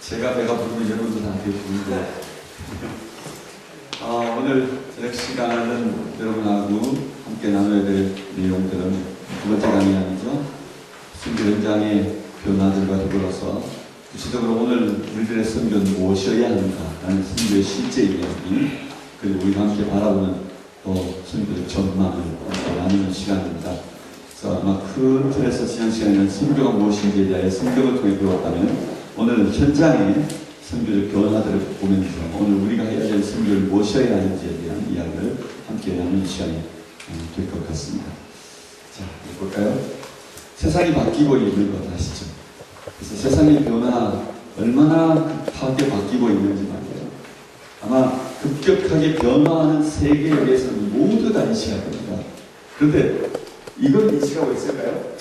제가 배가 부르면 여러분도 다 배부른데 오늘 저녁 시간은 여러분하고 함께 나눠야 될 내용들은 두 번째 강의이죠. 선교 현장의 변화들과 더불어서 구체적으로 오늘 우리들의 선교는 무엇이어야 하는가라는 선교의 실제 이야기, 그리고 우리가 함께 바라보는 또 선교의 전망을 나누는 시간입니다. 그래서 아마 큰 틀에서 지난 시간에는 선교가 무엇인지에 대해 성경을 통해 배웠다면, 오늘은 현장의 선교적 변화들을 보면서 오늘 우리가 해야 될 선교를 무엇이어야 하는지에 대한 이야기를 함께 나누는 시간이 될 것 같습니다. 자, 볼까요? 세상이 바뀌고 있는 것 아시죠? 그래서 세상의 변화 얼마나 급하게 바뀌고 있는지 말이에요. 아마 급격하게 변화하는 세계에 대해서는 모두 다 인식할 겁니다. 그런데 이걸 인식하고 있을까요?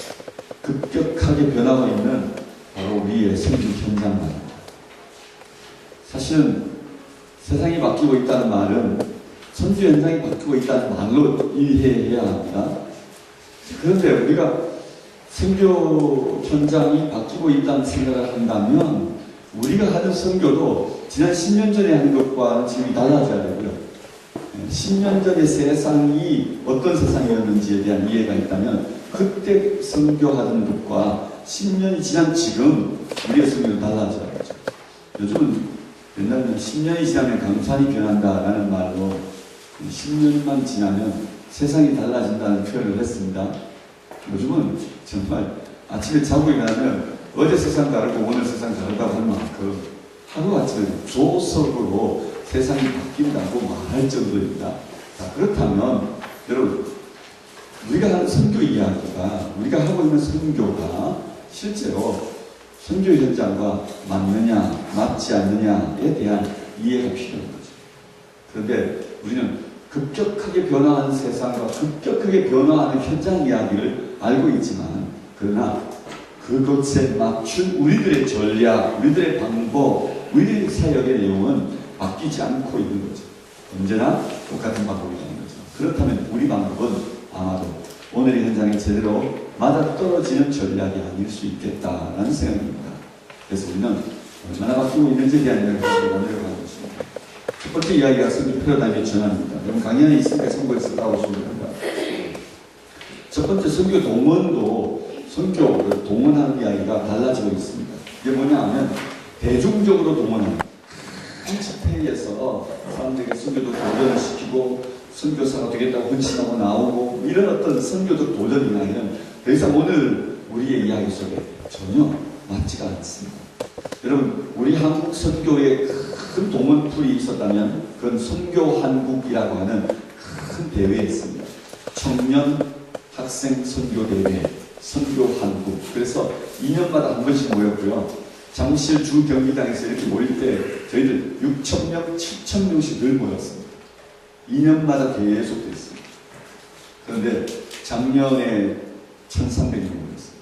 급격하게 변하고 있는 바로 우리의 선교 현장입니다. 사실은 세상이 바뀌고 있다는 말은 선교 현장이 바뀌고 있다는 말로 이해해야 합니다. 그런데 우리가 선교 현장이 바뀌고 있다는 생각을 한다면 우리가 하는 선교도 지난 10년 전에 하는 것과는 지금 달라져야 되고요. 10년 전의 세상이 어떤 세상이었는지에 대한 이해가 있다면 그때 선교하던 것과 10년이 지난 지금 우리의 선교는 달라져야죠. 요즘은 옛날에는 10년이 지나면 강산이 변한다라는 말로 10년만 지나면 세상이 달라진다는 표현을 했습니다. 요즘은 정말 아침에 자고 일어나면 어제 세상 다르고 오늘 세상 다르다고 할 만큼 하루아침에 조석으로 세상이 바뀐다고 말할 정도입니다. 자, 그렇다면 여러분, 우리가 하는 선교 이야기가, 우리가 하고 있는 선교가 실제로 선교 현장과 맞느냐 맞지 않느냐에 대한 이해가 필요한 거죠. 그런데 우리는 급격하게 변화하는 세상과 급격하게 변화하는 현장 이야기를 알고 있지만, 그러나 그것에 맞춘 우리들의 전략, 우리들의 방법, 우리들의 사역의 내용은 바뀌지 않고 있는 거죠. 언제나 똑같은 방법이라는 거죠. 그렇다면 우리 방법은 아마도 오늘의 현장에 제대로 맞아떨어지는 전략이 아닐 수 있겠다라는 생각입니다. 그래서 우리는 얼마나 바뀌고 있는지에 대한 이야기를 나누려고 하는 것입니다. 첫 번째 이야기가 선교 패러다임의 전환입니다. 여러분 강의 안에 있으니까 선거에서 나오시면 됩니다. 첫 번째 선교 동원도 선교를 동원하는 이야기가 달라지고 있습니다. 이게 뭐냐 하면 대중적으로 동원하는 큰 집회에서 사람들에게 선교도 도전을 시키고 선교사가 되겠다고 헌신하고 나오고 이런 어떤 선교적 도전 이야기는 더 이상 오늘 우리의 이야기 속에 전혀 맞지가 않습니다. 여러분, 우리 한국 선교에 큰 동원풀이 있었다면 그건 선교한국이라고 하는 큰 대회였습니다. 청년 학생 선교대회, 선교한국. 그래서 2년마다 한 번씩 모였고요. 잠실 주 경기장에서 이렇게 모일 때 저희들 6,000명, 7,000명씩 늘 모였습니다. 2년마다 계속 됐습니다. 그런데 작년에 1,300명 모였습니다.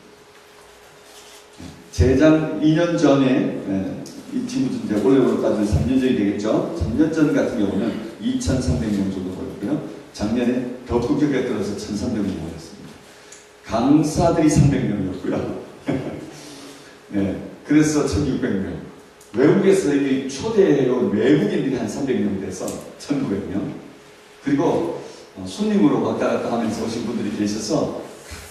재작 2년 전에, 이 친구들 이제 올해로 따지면 3년 전이 되겠죠. 3년 전 같은 경우는 2,300명 정도 모였고요. 작년에 더 급격하게 들어서 1,300명 모였습니다. 강사들이 300명이었고요. 네, 그래서 1,600명. 외국에서 여기 초대해온 외국인들이 한 300명 돼서 1,900명. 그리고 손님으로 왔다 갔다 하면서 오신 분들이 계셔서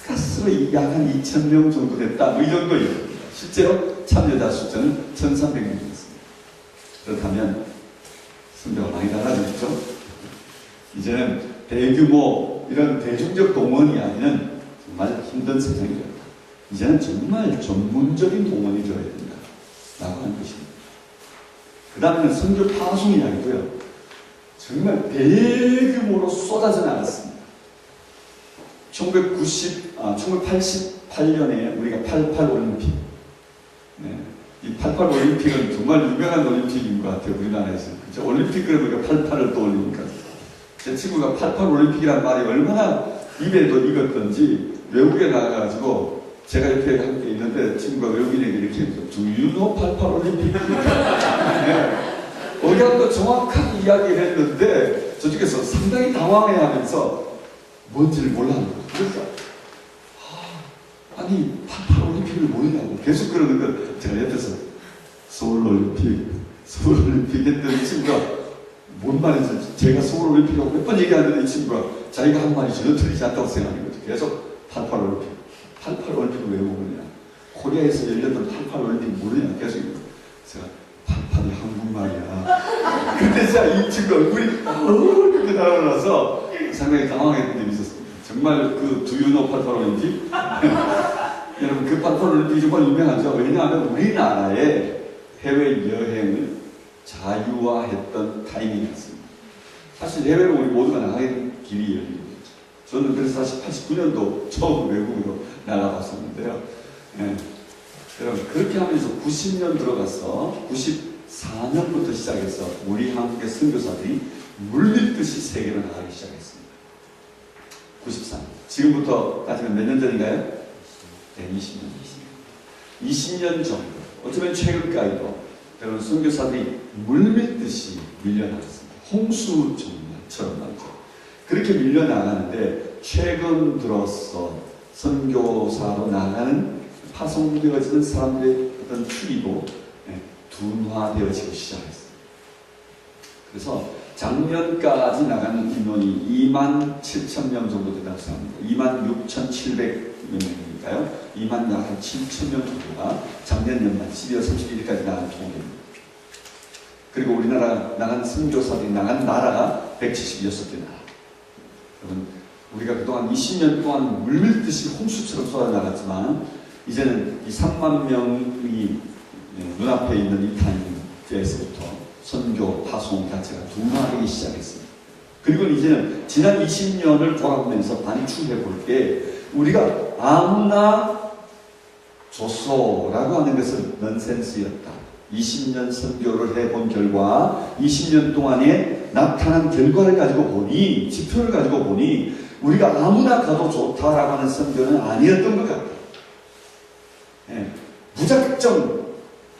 가까스로 약 한 2,000명 정도 됐다. 뭐 이 정도입니다. 실제로 참여자 숫자는 1,300명이었습니다. 그렇다면 선교가 많이 달라졌죠. 이제는 대규모 이런 대중적 동원 이야기는 정말 힘든 세상이 되었다. 이제는 정말 전문적인 동원이 되어야 된다 라고 하는 것입니다. 그 다음에는 선교 파송 이야기고요. 정말 대규모로 쏟아져 나갔습니다. 1988년에 우리가 88 올림픽. 네. 이 88 올림픽은 정말 유명한 올림픽인 것 같아요. 우리나라에서. 그렇죠? 올림픽 그러면 88을 떠올리니까. 제 친구가 88 올림픽이란 말이 얼마나 입에도 익었던지 외국에 나가가지고 제가 옆에 함께 있는데 친구가 외국인에게 이렇게 해서 Do you know 88 올림픽? 네. 어디가 정확하게 이야기를 했는데 저쪽에서 상당히 당황해하면서 뭔지를 몰랐는 거예요. 그래서 아니 88 올림픽을 모르냐고 계속 그러는 걸 제가 옆에서 서울올림픽 했던 이 친구가 뭔 말인지 제가 서울올림픽이라고 몇 번 얘기하는데 이 친구가 자기가 한 말이 전혀 틀리지 않다고 생각하는 거죠. 계속 88올림픽을 왜 모르냐, 코리아에서 열렸던 88올림픽 모르냐 계속 제가 88이 한국말이야. 그때 진짜 이 친구 얼굴이 이렇게 달아올라서 상당히 당황했던 적이 있었습니다. 정말 그 두유노 88올림픽 여러분 그 88올림픽이 정말 유명하죠. 왜냐하면 우리나라의 해외여행을 자유화했던 타이밍이었습니다. 사실 해외로 우리 모두가 나가는 길이 열린 거죠. 저는 그래서 사실 89년도 처음 외국으로 나가봤었는데요. 네. 여러분 그렇게 하면서 90년 들어가서 94년부터 시작해서 우리 한국의 선교사들이 물밀듯이 세계로 나가기 시작했습니다. 94년. 지금부터 따지면 몇 년 전인가요? 네, 20년 정도. 어쩌면 최근까지도 여러분 선교사들이 물밀듯이 밀려나갔습니다. 홍수처럼 말이죠. 그렇게 밀려나가는데 최근 들어서 선교사로 나가는 파송되어지는 사람들의 어떤 추이도 둔화되어지기 시작했습니다. 그래서 작년까지 나가는 인원이 27,000명 정도 된다고 생각합니다. 26,700명이니까요. 27,000명 정도가 작년 연말 12월 31일까지 나간 통계입니다. 그리고 우리나라 나간 선교사들이 나간 나라가 176개 나라. 여러분, 우리가 그동안 20년 동안 물밀듯이 홍수처럼 쏟아나갔지만 이제는 이 3만 명이 눈앞에 있는 이 타임에서부터 선교 파송 자체가 둔화되기 시작했습니다. 그리고 이제는 지난 20년을 돌아보면서 반추해 볼 때 우리가 아무나 줬소라고 하는 것은 넌센스였다. 20년 선교를 해본 결과 20년 동안에 나타난 결과를 가지고 보니, 지표를 가지고 보니 우리가 아무나 가도 좋다라고 하는 선교는 아니었던 것 같아요. 무작정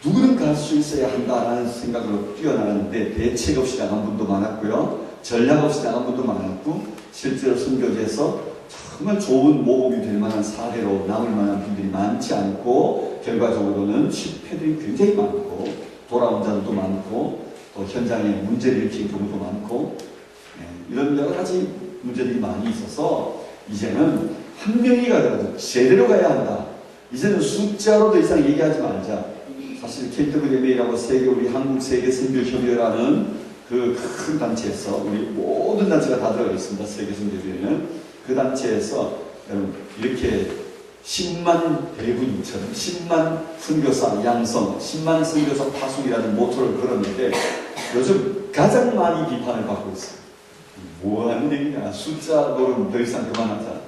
누구는 갈 수 있어야 한다라는 생각으로 뛰어나갔는데 대책 없이 나간 분도 많았고요. 전략 없이 나간 분도 많았고 실제로 선교지에서 정말 좋은 모범이 될 만한 사례로 남을 만한 분들이 많지 않고 결과적으로는 실패들이 굉장히 많고 돌아온 자들도 많고 또 현장에 문제를 일으킨 경우도 많고 이런 여러 가지 문제들이 많이 있어서 이제는 한 명이 가더라도 제대로 가야 한다. 이제는 숫자로 더 이상 얘기하지 말자. 사실 KWMA라고 우리 한국 세계 선교협의회라는 그 큰 단체에서 우리 모든 단체가 다 들어가 있습니다. 세계 선교협의회는 그 단체에서 여러분 이렇게 10만 대군처럼 10만 선교사 양성, 10만 선교사 파송이라는 모토를 걸었는데 요즘 가장 많이 비판을 받고 있어요. 뭐 하는 얘기냐? 숫자 노름 더 이상 그만하자.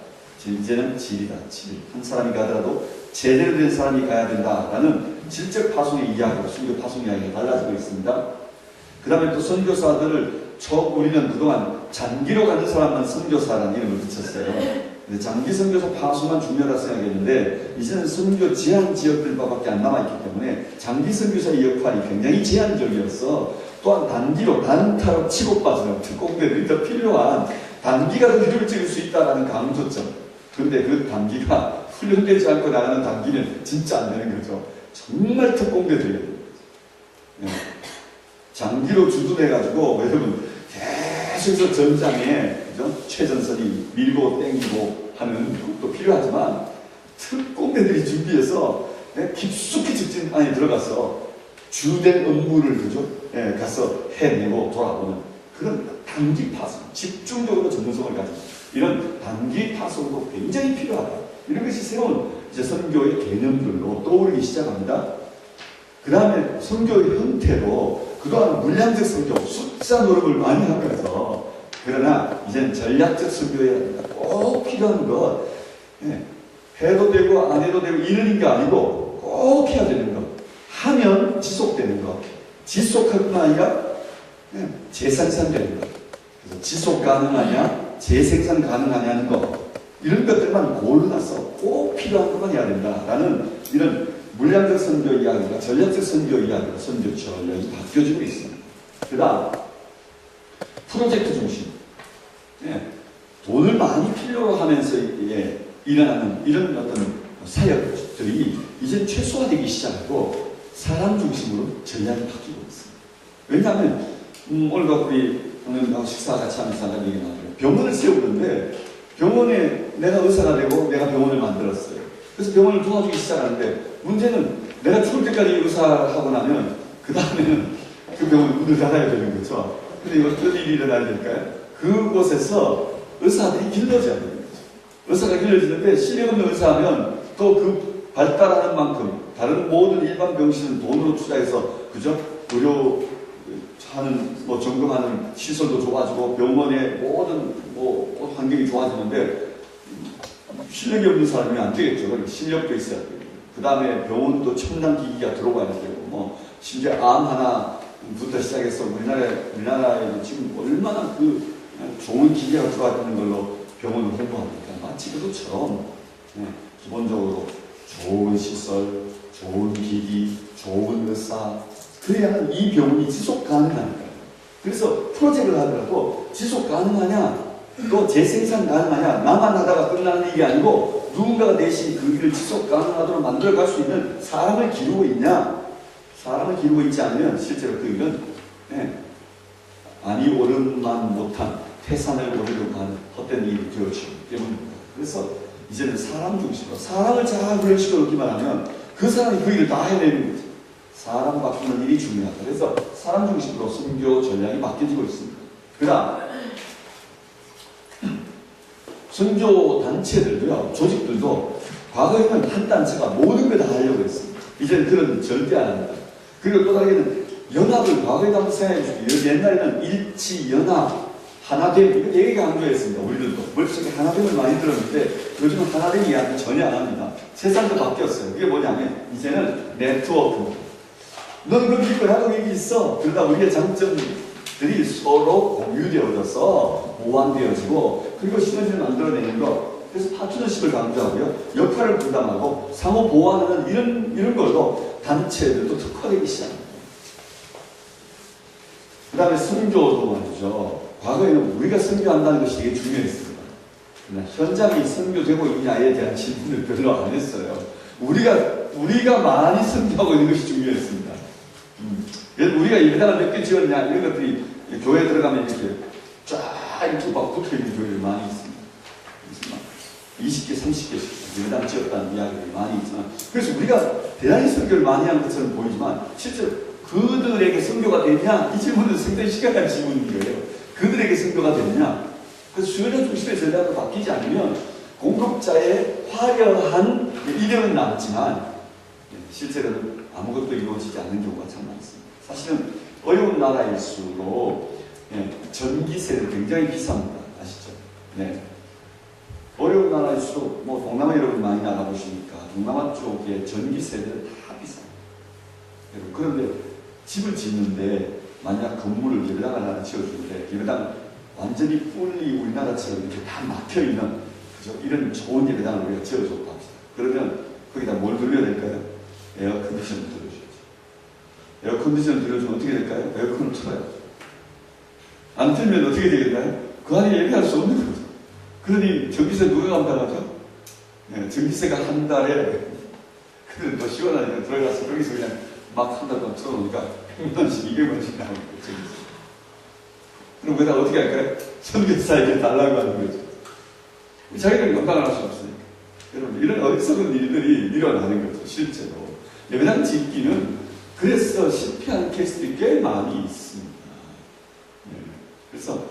이제는 질이다, 질. 한 사람이 가더라도 제대로 된 사람이 가야 된다라는 질적 파송의 이야기로 선교 파송 이야기가 달라지고 있습니다. 그 다음에 또 선교사들을 우리는 그동안 장기로 가는 사람만 선교사라는 이름을 붙였어요. 근데 장기 선교사 파송만 중요하다고 생각했는데 이제는 선교 제한 지역들밖에 안 남아있기 때문에 장기 선교사의 역할이 굉장히 제한적이어서 또한 단기로 단타로 치고 빠지는 특공대들이 더 필요한 단기가 더 효율적일 수 있다는 강조점. 그런데 그 단기가 훈련되지 않고 나가는 단기는 진짜 안 되는 거죠. 정말 특공대들이에요. 네. 장기로 주둔해가지고 여러분 계속해서 전장에 그죠? 최전선이 밀고 땡기고 하는 것도 필요하지만 특공대들이 준비해서 깊숙이 직진 안에 들어가서 주된 업무를 그죠? 가서 해내고 돌아오는 그런 단기 파송, 집중적으로 전문성을 가진 이런 단기 파송도 굉장히 필요하다. 이런 것이 새로운 이제 선교의 개념들로 떠오르기 시작합니다. 그 다음에 선교의 형태도 그동안 물량적 선교, 숫자 노력을 많이 하면서 그러나 이제는 전략적 선교에 꼭 필요한 것, 해도 되고 안 해도 되고 이러는 게 아니고 꼭 해야 되는 것, 하면 지속되는 것, 지속할 뿐 아니라 재생산되는 것. 그래서 지속 가능하냐, 재생산 가능하냐는 것, 이런 것들만 골라서 꼭 필요한 것만 해야 된다라는 이런 물량적 선교 이야기가 전략적 선교 이야기가 선교 전략이 바뀌어지고 있습니다. 그 다음 프로젝트 중심, 돈을 많이 필요로 하면서 일어나는 이런 어떤 사역들이 이제 최소화되기 시작하고 사람 중심으로 전략이 바뀌고 있습니다. 왜냐하면 오늘도 우리 오늘 식사 같이 하면서 잠깐 얘기 나와요. 병원을 세우는데 병원에 내가 의사가 되고 내가 병원을 만들었어요. 그래서 병원을 도와주기 시작하는데 문제는 내가 죽을 때까지 의사하고 나면 그 다음에는 그 병원 문을 닫아야 되는 거죠. 근데 어떤 일이 일어나야 될까요? 그곳에서 의사들이 길러져야 되는 거죠. 의사가 길러지는데 실력 없는 의사하면 또 그 발달하는 만큼 다른 모든 일반 병실은 돈으로 투자해서 그죠? 의료 하는 뭐 점검하는 시설도 좋아지고 병원의 모든 뭐 환경이 좋아지는데 실력이 없는 사람이 안 되겠죠. 그러니까 실력도 있어야 되고 그 다음에 병원도 첨단 기기가 들어가야 되고 뭐 심지어 암 하나부터 시작해서 우리나라에 지금 얼마나 그 좋은 기계가 들어와 있는 걸로 병원을 홍보합니까? 마치 그것처럼 기본적으로 좋은 시설, 좋은 기기, 좋은 의사 그래야 이 병원이 지속 가능하니까요. 그래서 프로젝트를 하더라도 지속 가능하냐 또 재생산 가능하냐 나만 하다가 끝나는 일이 아니고 누군가가 대신 그 일을 지속 가능하도록 만들어갈 수 있는 사람을 기르고 있냐 사람을 기르고 있지 않으면 실제로 그 일은 아니 오름만 못한 태산을 오르려고 하는 헛된 일이 되어지기 때문입니다. 그래서 이제는 사람 중심으로 사람을 잘 훈련시켜 놓기만 하면 그 사람이 그 일을 다 해내는 거죠. 사람 바꾸는 일이 중요하다. 그래서 사람 중심으로 선교 전략이 바뀌어지고 있습니다. 그 다음 선교 단체들도요, 조직들도 과거에는 한 단체가 모든 걸 다 하려고 했습니다. 이제는 그런 절대 안 합니다. 그리고 또 다르게는 연합을 과거에도 한번 생각해 주시고 옛날에는 일치, 연합, 하나됨 이거 되게 강조했습니다. 우리들도 머릿속에 하나됨을 많이 들었는데 요즘은 하나됨 이야기 전혀 안 합니다. 세상도 바뀌었어요. 그게 뭐냐면 이제는 네트워크. 너는 거기 있고 나도 여기 있어. 그러다 우리의 장점들이 서로 공유되어져서 보완되어지고 그리고 시너지를 만들어내는 것. 그래서 파트너십을 강조하고요. 역할을 분담하고 상호 보완하는 이런 걸로 단체들도 특화되기 시작합니다. 그 다음에 선교도 말이죠. 과거에는 우리가 선교한다는 것이 되게 중요했습니다. 그러나 현장이 선교되고 있냐에 대한 질문을 별로 안 했어요. 우리가 많이 선교하고 있는 것이 중요했습니다. 우리가 예배당을 몇 개 지었냐 이런 것들이 교회에 들어가면 이렇게 쫙 이렇게 막 붙어있는 교회들이 많이 있습니다. 20개, 30개씩 예배당 지었다는 이야기들이 많이 있지만 그래서 우리가 대단히 선교를 많이 하는 것처럼 보이지만 실제로 그들에게 선교가 되냐 이 질문은 상당히 심각한 질문인 거예요. 그들에게 선교가 되느냐? 그래서 수요자 중심의 전략으로 바뀌지 않으면 공급자의 화려한 이력은 남지만 실제로는 아무것도 이루어지지 않는 경우가 참 많습니다. 사실은 어려운 나라일수록 전기세는 굉장히 비쌉니다. 아시죠? 네. 어려운 나라일수록 뭐 동남아 여러분 많이 나가보시니까 동남아 쪽의 전기세는 다 비쌉니다. 그런데 집을 짓는데 만약 건물을 예배당을 하나 지어주는데 예배당 완전히 fully 우리나라처럼 이렇게 다 막혀있는 그죠? 이런 좋은 예배당을 우리가 지어줬다 합시다. 그러면 거기다 뭘 들려야 될까요? 에어컨디션을 들려줘야죠. 에어컨디션을 들려주면 어떻게 될까요? 에어컨을 틀어야죠. 안 틀면 어떻게 되겠나요? 그 안에 예배할 수 없는 거죠. 그러니 전기세 누가 감당하죠? 전기세가 한 달에 그래도 더 시원하니까 들어가서 거기서 그냥 막 한 달 동안 틀어놓으니까 100만씩, 200만씩 나오는 거죠. 그럼 그다 어떻게 할까요? 선교사에게 달라고 하는 거죠. 자기들은 감당을 할 수 없으니까. 여러분, 이런 어리석은 일들이 일어나는 거죠, 실제로. 예배당 짓기는 그래서 실패한 케이스들이 꽤 많이 있습니다. 그래서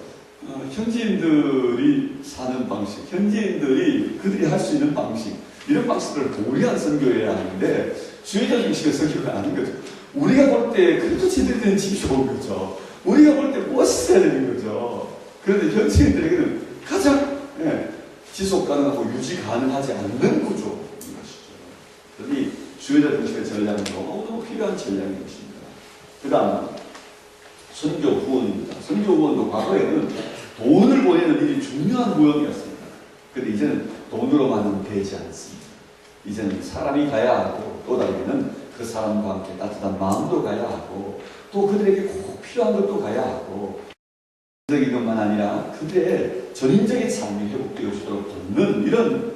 현지인들이 사는 방식, 현지인들이 그들이 할 수 있는 방식, 이런 방식들을 도리한 선교해야 하는데 수혜자 중심의 선교가 아닌 거죠. 우리가 볼 때 그래도 제대로 된 집이 좋은 거죠. 우리가 볼 때 멋있어야 되는 거죠. 그런데 현지인들에게는 가장 지속 가능하고 유지 가능하지 않는 구조인 것이죠. 그러니 수혜자 중심의 전략은 너무 필요한 전략인 것입니다. 그 다음 선교 후원입니다. 선교 후원도 과거에는 돈을 보내는 일이 중요한 후원이었습니다. 그런데 이제는 돈으로만은 되지 않습니다. 이제는 사람이 가야 하고 또 다르게는 그 사람과 함께 따뜻한 마음도 가야 하고 또 그들에게 꼭 필요한 것도 가야 하고 적인 것만 아니라 그들의 전인적인 삶이 회복되어지도록 돕는 이런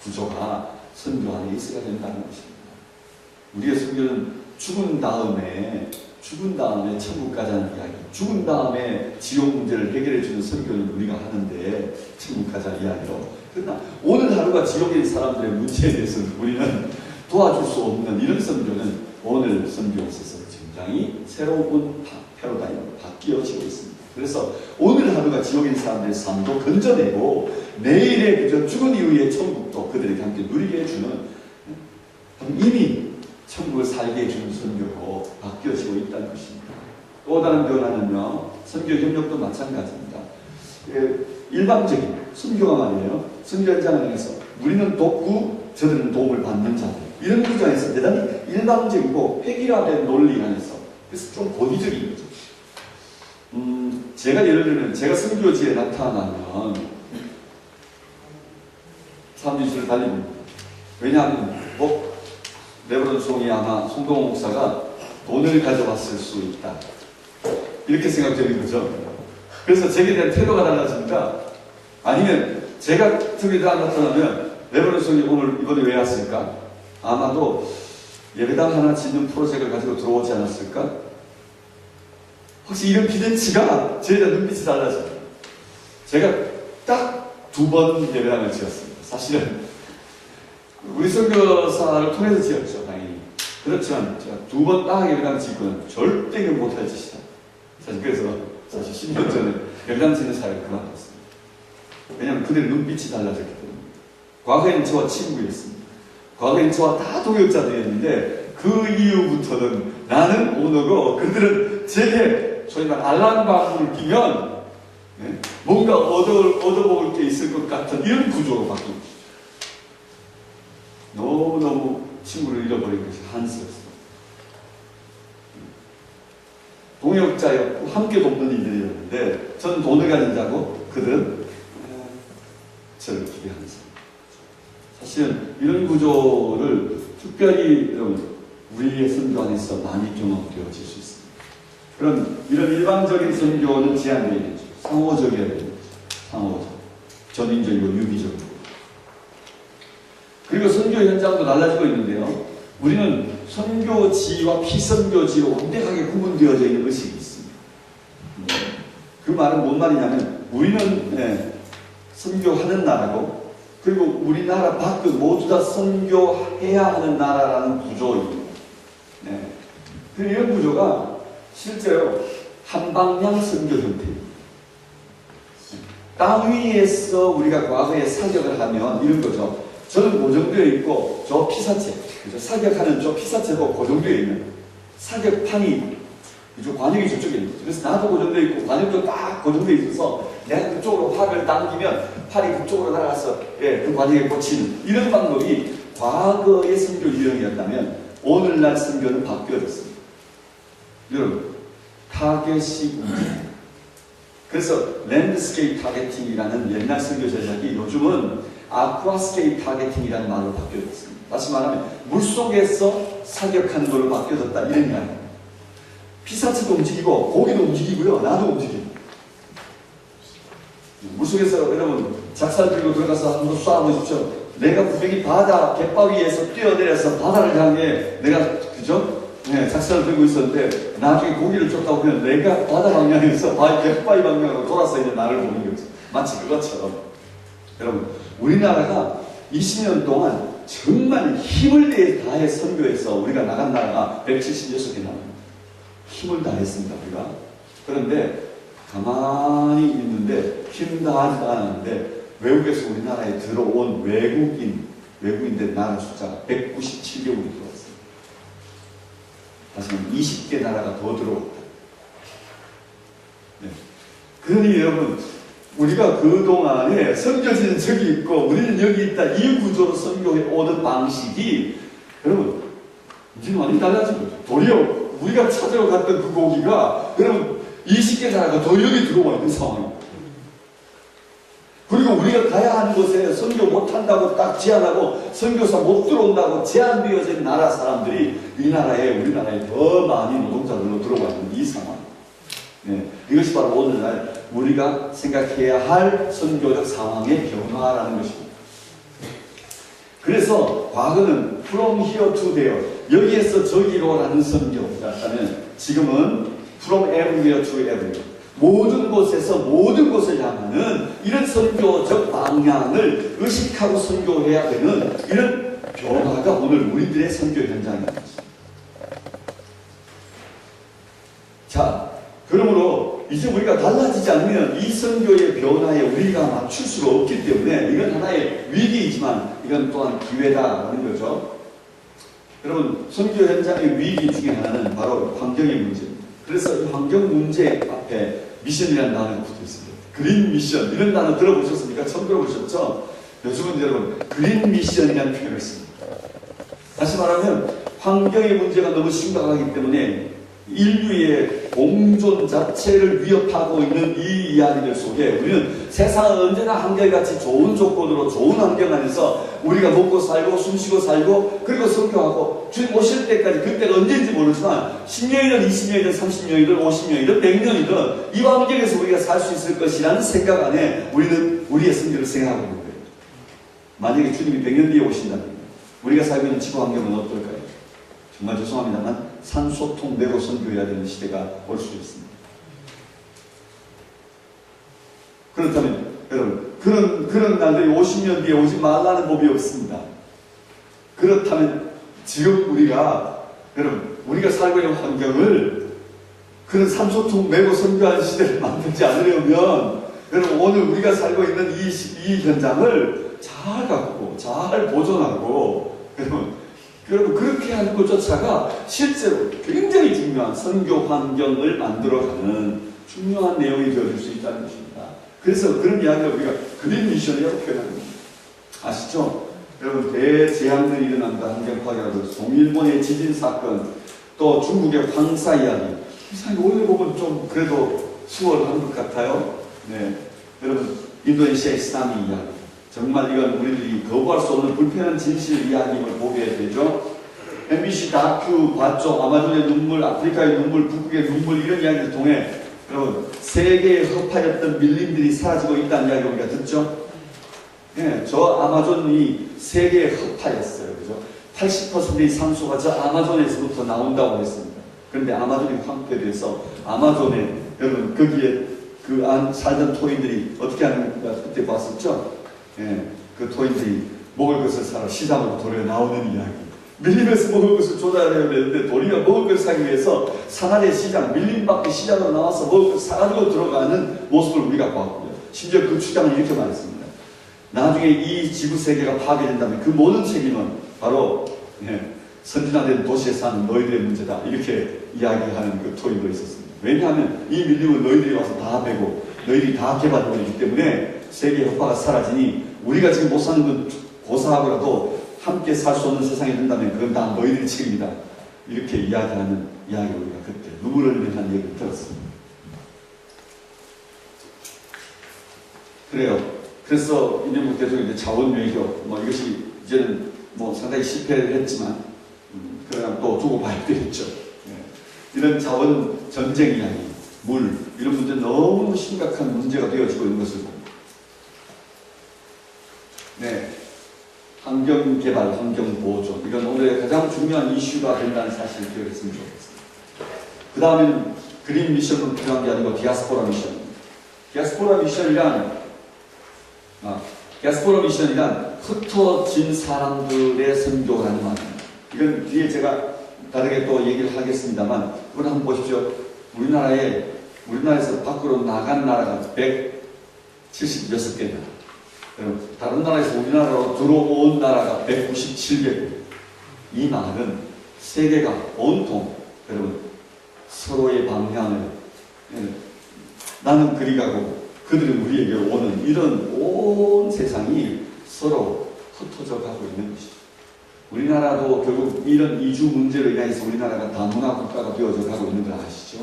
구조가 선교 안에 있어야 된다는 것입니다. 우리의 선교는 죽은 다음에 천국 가자는 이야기, 죽은 다음에 지옥 문제를 해결해 주는 설교는 우리가 하는데 천국 가자는 이야기로. 그러나 오늘 하루가 지옥에 있는 사람들의 문제에 대해서는 우리는 도와줄 수 없는 이런 선교는 오늘 선교에 있어서 굉장히 새로운 패러다임으로 바뀌어지고 있습니다. 그래서 오늘 하루가 지옥에 있는 사람들의 삶도 건져내고 내일의 그저 죽은 이후의 천국도 그들에게 함께 누리게 해주는 이미 천국을 살게 해주는 선교로 바뀌어지고 있다는 것입니다. 또 다른 변화는요, 선교 협력도 마찬가지입니다. 일방적인 선교가 말이에요. 선교 현장을 향해서 우리는 돕고 저들은 도움을 받는 자들, 이런 구조에서 대단히 일방적이고 획일화된 논리 안에서, 그래서 좀 고의적인 거죠. 제가 예를 들면 제가 선교지에 나타나면 사람들이 저를 달립니다. 왜냐하면 레버넌 송이 아마 송동호 목사가 돈을 가져왔을 수 있다, 이렇게 생각되는 거죠. 그래서 제게 대한 태도가 달라집니다. 아니면 제가 저기에 나타나면 레버넌 송이 오늘 이번에 왜 왔을까? 아마도 예배당 하나 짓는 프로젝트를 가지고 들어오지 않았을까? 혹시 이런 기대치가 저에 대한 눈빛이 달라져요. 제가 딱 2번 예배당을 지었습니다. 사실은 우리 선교사를 통해서 지었죠, 당연히. 그렇지만 제가 2번 딱 예배당 짓고는 절대 못할 짓이다. 사실 그래서 10년 전에 예배당 짓는 사회를 그만뒀습니다. 왜냐하면 그들의 눈빛이 달라졌기 때문에. 과거에는 저와 친구였습니다. 과거에는 저와 다 동역자들이었는데 그 이후부터는 나는 오너고 그들은 제게 소위 말 알람방울을 끼면 뭔가 얻어먹을 게 있을 것 같은 이런 구조로 바뀐 거죠. 너무너무 친구를 잃어버린 것이 한스럽습니다. 동역자였고 함께 돕는 이들이었는데 저는 돈을 가진 자고 그들은 저를 기대하는 사람. 사실은 이런 구조를 특별히 우리의 선교 안에서 많이 경험되어질 수 있습니다. 그런 이런 일반적인 선교는 제한되어 있는 거죠. 상호적이어야 되는 거죠. 상호적. 전인적이고 유기적이고. 그리고 선교 현장도 달라지고 있는데요. 우리는 선교지와 피선교지로 완벽하게 구분되어져 있는 의식이 있습니다. 그 말은 뭔 말이냐면 우리는 선교하는 나라고, 그리고 우리나라 밖 모두 다 선교해야 하는 나라라는 구조입니다. 그리고 이런 구조가 실제로 한방향 선교 형태입니다. 땅 위에서 우리가 과거에 사격을 하면 이런 거죠. 저는 고정되어 있고 저 피사체, 그죠? 사격하는 저 피사체도 고정되어 있는 사격판이, 그죠? 관역이 저쪽에 있는 거죠. 그래서 나도 고정되어 있고 관역도 딱 고정되어 있어서 내가 그쪽으로 활을 당기면 팔이 그쪽으로 날아가서 그 관역에 꽂히는 이런 방법이 과거의 선교 유형이었다면 오늘날 선교는 바뀌어졌습니다. 여러분, 타겟이 움직입니다. 그래서 랜드스케이프 타겟팅이라는 옛날 선교 전략이 요즘은 아쿠아스케이프 타겟팅이라는 말로 바뀌어졌습니다. 다시 말하면 물속에서 사격하는 걸로 바뀌어졌다, 이런 이야기입니다. 피사체도 움직이고 고기도 움직이고요, 나도 움직이고. 물속에서 여러분 작살 들고 들어가서 한번 쏴보십시오. 내가 분명히 바다 갯바위에서 뛰어내려서 바다를 향해 내가, 그죠? 작살을 들고 있었는데 나중에 고기를 쫓다 보면 내가 바다 방향에서 갯바위 방향으로 돌아서 이제 나를 보는 거죠. 마치 그것처럼 여러분, 우리나라가 20년 동안 정말 힘을 다해 선교해서 우리가 나간 나라가 176개 나라입니다. 힘을 다했습니다, 우리가. 그런데 가만히 있는데 힘 다하지도 않았는데 외국에서 우리나라에 들어온 외국인들 나라 숫자가 197개국이 들어왔어요. 다시 말하면 20개 나라가 더 들어왔다. 그러니 여러분, 우리가 그동안에 선교지는 저기 있고 우리는 여기 있다, 이 구조로 선교해 오는 방식이 여러분 이제는 많이 달라진 거죠. 도리어 우리가 찾으러 갔던 그 고기가 여러분 20개 나라가 더 여기 들어와 있는 상황입니다. 그리고 우리가 가야 하는 곳에 선교 못한다고 딱 제한하고 선교사 못 들어온다고 제한되어진 나라 사람들이 이 나라에, 우리나라에 더 많이 노동자들로 들어와 있는 이 상황. 이것이 바로 오늘날 우리가 생각해야 할 선교적 상황의 변화라는 것입니다. 그래서 과거는 from here to there, 여기에서 저기로라는 선교였다면 지금은 from everywhere to everywhere, 모든 곳에서 모든 곳을 향하는 이런 선교적 방향을 의식하고 선교해야 되는 이런 변화가 오늘 우리들의 선교 현장입니다. 자, 그러므로 이제 우리가 달라지지 않으면 이 선교의 변화에 우리가 맞출 수가 없기 때문에 이건 하나의 위기이지만 이건 또한 기회다라는 거죠. 여러분, 선교 현장의 위기 중에 하나는 바로 환경의 문제입니다. 그래서 이 환경 문제 앞에 미션이라는 단어가 붙어 있습니다. 그린 미션, 이런 단어 들어보셨습니까? 처음 들어보셨죠? 요즘은 여러분 그린 미션이라는 표현을 씁니다. 다시 말하면 환경의 문제가 너무 심각하기 때문에 인류의 공존 자체를 위협하고 있는 이 이야기들 속에 우리는 세상은 언제나 한결같이 좋은 조건으로 좋은 환경 안에서 우리가 먹고 살고 숨쉬고 살고 그리고 성교하고 주님 오실 때까지, 그때가 언제인지 모르지만 10년이든 20년이든 30년이든 50년이든 100년이든 이 환경에서 우리가 살 수 있을 것이라는 생각 안에 우리는 우리의 선교를 생각하고 있는 거예요. 만약에 주님이 100년 뒤에 오신다면 우리가 살고 있는 지구 환경은 어떨까요? 정말 죄송합니다만 산소통 메고 선교해야 되는 시대가 올 수 있습니다. 그렇다면 여러분 그런 날들이 50년 뒤에 오지 말라는 법이 없습니다. 그렇다면 지금 우리가 살고 있는 환경을 그런 산소통 메고 선교하는 시대를 만들지 않으려면 여러분 오늘 우리가 살고 있는 이 현장을 잘 갖고 잘 보존하고 여러분 그렇게 하는 것조차가 실제로 굉장히 중요한 선교 환경을 만들어가는 중요한 내용이 되어줄 수 있다는 것입니다. 그래서 그런 이야기를 우리가 그린 미션이라고 표현합니다. 아시죠? 여러분 대재앙들이 일어난다. 환경 파괴라도 동일본의 지진 사건, 또 중국의 황사 이야기, 이상하게 오늘 보면 좀 그래도 수월한 것 같아요. 네, 여러분 인도네시아의 쓰나미 이야기, 정말 이건 우리들이 거부할 수 없는 불편한 진실 이야기를 보게 되죠. MBC 다큐 봤죠? 아마존의 눈물, 아프리카의 눈물, 북극의 눈물, 이런 이야기를 통해 여러분 세계에 흩어졌던 밀림들이 사라지고 있다는 이야기 우리가 듣죠? 네, 저 아마존이 세계에 흩어졌어요. 그죠? 80%의 산소가 저 아마존에서부터 나온다고 했습니다. 그런데 아마존이 황폐돼서 아마존에 여러분 거기에 그 안 살던 토인들이 어떻게 하는가 그때 봤었죠? 예, 그 토인들이 먹을 것을 사러 시장으로 도리어 나오는 이야기. 밀림에서 먹을 것을 조달해야 되는데 도리어 먹을 것을 사기 위해서 사나리의 시장, 밀림 밖에 시장으로 나와서 먹을 것을 사가지고 들어가는 모습을 우리가 봤고요. 심지어 그 주장은 이렇게 말했습니다. 나중에 이 지구 세계가 파괴된다면 그 모든 책임은 바로 선진화된 도시에 사는 너희들의 문제다. 이렇게 이야기하는 그 토인도 있었습니다. 왜냐하면 이 밀림은 너희들이 와서 다 베고 너희들이 다 개발되고 있기 때문에 세계의 협파가 사라지니 우리가 지금 못 사는 건 고사하고라도 함께 살 수 없는 세상이 된다면 그건 다 너희들의 책임이다. 이렇게 이야기하는 이야기를 우리가 그때 눈물을 흘리는 얘기를 들었습니다. 그래요. 그래서 이명박 대통령이 자원 외교 이것이 이제는 상당히 실패를 했지만 그러나 또 두고 봐야 되겠죠. 이런 자원 전쟁 이야기, 물 이런 문제 너무 심각한 문제가 되어지고 있는 것을 봅니다. 네, 환경 개발, 환경 보존 이건 오늘의 가장 중요한 이슈가 된다는 사실을 기억했으면 좋겠습니다. 그 다음에는 그린 미션으로 필요한 게 아니고 디아스포라 미션입니다. 디아스포라 미션이란 흩어진 사람들의 선교라는 말입니다. 이건 뒤에 제가 다르게 또 얘기를 하겠습니다만 이걸 한번 보십시오. 우리나라에서 밖으로 나간 나라가 176개입니다. 다른 나라에서 우리나라로 들어온 나라가 197개. 이 말은 세계가 온통 여러분 서로의 방향을 나는 그리 가고 그들은 우리에게 오는 이런 온 세상이 서로 흩어져 가고 있는 것이죠. 우리나라도 결국 이런 이주 문제로 인해서 우리나라가 다문화 국가가 되어져 가고 있는 걸 아시죠?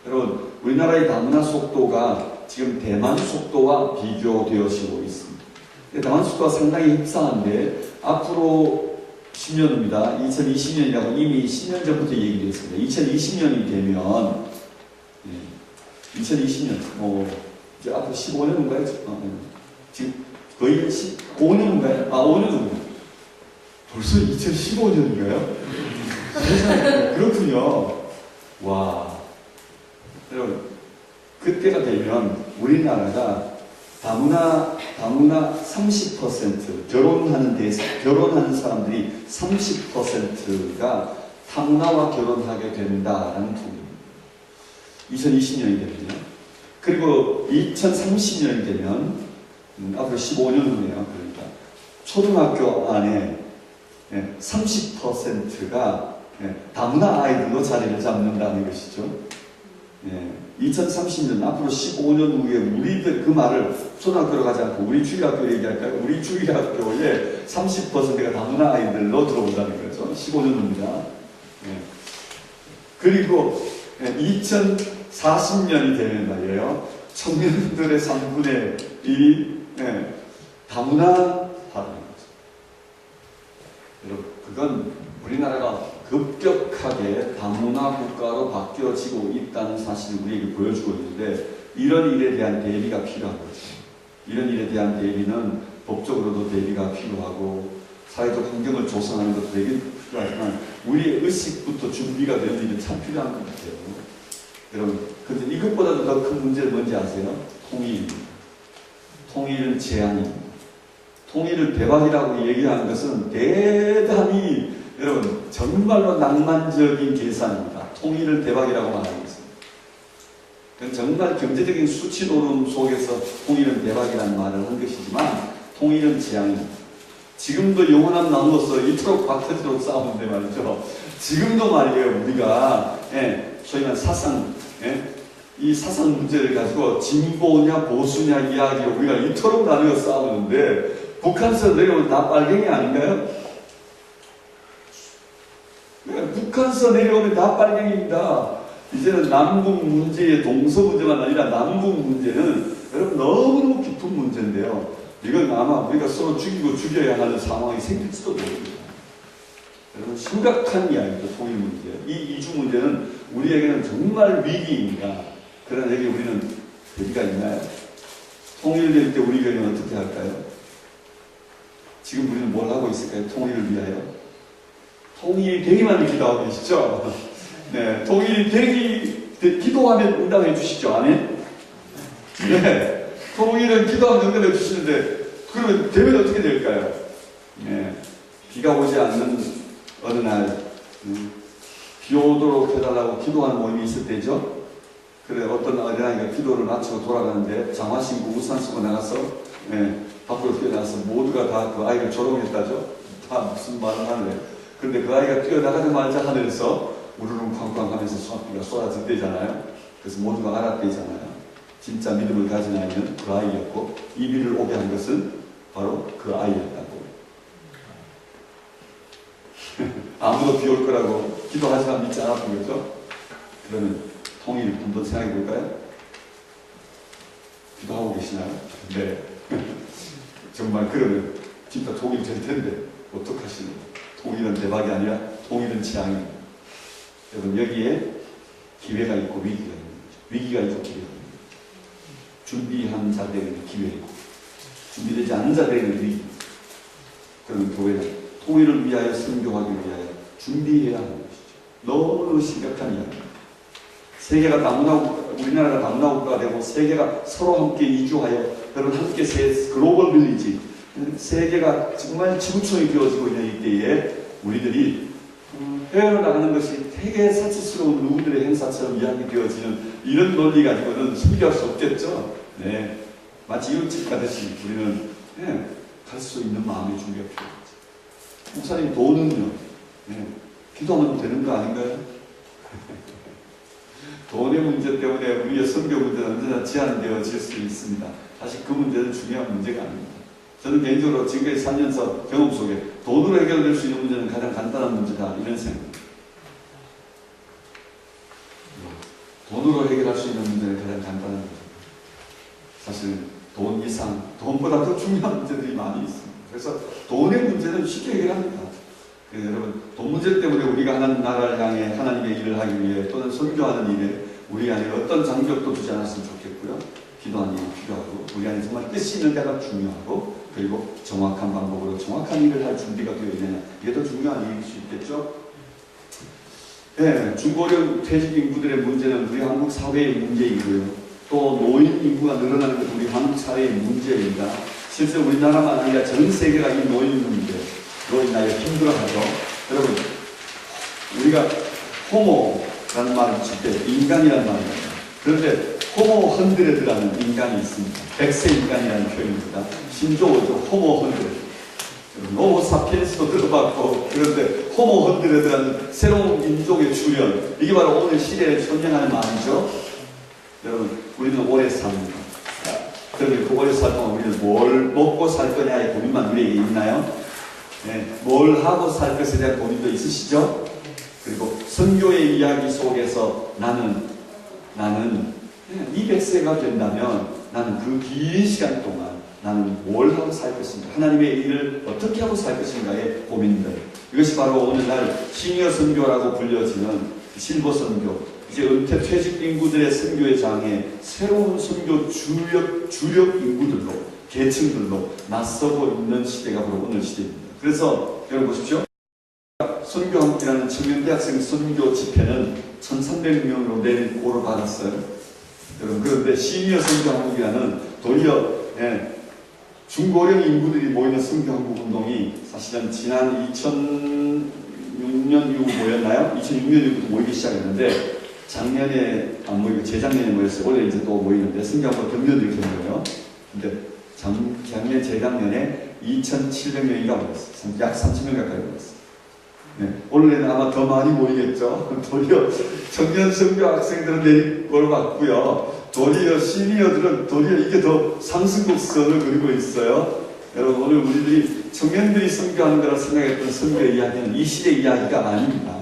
여러분, 우리나라의 다문화 속도가 지금 대만 속도와 비교되어지고 있습니다. 대만 속도가 상당히 흡사한데 앞으로 10년입니다. 2020년이라고 이미 10년 전부터 얘기를 했습니다. 2020년이 되면 2020년 이제 앞으로 15년인가요? 지금 거의 5년인가요? 5년 정도. 벌써 2015년인가요? 그렇군요. 와. 여러분, 그때가 되면 우리나라가 다문화 30% 결혼하는 사람들이 30%가 다문화와 결혼하게 된다라는 통계입니다. 2020년이 되면요. 그리고 2030년이 되면 앞으로 15년 후네요. 그러니까 초등학교 안에 30%가 다문화 아이들로 자리를 잡는다는 것이죠. 2030년 앞으로 15년 후에 우리들 그 말을 초등학교로 가지 않고 우리 주일학교 얘기할까요? 우리 주일학교에 30%가 다문화 아이들로 들어온다는 거죠. 15년 후입니다. 그리고 2040년이 되는 말이에요. 청년들의 3분의 1이 다문화화라는 거죠. 여러분, 그건 우리나라가 급격하게 다문화 국가로 바뀌어지고 있다는 사실을 우리에게 보여주고 있는데, 이런 일에 대한 대비가 필요한 거죠. 이런 일에 대한 대비는 법적으로도 대비가 필요하고 사회적 환경을 조성하는 것도 되게 필요하지만 우리의 의식부터 준비가 되는 일은 참 필요한 것 같아요. 여러분, 근데 이것보다도 더 큰 문제는 뭔지 아세요? 통일입니다. 통일은 재앙입니다. 통일을 대박이라고 얘기하는 것은 대단히 여러분 정말로 낭만적인 계산입니다. 통일을 대박이라고 말하는 것은. 정말 경제적인 수치 노름 속에서 통일은 대박이라는 말을 한 것이지만 통일은 재앙입니다. 지금도 영원한 나누어서 이토록 박터지도록 싸우는데 말이죠. 지금도 말이에요. 우리가 소위 말하는 사상, 이 사상 문제를 가지고 진보냐 보수냐 이야기를 우리가 이토록 나누어 싸우는데 북한에서 내려오면 다 빨갱이 아닌가요? 북한에서 내려오면 다 빨갱이입니다. 이제는 남북 문제의 동서 문제만 아니라 남북 문제는 여러분 너무너무 깊은 문제인데요. 이건 아마 우리가 서로 죽이고 죽여야 하는 상황이 생길지도 모릅니다. 여러분 심각한 이야기죠. 통일 문제. 이 이주 문제는 우리에게는 정말 위기입니다. 그러나 여기 우리는 대비가 있나요? 통일될 때 우리가 어떻게 할까요? 지금 우리는 뭘 하고 있을까요? 통일을 위하여? 통일이 되기만 기도하고 계시죠? 네, 통일이 되기, 기도하면 응답해 주시죠? 아멘? 네, 통일은 기도하면 응답해 주시는데, 그러면 되면 어떻게 될까요? 네, 비가 오지 않는 어느 날, 비 오도록 해달라고 기도하는 모임이 있을 때죠? 그래, 어떤 어린아이가 기도를 마치고 돌아가는데, 장화 신고 우산 쓰고 나가서, 밖으로 뛰어나가서 모두가 다 그 아이를 조롱했다죠? 다 무슨 말을 하네. 그런데 그 아이가 뛰어나가자마자 하늘에서 우르릉 쾅쾅 하면서 수학비가 쏟아진대잖아요. 그래서 모두가 알았대잖아요. 진짜 믿음을 가진 아이는 그 아이였고, 이 비를 오게 한 것은 바로 그 아이였다고. 아무도 비 올 거라고 기도하지만 믿지 않았던 거죠. 그러면 통일 한번 생각해 볼까요? 기도하고 계시나요? 네. 정말 그러면 진짜 통일 될 텐데 어떡하시나요? 통일은 대박이 아니라 통일은 재앙입니다. 여러분 여기에 기회가 있고 위기가 있는 거죠. 위기가 있고 기회가 있는 거죠. 준비한 자들에게는 기회이고 준비되지 않은 자들에게는 위기. 그러면 교회는 통일을 위하여 선교하기 위하여 준비해야 하는 것이죠. 너무너무 심각한 이야기입니다. 세계가 우리나라가 다문화 국가가 되고 세계가 서로 함께 이주하여 여러분 함께 글로벌 빌리지 세계가 정말 지구촌이 되어지고 있는 이때에 우리들이 해외로 나가는 것이 되게 사치스러운 누구들의 행사처럼 이야기되어지는 이런 논리 가지고는 설교할 수 없겠죠. 네, 마치 이웃집 가듯이 우리는 갈 수 있는 마음의 준비가 필요하죠. 목사님 돈은요? 기도하면 되는 거 아닌가요? 돈의 문제 때문에 우리의 선교 문제는 언제나 제한되어질 수 있습니다. 사실 그 문제는 중요한 문제가 아닙니다. 저는 개인적으로 지금까지 살면서 경험 속에 돈으로 해결될 수 있는 문제는 가장 간단한 문제다 이런 생각입니다. 돈으로 해결할 수 있는 문제는 가장 간단한 문제입니다. 사실 돈 이상, 돈보다 더 중요한 문제들이 많이 있습니다. 그래서 돈의 문제는 쉽게 해결합니다. 여러분, 돈 문제 때문에 우리가 하나님 나라를 향해 하나님의 일을 하기 위해 또는 선교하는 일에 우리 안에 어떤 장벽도 두지 않았으면 좋겠고요. 기도하는 일이 필요하고 우리 안에 정말 뜻이 있는 데가 중요하고 그리고 정확한 방법으로 정확한 일을 할 준비가 되어 있느냐. 이게 더 중요한 일일 수 있겠죠. 네, 중고령 퇴직 인구들의 문제는 우리 한국 사회의 문제이고요. 또 노인 인구가 늘어나는 것도 우리 한국 사회의 문제입니다. 실제 우리나라만 아니라 전 세계가 이 노인 문제로 인하여 힘들어하죠. 여러분, 우리가 호모라는 말을 쓸 때 인간이라는 말입니다. 그런데 호모 헌드레드라는 인간이 있습니다. 백세 인간이라는 표현입니다. 신조어죠. 호모 헌드레드. 호모 사피엔스도 들어봤고, 그런데 호모 헌드레드라는 새로운 민족의 출현, 이게 바로 오늘 시대에 설명하는 말이죠. 여러분, 우리는 오래 삽니다. 그런데 그 오래 살 동안 우리는 뭘 먹고 살 거냐의 고민만 우리에게 있나요? 네, 뭘 하고 살 것에 대한 고민도 있으시죠? 그리고 선교의 이야기 속에서 나는 200세가 된다면 나는 그 긴 시간 동안 나는 뭘 하고 살 것인가, 하나님의 일을 어떻게 하고 살 것인가의 고민들, 이것이 바로 오늘날 시니어 선교라고 불려지는 실버 선교, 이제 은퇴 퇴직 인구들의 선교의 장에 새로운 선교 주력 인구들로, 계층들로 맞서고 있는 시대가 바로 오늘 시대입니다. 그래서 여러분 보십시오. 선교함께라는 청년대학생 선교 집회는 1,300명으로 내고를 받았어요. 여러분, 그런데 시니어 선교한국이라는 도리어 중고령 인구들이 모이는 선교한국 운동이 사실은 지난 2006년 이후 모였나요? 2006년 이후부터 모이기 시작했는데 작년에 안 모이고 재작년에 모였어요. 올해 이제 또 모이는데 선교한국 경년들이 된 거예요. 근데 작년 재작년에 2,700명이가 모였어요. 약 3,000명 가까이 모였어요. 네, 올해는 아마 더 많이 모이겠죠. 도리어 청년 선교 학생들은 내리꼴 받고요. 도리어 시니어들은 도리어 이게 더 상승곡선을 그리고 있어요. 여러분, 오늘 우리들이 청년들이 선교하는 거라 생각했던 선교 이야기는 이 시대 이야기가 아닙니다.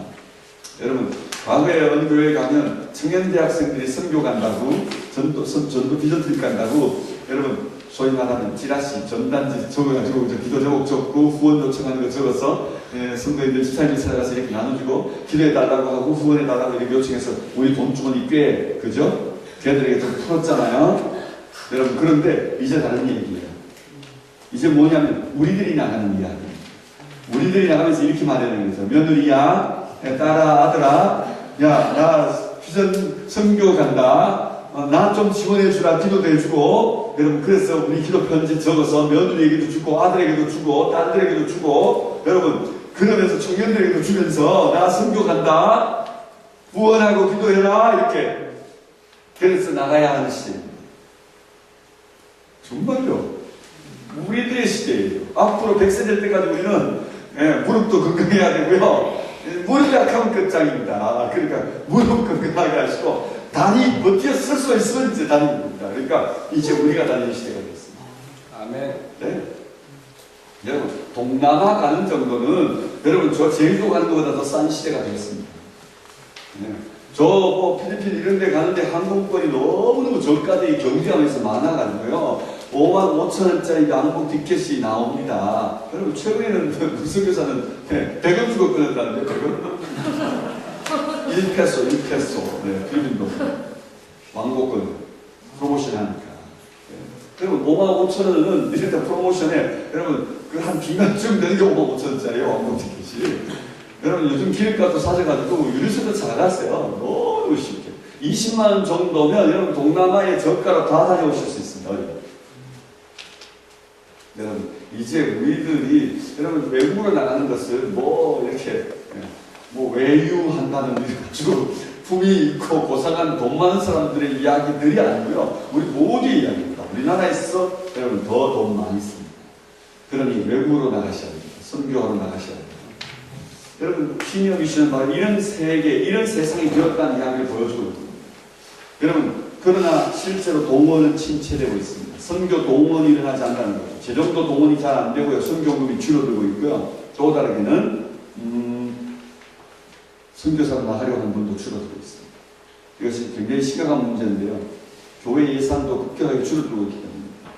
여러분, 과거에 어느 교회에 가면 청년대학생들이 선교 간다고, 전도 비전 트립 간다고, 여러분, 소위 말하는 지라시, 전단지 적어가지고 기도 제목 적고 후원 요청하는 거 적어서 선교인들 집사님들 찾아가서 이렇게 나눠주고 기도해달라고 하고 후원해달라고 이렇게 요청해서 우리 돈 주머니 꽤, 그죠? 걔들에게 좀 풀었잖아요. 여러분, 그런데 이제 다른 얘기예요. 이제 뭐냐면 우리들이 나가는 이야기. 우리들이 나가면서 이렇게 말하는 거죠. 며느리야, 딸아, 아들아, 야, 나 비전 선교 간다. 나 좀 지원해주라. 기도도 해주고. 여러분, 그래서 우리 기도 편지 적어서 며느리에게도 주고 아들에게도 주고 딸들에게도 주고, 여러분, 그러면서 청년들에게도 주면서 나 선교 간다. 후원하고 기도해라. 이렇게. 그래서 나가야 하는 시대입니다. 정말요. 우리들의 시대예요. 앞으로 100세 될 때까지 우리는 무릎도 건강해야 되고요. 무릎이 약하면 끝장입니다. 그러니까 무릎 건강하게 하시고 다리 버티어 쓸 수 있으면 이제 다니입니다. 그러니까 이제 우리가 다니는 시대가 됐습니다. 아멘. 네. 여러분, 동남아 가는 정도는 여러분 저 제주도 가는 것보다 더 싼 시대가 되겠습니다. 네. 저 필리핀 이런 데 가는데 항공권이 너무너무 저가되게 경쟁하면서 많아가지고요. 55,000원짜리 항공 티켓이 나옵니다. 여러분, 최근에는 무슨 교사는 100원 주고 끊었다는데, 100원? 1페소. 네, 필리핀도. 왕복권 프로모션 하니까. 네. 여러분, 55,000원은 이럴 때 프로모션에, 여러분, 그 한 중간쯤 되는 게 55,000원짜리예요, 왕복 티켓이. 여러분, 요즘 기름값도 사져가지고 유류세도 작았어요. 너무 쉽게. 20만원 정도면 여러분 동남아의 저가로 다 다녀오실 수 있습니다. 여러분, 이제 우리들이 여러분 외국으로 나가는 것을 뭐 이렇게 뭐 외유한다는 일 가지고 품이 있고 고상한 돈 많은 사람들의 이야기들이 아니고요. 우리 모두의 이야기입니다. 우리나라에서 여러분 더 돈 많이 씁니다. 그러니 외국으로 나가셔야 됩니다. 선교하러 나가셔야 됩니다. 여러분, 시니어 미션은 바로 이런 세계, 이런 세상이 되었다는 이야기를 보여주고 있습니다. 여러분, 그러나 실제로 동원은 침체되고 있습니다. 선교 동원이 일어나지 않는다는 거죠. 재정도 동원이 잘 안 되고요. 선교금이 줄어들고 있고요. 또 다르게는 선교사로 나가려고 하는 분도 줄어들고 있습니다. 이것이 굉장히 심각한 문제인데요. 교회 예산도 급격하게 줄어들고 있기 때문입니다.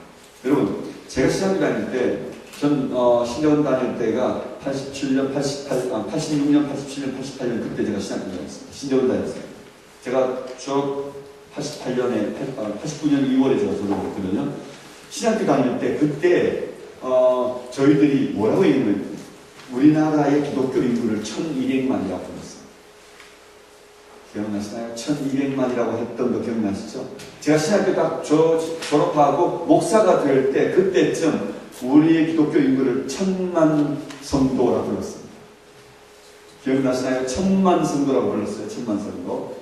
여러분, 제가 신학교 다닐 때, 전 신대원 다닐 때가 86년, 88년, 87년, 그때 제가 신학교 다녔습니다. 신대원 다녔어요. 제가 88년에, 89년 2월에 제가 졸업했거든요. 신학교 다닐 때, 그때 저희들이 뭐라고 얘기하냐면 우리나라의 기독교 인구를 1200만이라고 불렀어요. 기억나시나요? 1200만이라고 했던 거 기억나시죠? 제가 신학교 딱 졸업하고 목사가 될 때 그때쯤 우리의 기독교 인구를 1000만 성도라고 불렀습니다. 기억나시나요? 1000만 성도라고 불렀어요. 1000만 성도.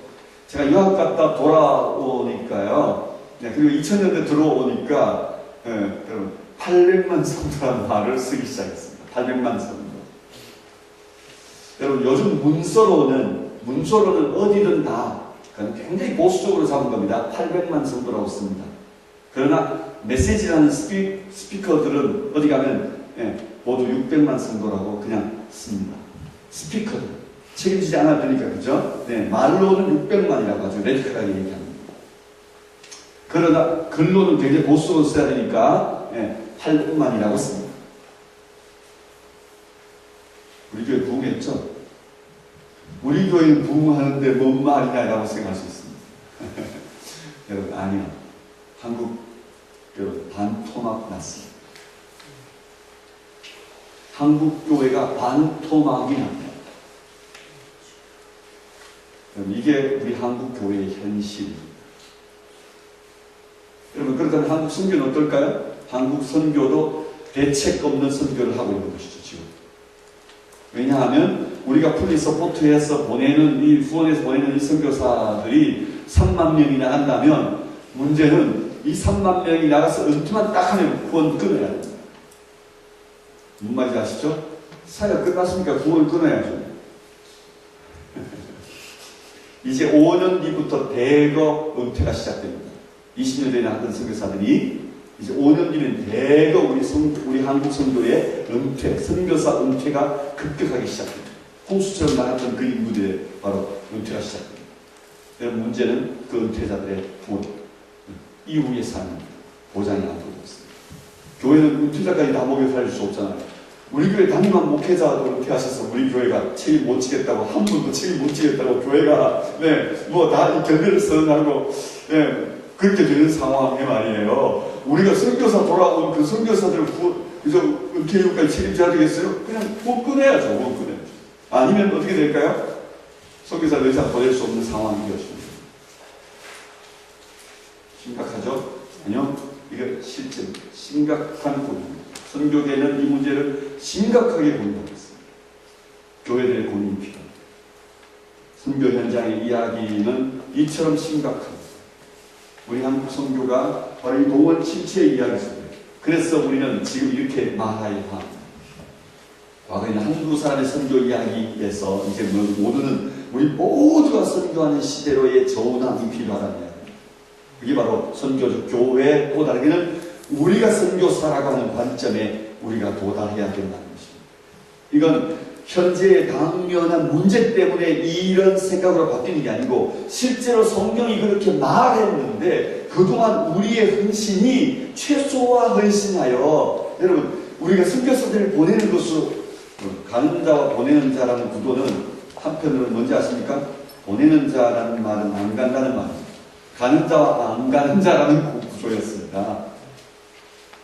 제가 유학 갔다 돌아오니까요. 네, 그리고 2000년대 들어오니까 800만 성도라는 말을 쓰기 시작했습니다. 800만 성도. 여러분 요즘 문서로는 어디든 다 굉장히 보수적으로 잡은 겁니다. 800만 성도라고 씁니다. 그러나 메시지라는 스피커들은 어디 가면 모두 600만 성도라고 그냥 씁니다. 스피커들 책임지지 않아도 되니까 그죠? 네, 말로는 600만이라고 아주 레디컬하게 얘기합니다. 그러나 글로는 굉장히 보수적으로 써야 되니까 800만이라고 씁니다. 우리 교회 부흥했죠? 우리 교회는 부흥하는데 뭔 말이냐라고 생각할 수 있습니다. 여러분 아니요. 한국 여러분 반토막 났습니다. 한국 교회가 반토막이 납니다. 여러분 이게 우리 한국 교회의 현실입니다. 여러분 그렇다면 한국 선교는 어떨까요? 한국 선교도 대책 없는 선교를 하고 있는 것이죠 지금. 왜냐하면 우리가 풀리 서포트해서 후원해서 보내는 이 선교사들이 3만 명이나 한다면 문제는 이 3만 명이 나가서 은퇴만 딱 하면 후원 끊어야 됩니다. 무슨 말인지 아시죠? 사역 끝났으니까 후원 끊어야죠. 이제 5년 뒤부터 대거 은퇴가 시작됩니다. 20년 전에 하던 선교사들이 이제 5년 뒤는 대거 우리 한국 선교의 선교사 은퇴가 급격하게 시작됩니다. 홍수처럼 나갔던 그 인구들의 바로 은퇴가 시작됩니다. 문제는 그 은퇴자들의 돈, 이후의 삶, 보장이 안 되고 있습니다. 교회는 은퇴자까지 다 먹여 살릴 수 없잖아요. 우리 교회 담임한 목회자도 은퇴하셔서 우리 교회가 책임 못 지겠다고, 한 분도 책임 못 지겠다고 교회가 다 견뎌를 써나고 그렇게 되는 상황에 말이에요. 우리가 선교사 돌아온 그 선교사들을 은퇴후까지 책임져야 되겠어요? 그냥 못 끊어야죠. 못 끊어야죠. 아니면 어떻게 될까요? 선교사를 이상 보낼 수 없는 상황이 되었습니다. 심각하죠? 아니요. 이게 실제 심각한 고민입니다. 선교계는 이 문제를 심각하게 고민하고 있습니다. 교회들의 고민이 필요합니다. 선교 현장의 이야기는 이처럼 심각합니다. 우리 한국 선교가 바로 이 동원 침체의 이야기 속에 그래서 우리는 지금 이렇게 말해야 합니다. 과거에는 한두 사람의 선교 이야기에서 이제 모두는 우리 모두가 선교하는 시대로의 저운함이 필요하다는 이야기입니다. 그게 바로 선교적 교회 또 다르게는 우리가 선교사라고 하는 관점에 우리가 도달해야 된다는 것입니다. 이건 현재의 당면한 문제 때문에 이런 생각으로 바뀌는 게 아니고 실제로 성경이 그렇게 말했는데 그동안 우리의 헌신이 최소화 헌신하여 여러분 우리가 선교사들을 보내는 것으로 가는 자와 보내는 자라는 구도는 한편으로는 뭔지 아십니까? 보내는 자라는 말은 안 간다는 말입니다. 가는 자와 안 가는 자라는 구조였습니다.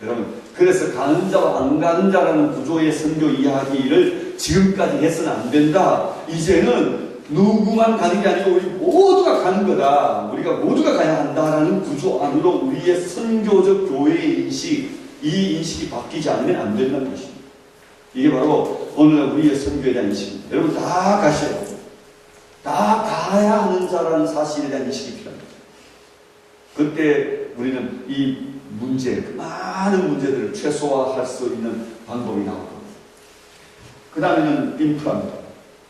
여러분 그래서 가는 자와 안 가는 자라는 구조의 선교 이야기를 지금까지 해서는 안 된다. 이제는 누구만 가는 게 아니고 우리 모두가 가는 거다. 우리가 모두가 가야 한다라는 구조 안으로 우리의 선교적 교회의 인식, 이 인식이 바뀌지 않으면 안 된다는 것입니다. 이게 바로 오늘날 우리의 선교에 대한 인식입니다. 여러분 다 가셔야 합니다. 다 가야 하는 자라는 사실에 대한 인식이 필요합니다. 그때 우리는 이 문제, 그 많은 문제들을 최소화할 수 있는 방법이 나옵니다. 그 다음에는 인프라입니다.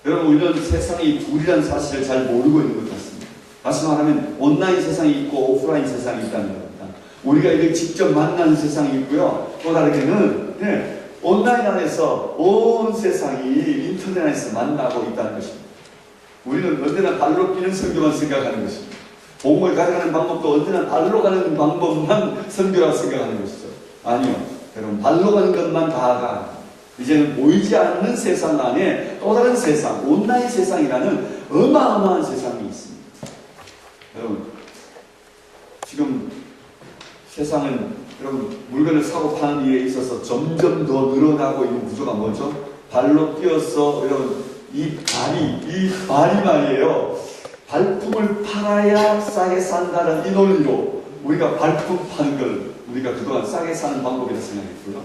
여러분 우리는 세상이 둘이라는 사실을 잘 모르고 있는 것 같습니다. 다시 말하면 온라인 세상이 있고 오프라인 세상이 있다는 겁니다. 우리가 이렇게 직접 만나는 세상이 있고요. 또 다르게는 온라인 안에서 온 세상이 인터넷 안에서 만나고 있다는 것입니다. 우리는 언제나 발로 뛰는 선교만 생각하는 것입니다. 복음을 가져가는 방법도 언제나 발로 가는 방법만 선교라고 생각하는 것이죠. 아니요. 여러분 발로 가는 것만 다가 이제는 보이지 않는 세상 안에 또 다른 세상, 온라인 세상이라는 어마어마한 세상이 있습니다. 여러분 지금 세상은 여러분, 물건을 사고 파는 일에 있어서 점점 더 늘어나고 있는 구조가 뭐죠? 발로 뛰어서, 여러분, 이 발이 말이에요. 발품을 팔아야 싸게 산다는 이 논리로 우리가 발품 파는 걸 우리가 그동안 싸게 사는 방법이라 생각했고요.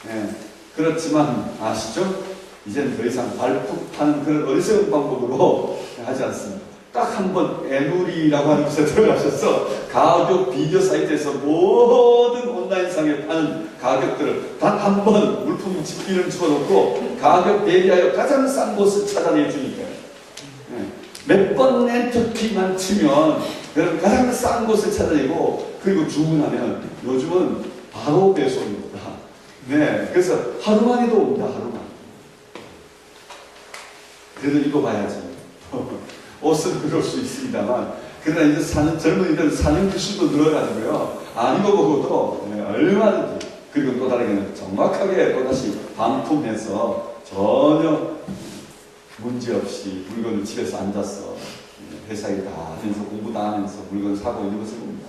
예, 그렇지만 아시죠? 이제는 더 이상 발품 파는 그런 어리석은 방법으로 하지 않습니다. 딱 한 번 에누리라고 하는 곳에 들어가셔서 가격 비교 사이트에서 모든 온라인상에 파는 가격들을 단 한 번 물품 집기를 집어넣고 가격 대비하여 가장 싼 곳을 찾아내 주니까요. 몇 번 엔터키만 치면 가장 싼 곳을 찾아내고 그리고 주문하면 요즘은 바로 배송입니다. 네, 그래서 하루만에도 옵니다. 하루만. 그래도 입어봐야지. 옷은 그럴 수 있습니다만, 그러나 이제 젊은이들 사는 기술도 늘어가지고요. 안 입어보고도 얼마든지. 그리고 또 다르게는 정확하게 또다시 반품해서 전혀 문제없이 물건을 집에서 앉아서 회사에 다 하면서 공부 다 하면서 물건 사고 있는 것을 봅니다.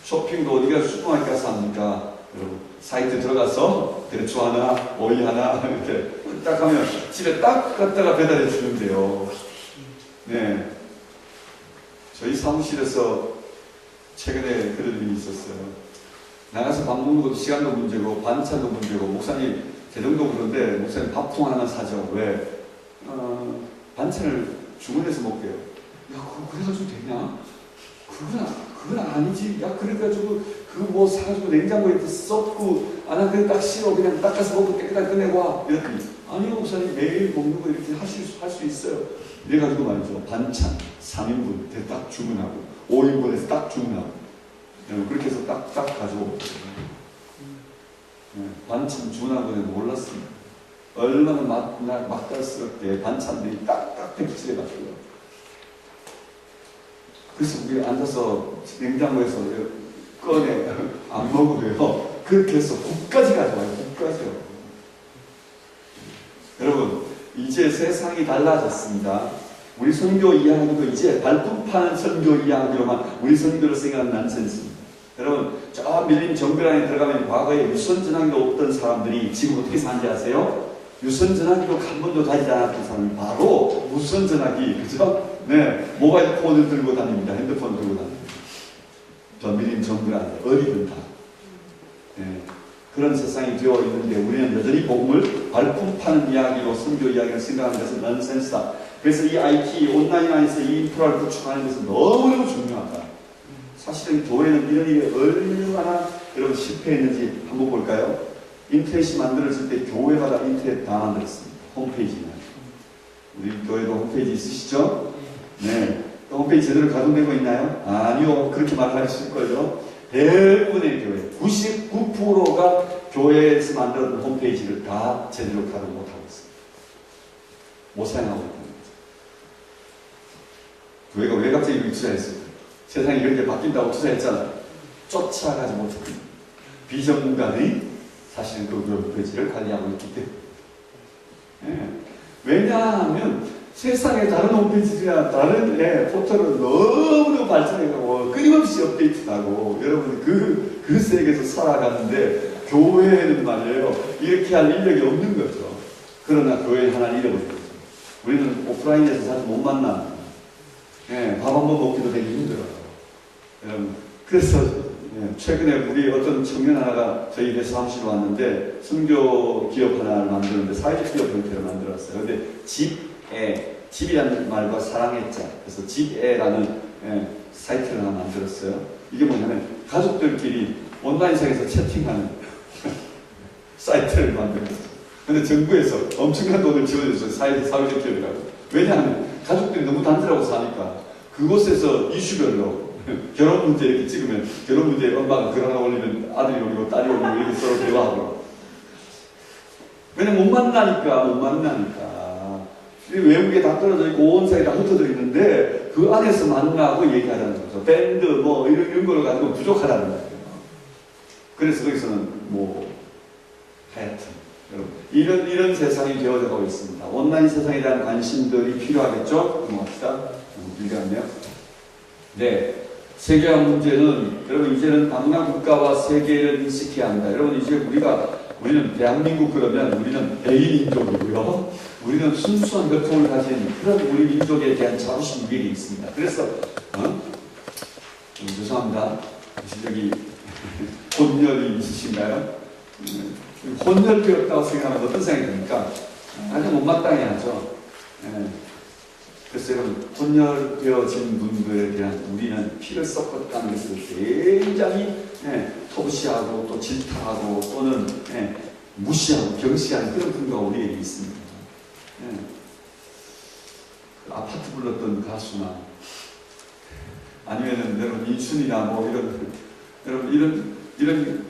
쇼핑도 어디가 슈퍼마켓 가서 합니까? 여러분, 사이트 들어가서 대추 하나, 오이 하나 이렇게 딱 하면 집에 딱 갖다가 배달해 주는데요. 네, 저희 사무실에서 최근에 그런 일이 있었어요. 나가서 밥 먹는 것도 시간도 문제고 반찬도 문제고 목사님 제정도 그런데 목사님 밥통 하나만 사죠. 왜? 반찬을 주문해서 먹게요. 야, 그래가지고 되냐? 그건 아니지. 야, 그래가지고 그거 뭐 사가지고 냉장고에 썩고 그냥 딱 싫어. 그냥 닦아서 먹고 깨끗하게 끝내고 와. 이랬더니 아니요, 목사님 매일 먹는 거 이렇게 할 수 있어요. 이래가지고 말이죠. 반찬 3인분 딱 주문하고 5인분에서 딱 주문하고 그렇게 해서 딱 가지고 반찬 주문한 거는 몰랐습니다. 얼마나 맛깔스럽게 반찬들이 딱딱 배치돼가지고요. 그래서 우리 앉아서 냉장고에서 꺼내 안 먹어도요. 그렇게 해서 국까지 가져와요. 국까지요. 여러분, 이제 세상이 달라졌습니다. 우리 선교 이야기도 이제 발품 파는 선교 이야기로만 우리 선교를 생각하는 난센스입니다. 여러분, 저 밀림 정글 안에 들어가면 과거에 유선전화기도 없던 사람들이 지금 어떻게 사는지 아세요? 유선전화기도 한 번도 다니지 않았던 사람이 바로 무선전화기, 그죠? 네, 모바일 폰을 들고 다닙니다. 핸드폰 들고 다닙니다. 저 밀림 정글 안에 어디든 다. 네, 그런 세상이 되어 있는데 우리는 여전히 복음을 발품 파는 이야기로 선교 이야기를 생각하는 것은 넌센스다. 그래서 이 IT 온라인 안에서 이 인프라를 구축하는 것은 너무너무 중요하다. 사실은 교회는 이런 일에 얼마나 여러분 실패했는지 한번 볼까요? 인터넷이 만들어질 때 교회마다 인터넷 다 만들었습니다. 홈페이지는. 우리 교회도 홈페이지 있으시죠? 네. 홈페이지 제대로 가동되고 있나요? 아니요. 그렇게 말하실 거예요. 대부분의 교회, 99%가 교회에서 만들었던 홈페이지를 다 제대로 가동 못하고 있습니다. 못 사용하고 있다는 거죠. 교회가 왜 갑자기 여기 투자했을까요? 세상이 이렇게 바뀐다고 투자했잖아요. 쫓아가지 못했거든요. 비전문가들이 사실은 그 홈페이지를 관리하고 있기 때문에. 네. 왜냐하면 세상에 다른 홈페이지나 다른 포털은 너무너무 발전해가고 끊임없이 업데이트하고 여러분 그 세계에서 살아가는데 교회는 말이에요. 이렇게 할 인력이 없는 거죠. 그러나 교회 하나를 잃어버린 거죠. 우리는 오프라인에서 사실 못 만납니다. 밥 한 번 먹기도 되게 힘들어요. 여러분, 그래서 최근에 우리 어떤 청년 하나가 저희 회사 사무실에 왔는데 선교 기업 하나를 만드는데 사회적 기업 형태를 만들었어요. 근데 집이라는 말과 사랑의 자, 그래서 집에라는 사이트를 하나 만들었어요. 이게 뭐냐면 가족들끼리 온라인상에서 채팅하는 사이트를 만들었어요. 근데 정부에서 엄청난 돈을 지원해줬어요. 사회적 기업이라고. 왜냐하면 가족들이 너무 단절하고 사니까 그곳에서 이슈별로 결혼 문제 이렇게 찍으면 결혼 문제 엄마가 글 하나 올리면 아들이 올리고 딸이 올리고 이렇게 서로 대화하고. 왜냐면 못 만나니까. 외국에 다 떨어져 있고 온 사이에 다 흩어져 있는데 그 안에서 만나고 얘기하자는 거죠. 밴드 뭐 이런 거를 가지고 부족하다는 거예요. 그래서 거기서는 하여튼 여러분 이런 세상이 되어가고 있습니다. 온라인 세상에 대한 관심들이 필요하겠죠? 넘어갑시다. 길게 갔네요. 네. 세계화 문제는 여러분 이제는 다문화 국가와 세계를 인식해야 합니다. 여러분 이제 우리는 대한민국 그러면 우리는 대의민족이고요. 우리는 순수한 혈통을 가진 그런 우리 민족에 대한 자부심 위에 있습니다. 그래서 죄송합니다. 혹시 여기 혼혈이 있으신가요? 혼혈되었다고 생각하면 어떤 생각이 듭니까? 아주 못마땅해하죠. 그래서 여러분 혼혈되어진 분들에 대한 우리는 피를 섞었다는 것을 굉장히 터부시하고 또 질타하고 또는 무시하고 경시하는 그런 분과가 우리에게 있습니다. 그 아파트 불렀던 가수나 아니면은 여러분 인순이나 뭐 이런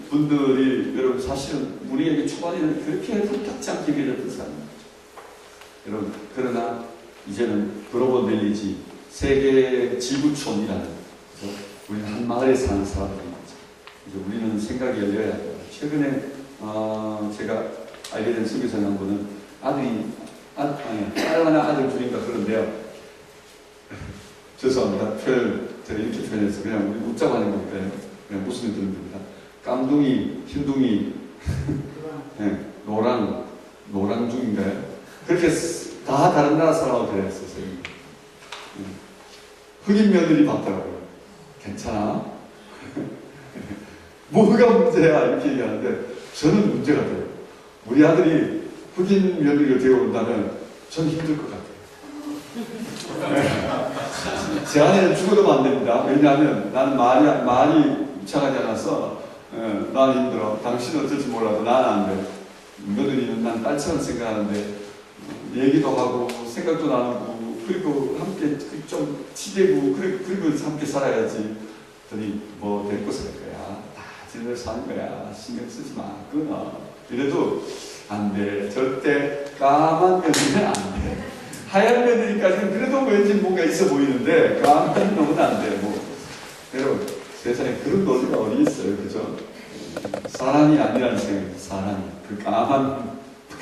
분들이 여러분 사실은 우리에게 초반에는 그렇게 탐탁지 않게 믿었던 사람입니다. 여러분 그러나 이제는 글로벌 빌리지 세계 지구촌이라는 우리는 한 마을에 사는 사람들입니다. 이제 우리는 생각이 열려야 돼요. 최근에 제가 알게 된 선교사님 한 분은 딸 하나 아들 둘인가 그런데요. 죄송합니다. 제가 이렇게 표현해서 그냥 우리 웃자고 하는 거니까요. 그냥 웃으면 되는 겁니다. 깡둥이, 흰둥이, 노랑중인가요? 그렇게 다 다른 나라 사람하고 그랬어요. 흑인 며느리 봤더라고요. 괜찮아? 뭐가 문제야? 이렇게 얘기하는데 저는 문제가 돼요. 우리 아들이 흑인 며느리가 되어온다면 저는 힘들 것 같아요. 제 아내는 죽어도 안 됩니다. 왜냐하면 나는 말이 이창하지 않아서 나는 힘들어. 당신은 어쩔지 몰라도 나는 안 돼. 며느리는 난 딸처럼 생각하는데 얘기도 하고 생각도 나누고 그리고 함께 좀 치대고 그리고 함께 살아야지. 그랬더니 뭐 데리고 살 거야. 다 지내서 사는 거야. 신경 쓰지 마. 끊어. 이래도 안 돼. 절대 까만 며느리는 안 돼. 하얀 며느리까지는 그래도 왠지 뭔가 있어 보이는데 까만 놈은 안 돼. 뭐 여러분 세상에 그런 논리가 어디 있어요, 그죠? 사람이 아니라는 생각이 사람이 그 까만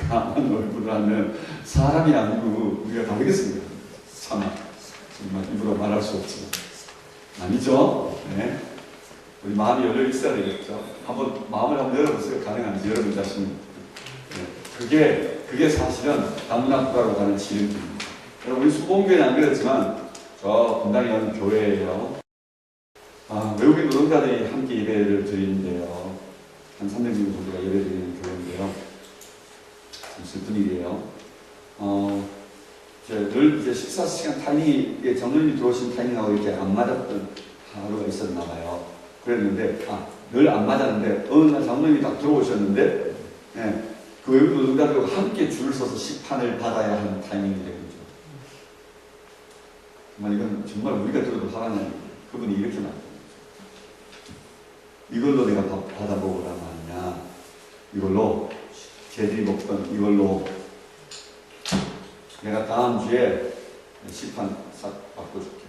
얼굴을 하는 사람이 아니고 우리가 다르겠습니다. 참 정말 입으로 말할 수 없지만 아니죠. 네. 우리 마음이 열려 있어야 되겠죠. 마음을 한번 열어보세요. 가능한지 여러분 자신. 네. 그게 사실은 다문화 국가로 가는 지름길입니다. 우리 수봉교회는 안 그랬지만 저 분당에 있는 교회예요. 외국인 노동자들이 함께 예배를 드리는데요. 한 300명 정도가 예배 드리는 교회인데요. 참 슬픈 일이에요. 늘 이제 식사 시간 타이밍이 장로님이 들어오신 타이밍하고 이렇게 안 맞았던 하루가 있었나 봐요. 그랬는데 늘 안 맞았는데 어느 날 장로님이 딱 들어오셨는데 그 외국 노동자들과 함께 줄을 서서 식판을 받아야 하는 타이밍이 되는 거죠. 정말 이건 정말 우리가 들어도 화가 나는 거예요. 그분이 이렇게 말합니다. 이걸로 내가 밥 받아 먹으란 말이냐. 이걸로 쟤들이 먹던 이걸로 내가 다음 주에 식판 싹 바꿔줄게.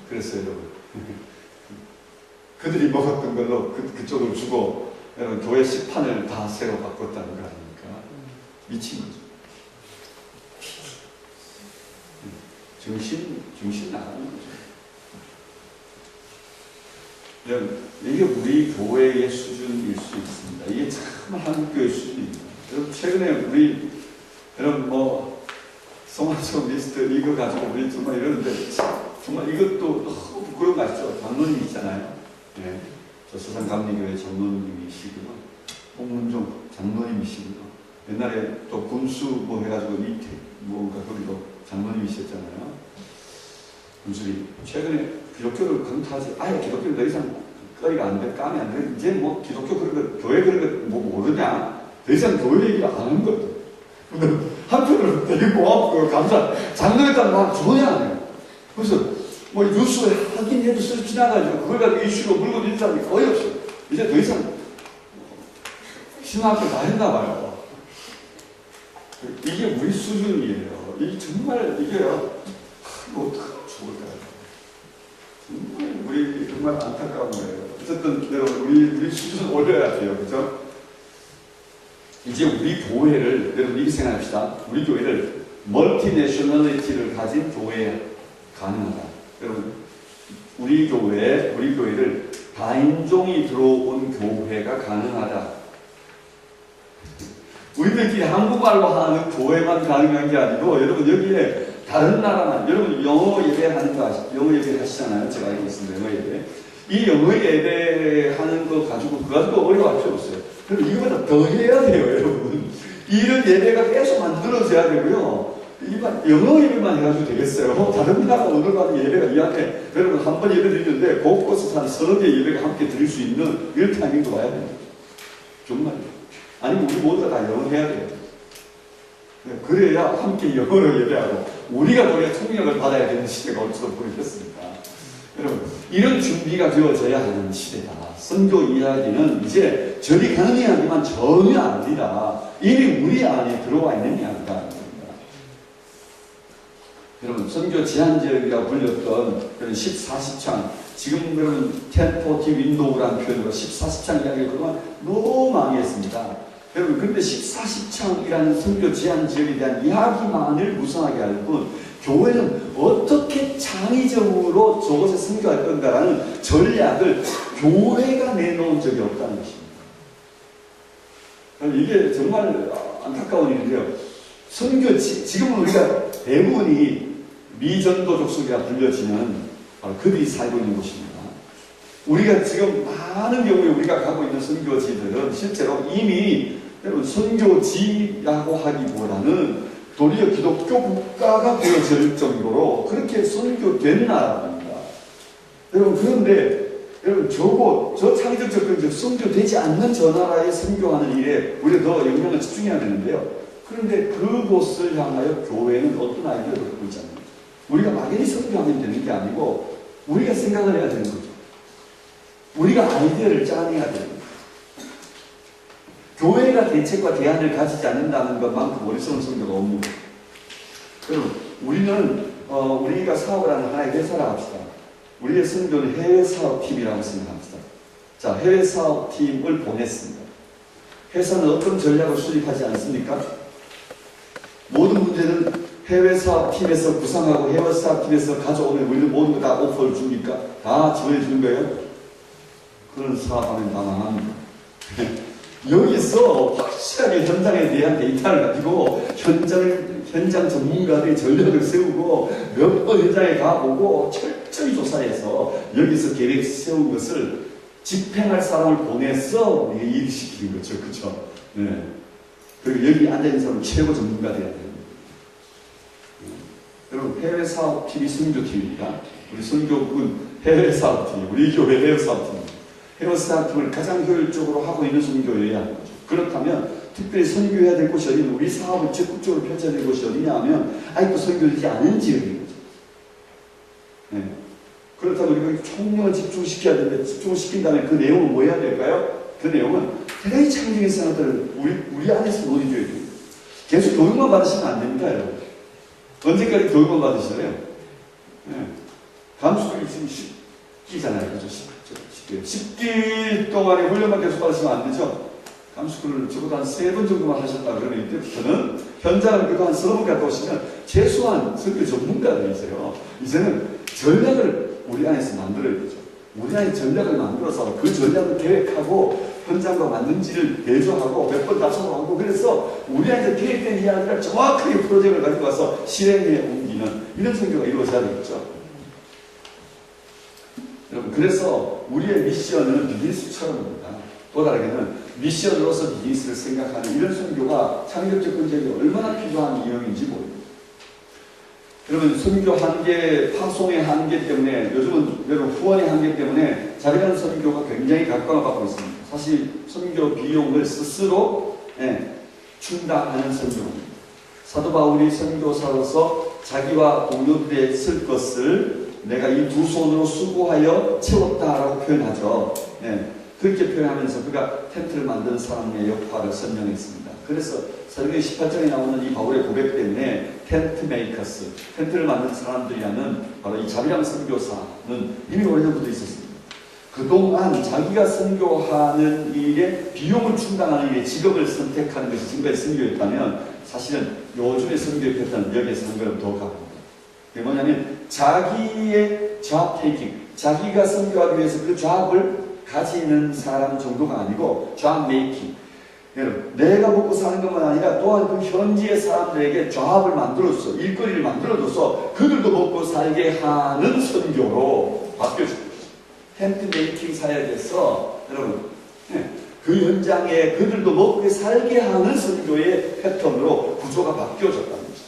그랬어요, 여러분. 그들이 먹었던 걸로 그쪽으로 주고 여러분 교회 식판을 다 새로 바꿨다는 거 아닙니까? 미친 거죠. 정신 나가는 거죠. 여러분, 이게 우리 교회의 수준일 수 있습니다. 이게 참 한국교회 수준입니다. 여러분, 최근에 여러분 성화적 리스트 이거 가지고 우리 정말 이러는데 정말 이것도 너무 부끄러운 거 아시죠? 장로님 있잖아요. 네. 저 서산감리교회 장로님이시고요. 홍문종 장로님이시고요. 옛날에 또 군수 해가지고 거기도 장로님이셨잖아요. 군수님. 최근에 기독교를 강타하지, 아예 기독교를 더 이상 거리가 안 돼, 까면 안 돼. 이제 기독교 그런 거, 교회 그런 거 모르냐. 더 이상 교회 얘기를 안 하는 거죠. 근데 한편으로 되게 고맙고 장로했다는 말 좋냐. 그래서 뉴스에 확인해도 쓱 지나가지고 그걸 가지고 이슈로 물고 있는 사람이 거의 없어요. 이제 더 이상 신학교 다 했나 봐요. 이게 우리 수준이에요. 이게 정말 이게요. 어떻게 좋을까요? 정말 정말 안타까운 거예요. 어쨌든 여러분 우리 수준 올려야 돼요, 그죠? 이제 우리 교회를 여러분 이렇게 생각합시다. 우리 교회를 멀티내셔널리티를 가진 교회 가능하다. 여러분 우리 교회를 다인종이 들어온 교회가 가능하다. 우리들끼리 한국말로 하는 교회만 가능한 게 아니고, 여러분 여기에 다른 나라만, 여러분 영어 예배하는 거 아시죠? 영어 예배 하시잖아요. 제가 알고 있습니다. 영어 예배. 이 영어 예배하는 거 가지고, 그거 가지고 어려워할 필요 없어요. 그럼 이거보다 더 해야 돼요, 여러분. 이런 예배가 계속 만들어져야 되고요. 영어 예배만 해가지고 되겠어요. 다른 나라 언어로 하는 예배가 이 안에, 여러분 한 번 예배 드리는데, 곳곳에서 한 30개 예배가 함께 드릴 수 있는 이런 타이밍도 와야 됩니다. 정말. 아니면 우리 모두가 다 영어 해야 돼요. 그래야 함께 영어로 예배하고, 우리가 우리가 총력을 받아야 되는 시대가 올 줄도 모르겠습니까? 여러분, 이런 준비가 되어져야 하는 시대다. 선교 이야기는 이제 저리 가는 이야기만 전혀 아니라 이미 우리 안에 들어와 있는 이야기다. 여러분, 선교 제한지역이라고 불렸던 그런 14시창, 지금 그러면 1040 윈도우라는 표현으로 14시창 이야기를 그동안 너무 많이 했습니다. 여러분, 그런데 14시창이라는 선교 제한지역에 대한 이야기만을 무성하게 할 뿐, 교회는 어떻게 창의적으로 저곳에 선교할 건가라는 전략을 교회가 내놓은 적이 없다는 것입니다. 이게 정말 안타까운 일인데요. 선교, 지금은 우리가 대부분이 미전도 족속이라 불려지는 바로 그들이 살고 있는 곳입니다. 우리가 지금 많은 경우에 우리가 가고 있는 선교지들은 실제로 이미 선교지라고 하기보다는 도리어 기독교 국가가 되어질 정도로 그렇게 선교된 나라입니다. 여러분, 그런데 여러분, 저 창의적 접근적 선교되지 않는 저 나라에 선교하는 일에 우리가 더 영향을 집중해야 되는데요. 그런데 그곳을 향하여 교회는 어떤 아이디어를 갖고 있지 않습니까? 우리가 막연히 선교하면 되는 게 아니고 우리가 생각을 해야 되는 거죠. 우리가 아이디어를 짜내야 되는 거죠. 교회가 대책과 대안을 가지지 않는다는 것만큼 어리석은 선교가 없는 거예요. 여러분, 우리는 우리가 사업을 하는 하나의 회사라 합시다. 우리의 선교는 해외사업팀이라고 생각합시다. 자, 해외사업팀을 보냈습니다. 회사는 어떤 전략을 수립하지 않습니까? 모든 문제는 해외사업팀에서 구상하고 해외사업팀에서 가져오면 우리는 모든 거 다 오퍼를 줍니까? 다 지원해 주는 거예요? 그런 사업하면 다 망합니다. 여기서 확실하게 현장에 대한 데이터를 가지고 현장 전문가들이 전략을 세우고 몇 번 현장에 가보고 철저히 조사해서 여기서 계획 세운 것을 집행할 사람을 보내서 우리가 일시키는 거죠. 그렇죠? 네. 그리고 여기 앉아있는 사람은 최고 전문가 돼야 됩니다. 여러분, 해외사업팀이 선교팀입니다. 우리 선교국은 해외사업팀이에요. 우리 교회 해외사업팀입니다. 해외사업팀을 가장 효율적으로 하고 있는 선교여야 하는 거죠. 그렇다면 특별히 선교해야 될 곳이 어디냐, 우리 사업을 적극적으로 펼쳐야 될 곳이 어디냐 하면 아직도 선교되지 않은 지역인 거죠. 네. 그렇다면 우리가 총력을 집중시켜야 되는데, 집중을 시킨 다음에 그 내용은 뭐 해야 될까요? 그 내용은 대단히 창의적인 생각들을 우리 안에서 논의줘야 돼요. 계속 교육만 받으시면 안 됩니다, 여러분. 언제까지 교육만 받으시나요? 네. 감수들이 지금 10기잖아요. 그죠? 10기 동안의 훈련만 계속 받으시면 안 되죠? 감수를 적어도 한 3번 정도만 하셨다 그러면 이때부터는 현장을 그래도 한 30번 갔다 오시면 최소한 선교 전문가들이세요. 이제는 전략을 우리 안에서 만들어야 되죠. 우리 안에 전략을 만들어서 그 전략을 계획하고 현장과 맞는지를 대조하고 몇 번 답사하고 그래서 우리 안에서 계획된 이야기를 정확하게 프로젝트를 가지고 와서 실행에 옮기는 이런 선교가 이루어져야 되겠죠. 여러분, 그래서 우리의 미션은 비즈니스처럼입니다. 또 다르게는 미션으로서 비즈니스를 생각하는 이런 선교가 창의적 접근적이 얼마나 필요한 이유인지 모릅니다. 여러분, 선교 한계, 파송의 한계 때문에 요즘은 여러분 후원의 한계 때문에 자비한 선교가 굉장히 각광을 받고 있습니다. 사실 선교 비용을 스스로 충당하는 선교입니다. 사도 바울이 선교사로서 자기와 동료들의 쓸 것을 내가 이 두 손으로 수고하여 채웠다라고 표현하죠. 그렇게 표현하면서 그가 텐트를 만드는 사람의 역할을 설명했습니다. 그래서 사도행전 18장에 나오는 이 바울의 고백 때문에 텐트 메이커스, 텐트를 만든 사람들이라는 바로 이 자비랑 선교사는 이미 오래전부터 있었습니다. 그동안 자기가 선교하는 일에 비용을 충당하는 일에 직업을 선택하는 것이 지금까지 선교였다면 사실은 요즘의 선교의 패턴은 여기에서 한 걸음 더 가봅니다. 그게 뭐냐면 자기의 job taking, 자기가 선교하기 위해서 그 잡을 가지는 사람 정도가 아니고 잡 메이킹. 여러분, 내가 먹고 사는 것만 아니라 또한 그 현지의 사람들에게 잡을 만들어서 일거리를 만들어줘서 그들도 먹고 살게 하는 선교로 바뀌어졌어요. 텐트 메이킹 사역에서 여러분, 그 현장에 그들도 먹고 살게 하는 선교의 패턴으로 구조가 바뀌어졌다는 거죠.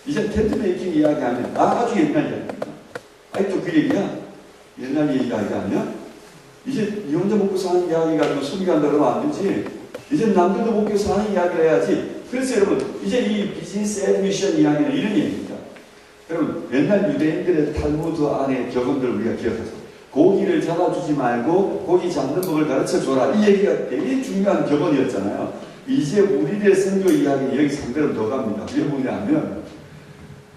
이제 텐트 메이킹 이야기하면 아주 옛날 이야기입니다. 아직도 그 얘기야. 옛날 이야기하면 이제 니 혼자 먹고 사는 이야기 가지고 순기한다 그러면 안 되지. 이제 남들도 먹고 사는 이야기를 해야지. 그래서 여러분, 이제 이 비즈니스 애드미션 이야기는 이런 얘기입니다. 여러분, 옛날 유대인들의 탈무드 안에 격언들을 우리가 기억하죠. 고기를 잡아주지 말고 고기 잡는 법을 가르쳐줘라. 이 얘기가 되게 중요한 격언이었잖아요. 이제 우리들의 선교 이야기는 여기 상대로 더 갑니다. 왜 뭐냐면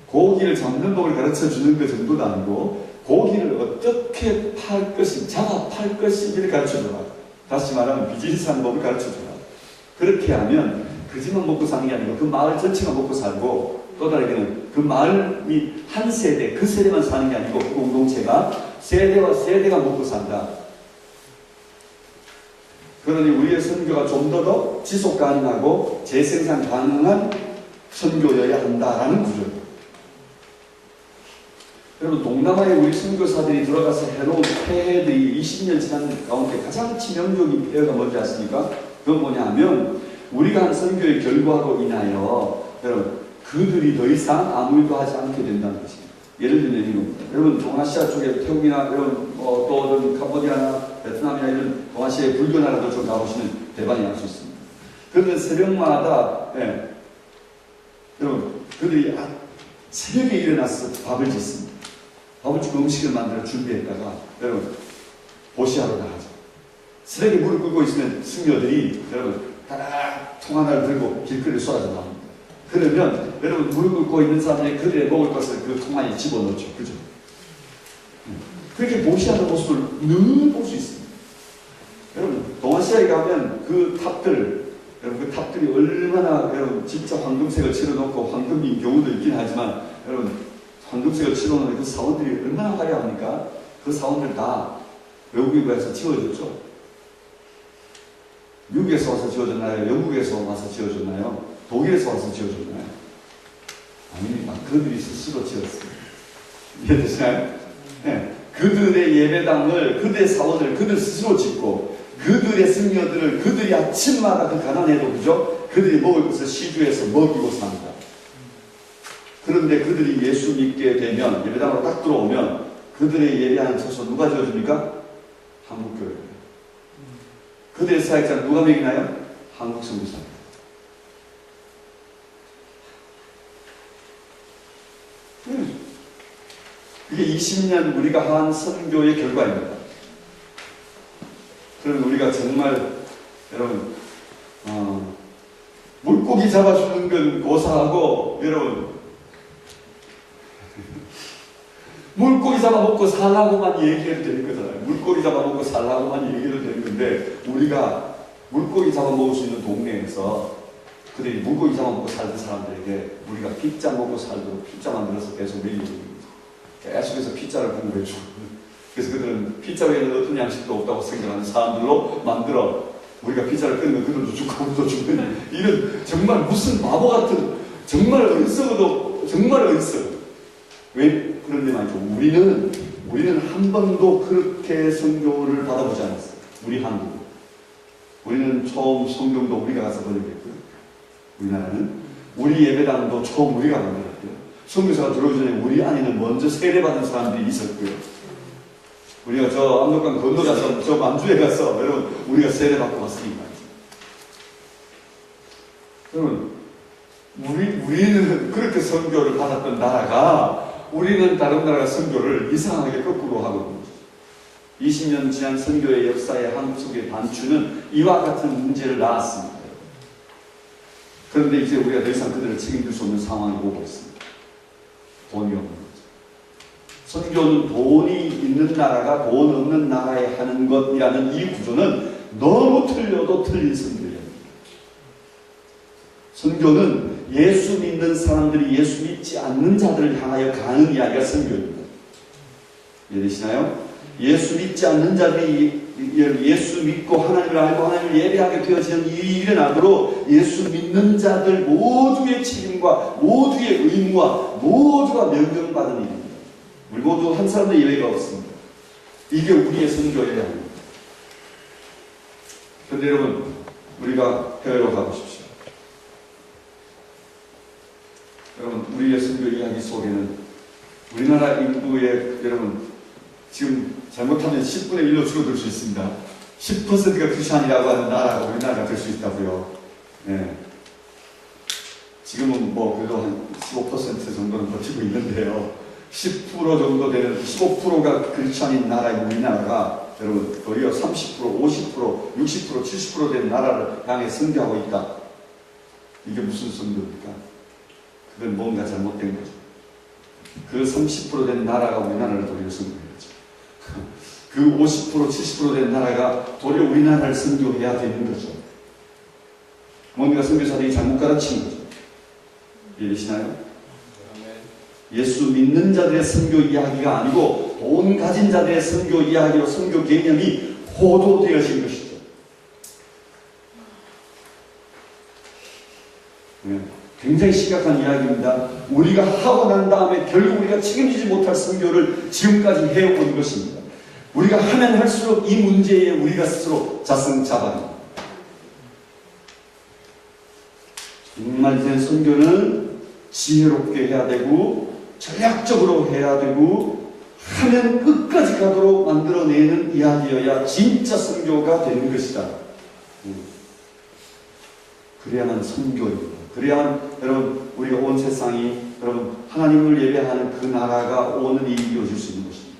고기를 잡는 법을 가르쳐주는 것 정도도 아니고 고기를 어떻게 팔 것인지, 잡아 팔 것인지를 가르쳐줘라. 다시 말하면 비즈니스하는 법을 가르쳐줘라. 그렇게 하면 그 집만 먹고 사는 게 아니고 그 마을 전체가 먹고 살고, 또 다르게는 그 마을이 한 세대, 그 세대만 사는 게 아니고 그 공동체가 세대와 세대가 먹고 산다. 그러니 우리의 선교가 좀 더 지속 가능하고 재생산 가능한 선교여야 한다라는 구조입니다. 여러분, 동남아에 우리 선교사들이 들어가서 해놓은 폐해들이 20년 지난 가운데 가장 치명적인 폐해가 뭔지 아십니까? 그건 뭐냐 하면 우리가 한 선교의 결과로 인하여 여러분, 그들이 더 이상 아무 일도 하지 않게 된다는 것입니다. 예를 들면 이런 겁니다. 여러분, 동아시아 쪽에 태국이나 이런 또 어떤 캄보디아나 베트남이나 이런 동아시아의 불교 나라도 좀 가보시면 대박이 날 수 있습니다. 그런데 새벽마다 여러분, 그들이 새벽에 일어나서 밥을 짓습니다. 밥을 짓고 음식을 만들어 준비했다가 여러분, 보시하러 나가죠. 새벽에 물을 끓고 있으면 승려들이 여러분 다 통 하나를 들고 길거리에 쏟아져 나옵니다. 그러면 여러분, 물을 끓고 있는 사람들이 그들의 먹을 것을 그 통 안에 집어넣죠. 그죠? 그렇게 보시하는 모습을 늘 볼 수 있습니다. 여러분, 동아시아에 가면 그 탑들, 여러분, 그 탑들이 얼마나 여러분 진짜 황금색을 칠해놓고 황금인 경우도 있긴 하지만 여러분, 황금색을 칠해놓은 그 사원들이 얼마나 화려합니까? 그 사원들 다 외국에 가서 지어졌죠. 미국에서 와서 지어졌나요? 영국에서 와서 지어졌나요? 독일에서 와서 지어졌나요? 아닙니다. 그들이 스스로 지었습니다. 이해되시나요? 네. 그들의 예배당을, 그들의 사원을 그들 스스로 짓고 그들의 승려들을 그들이 아침마다 그 가난해도 그죠? 그들이 먹을 것을 시주해서 먹이고 삽니다. 그런데 그들이 예수 믿게 되면, 예배당으로 딱 들어오면 그들의 예배하는 처소 누가 지어줍니까? 한국교회입니다. 그들의 사역자는 누가 먹이나요? 한국 선교사입니다. 이게 20년 우리가 한 선교의 결과입니다. 그럼 우리가 정말 여러분 물고기 잡아주는 건 고사하고 여러분 물고기 잡아먹고 살라고만 얘기해도 되는 거잖아요. 물고기 잡아먹고 살라고만 얘기해도 되는 건데 우리가 물고기 잡아먹을 수 있는 동네에서 그들이 물고기 잡아먹고 살던 사람들에게 우리가 피자 먹고 살도록 피자 만들어서 계속 먹이고 있는 거죠. 계속해서 피자를 공부해주고, 그래서 그들은 피자 외에는 어떤 양식도 없다고 생각하는 사람들로 만들어 우리가 피자를 끊으면 그들도 죽고 우리도 죽는 이런 정말 무슨 바보 같은 정말 어리석어도 정말 어리석어. 왜 그런데 말이죠. 우리는 한 번도 그렇게 선교를 받아보지 않았어요. 우리 한국. 우리는 처음 성경도 우리가 가서 번역했고요. 우리나라는 우리 예배당도 처음 우리가 만들었고요. 선교사가 들어오기 전에 우리 안에는 먼저 세례받은 사람들이 있었고요. 우리가 저 압록강 건너가서 저 만주에 가서 여러분 우리가 세례받고 왔으니까. 여러분 우리는 그렇게 선교를 받았던 나라가 우리는 다른 나라 선교를 이상하게 거꾸로 하거든요. 20년 지난 선교의 역사의 한국 속의 반추는 이와 같은 문제를 낳았습니다. 그런데 이제 우리가 더 이상 그들을 책임질 수 없는 상황을 보고 있습니다. 돈이 없는 거죠. 선교는 돈이 있는 나라가 돈 없는 나라에 하는 것이라는 이 구조는 너무 틀려도 틀린 선교입니다. 선교는 예수 믿는 사람들이 예수 믿지 않는 자들을 향하여 가는 이야기가 선교입니다. 이해되시나요? 예수 믿지 않는 자들이 예수 믿고 하나님을 알고 하나님을 예배하게 되어지는 일이 일어나도록 예수 믿는 자들 모두의 책임과 모두의 의무와 모두가 명령받은 일입니다. 우리 모두 한 사람도 예외가 없습니다. 이게 우리의 선교여야 합니다. 그런데 여러분, 우리가 해외로 가보십시오. 여러분, 우리의 선교 이야기 속에는 우리나라 인구의, 여러분, 지금 잘못하면 10분의 1로 줄어들 수 있습니다. 10%가 크리스찬이라고 하는 나라가 우리나라가 될 수 있다고요. 네. 지금은 뭐 그래도 한 15% 정도는 버티고 있는데요. 10% 정도 되는 15%가 크리스찬인 나라인 우리나라가 여러분 도리어 30%, 50%, 60%, 70% 된 나라를 향해 선교하고 있다. 이게 무슨 선교입니까? 그건 뭔가 잘못된 거죠. 그 30% 된 나라가 우리나라를 도리어 선교해야죠. 그 50%, 70% 된 나라가 도리어 우리나라를 선교해야 되는 거죠. 뭔가 선교사들이 잘못 가르친 거죠. 이해되시나요? 예수 믿는 자들의 선교 이야기가 아니고 돈 가진 자들의 선교 이야기로 선교 개념이 호도되어진 것이죠. 네. 굉장히 심각한 이야기입니다. 우리가 하고 난 다음에 결국 우리가 책임지지 못할 선교를 지금까지 해온 것입니다. 우리가 하면 할수록 이 문제에 우리가 스스로 자승자박입니다. 정말 이제 선교는 지혜롭게 해야 되고 전략적으로 해야 되고 하면 끝까지 가도록 만들어내는 이야기여야 진짜 선교가 되는 것이다. 그래야만 선교입니다. 그래야만 여러분 우리가 온 세상이 여러분 하나님을 예배하는 그 나라가 오는 일이 이루어질 수 있는 것입니다.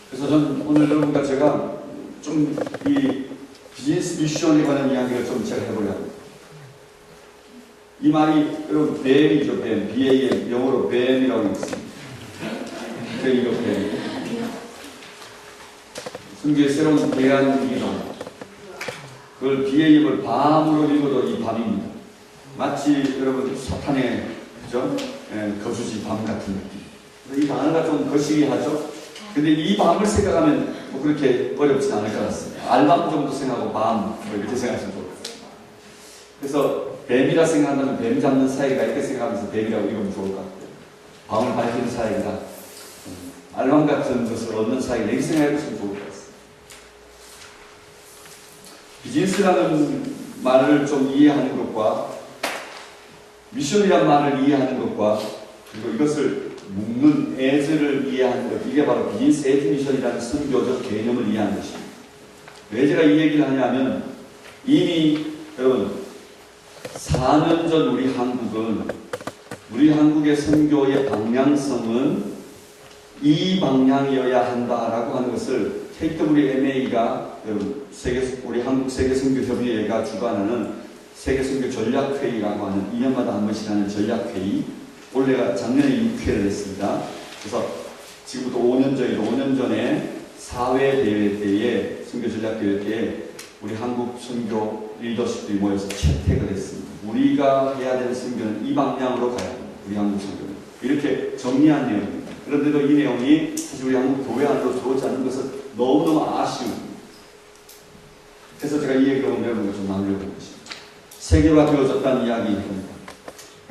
그래서 저는 오늘 여러분과 제가 좀 이 비즈니스 미션에 관한 이야기를 좀 제가 해보려고 합니다. 이 말이 여러분 뱀이죠. 뱀. BAM 영어로 뱀이라고 있습니다. 이거 뱀. 성경의 새로운 대안이기도 합니다. 그걸 BAM을 밤으로 읽어도 이 밤입니다. 마치 여러분 사탄의 그죠? 거주지 밤 같은 느낌. 이 단어가 좀 거시기하죠. 근데 이 밤을 생각하면 뭐 그렇게 어렵지 않을 것 같습니다. 알밤 정도 생각하고 밤 뭐 이렇게 생각하시면 좋을 것 같습니다. 그래서 뱀이라 생각한다면 뱀 잡는 사이가 이렇게 생각하면서 뱀이라고 읽으면 좋을 것 같아요. 밤을 밝히는 사이가 알밤 같은 것을 얻는 사이가 이렇게 생각해보시면 좋을 것 같습니다. 비즈니스라는 말을 좀 이해하는 것과 미션이라는 말을 이해하는 것과 그리고 이것을 묶는 에즈를 이해하는 것, 이게 바로 비즈니스 에즈 미션이라는 선교적 개념을 이해하는 것입니다. 왜 제가 이 얘기를 하냐면 이미 여러분 4년 전 우리 한국의 선교의 방향성은 이 방향이어야 한다라고 하는 것을 KWMA가 여러분 우리 한국 세계선교협의회가 주관하는 세계선교전략회의라고 하는 2년마다 한 번씩 하는 전략회의, 올해가 작년에 6회를 했습니다. 그래서 지금부터 5년 전에 4회 대회 때에 선교전략대회 때에 우리 한국 선교 리더십들이 모여서 채택을 했습니다. 우리가 해야 되는 선교는 이 방향으로 가야 합니다. 우리 한국 선교는 이렇게 정리한 내용입니다. 그런데도 이 내용이 사실 우리 한국 교회 안으로 들어오지 않는 것은 너무너무 아쉬웁니다. 그래서 제가 이 얘기를 오늘 여러분과 좀 나누려고 한 것입니다. 세계화 되어졌다는 이야기입니다.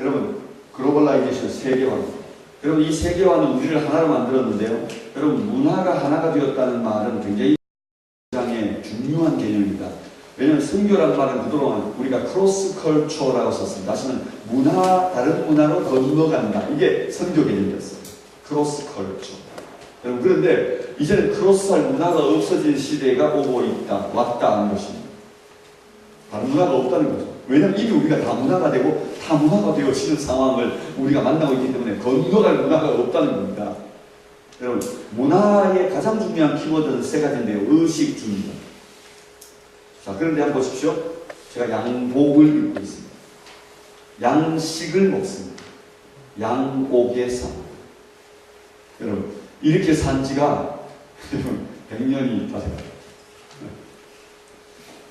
여러분 글로벌라이제이션 세계화입니다. 여러분 이 세계화는 우리를 하나로 만들었는데요. 여러분 문화가 하나가 되었다는 말은 굉장히 중요한 개념입니다. 왜냐하면 선교라는 말은 그동안 우리가 크로스 컬처라고 썼습니다. 다시는 다른 문화로 건너간다. 이게 선교 개념이었어요. 크로스 컬처. 여러분 그런데 이제는 크로스할 문화가 없어진 시대가 오고 있다. 왔다 하는 것입니다. 다른 문화가 없다는 거죠. 왜냐하면 이미 우리가 다 문화가 되고 다 문화가 되어지는 상황을 우리가 만나고 있기 때문에 건너갈 문화가 없다는 겁니다. 여러분 문화의 가장 중요한 키워드는 세 가지인데요. 의식, 주의. 자 그런데 한번 보십시오. 제가 양복을 입고 있습니다. 양식을 먹습니다. 양옥에 삽니다. 여러분 이렇게 산 지가 100년이 다 돼가요.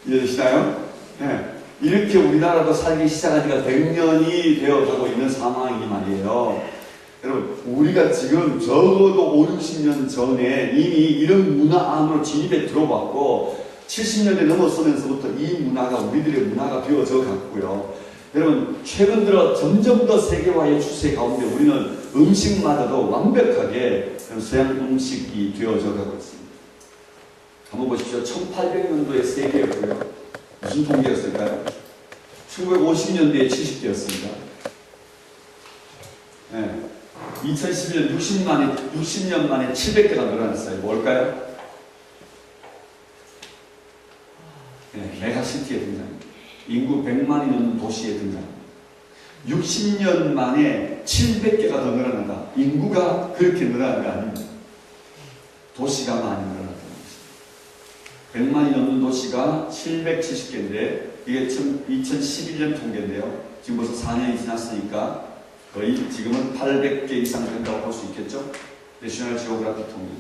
이해되시나요? 네. 이렇게 우리나라도 살기 시작한 지가 100년이 되어가고 있는 상황이 말이에요. 여러분, 우리가 지금 적어도 5, 60년 전에 이미 이런 문화 안으로 진입해 들어왔고 70년대 넘어서면서부터 이 문화가 우리들의 문화가 되어져 갔고요. 여러분, 최근 들어 점점 더 세계화의 추세 가운데 우리는 음식마저도 완벽하게 서양 음식이 되어져 가고 있습니다. 한번 보십시오. 1800년도에 세계였고요. 무슨 통계였을까요? 1950년대에 70대였습니다. 네. 2011년 60년 만에 700개가 늘어났어요. 뭘까요? 네, 메가시티의 등장입니다. 인구 100만이 넘는 도시의 등장. 60년 만에 700개가 더 늘어난다. 인구가 그렇게 늘어난 게 아닙니다. 도시가 많이 늘어났다는 것입니다. 100만이 넘는 도시가 770개인데 이게 2011년 통계인데요. 지금 벌써 4년이 지났으니까 거의 지금은 800개 이상 된다고 볼 수 있겠죠? 내셔널 지오그래피 통계.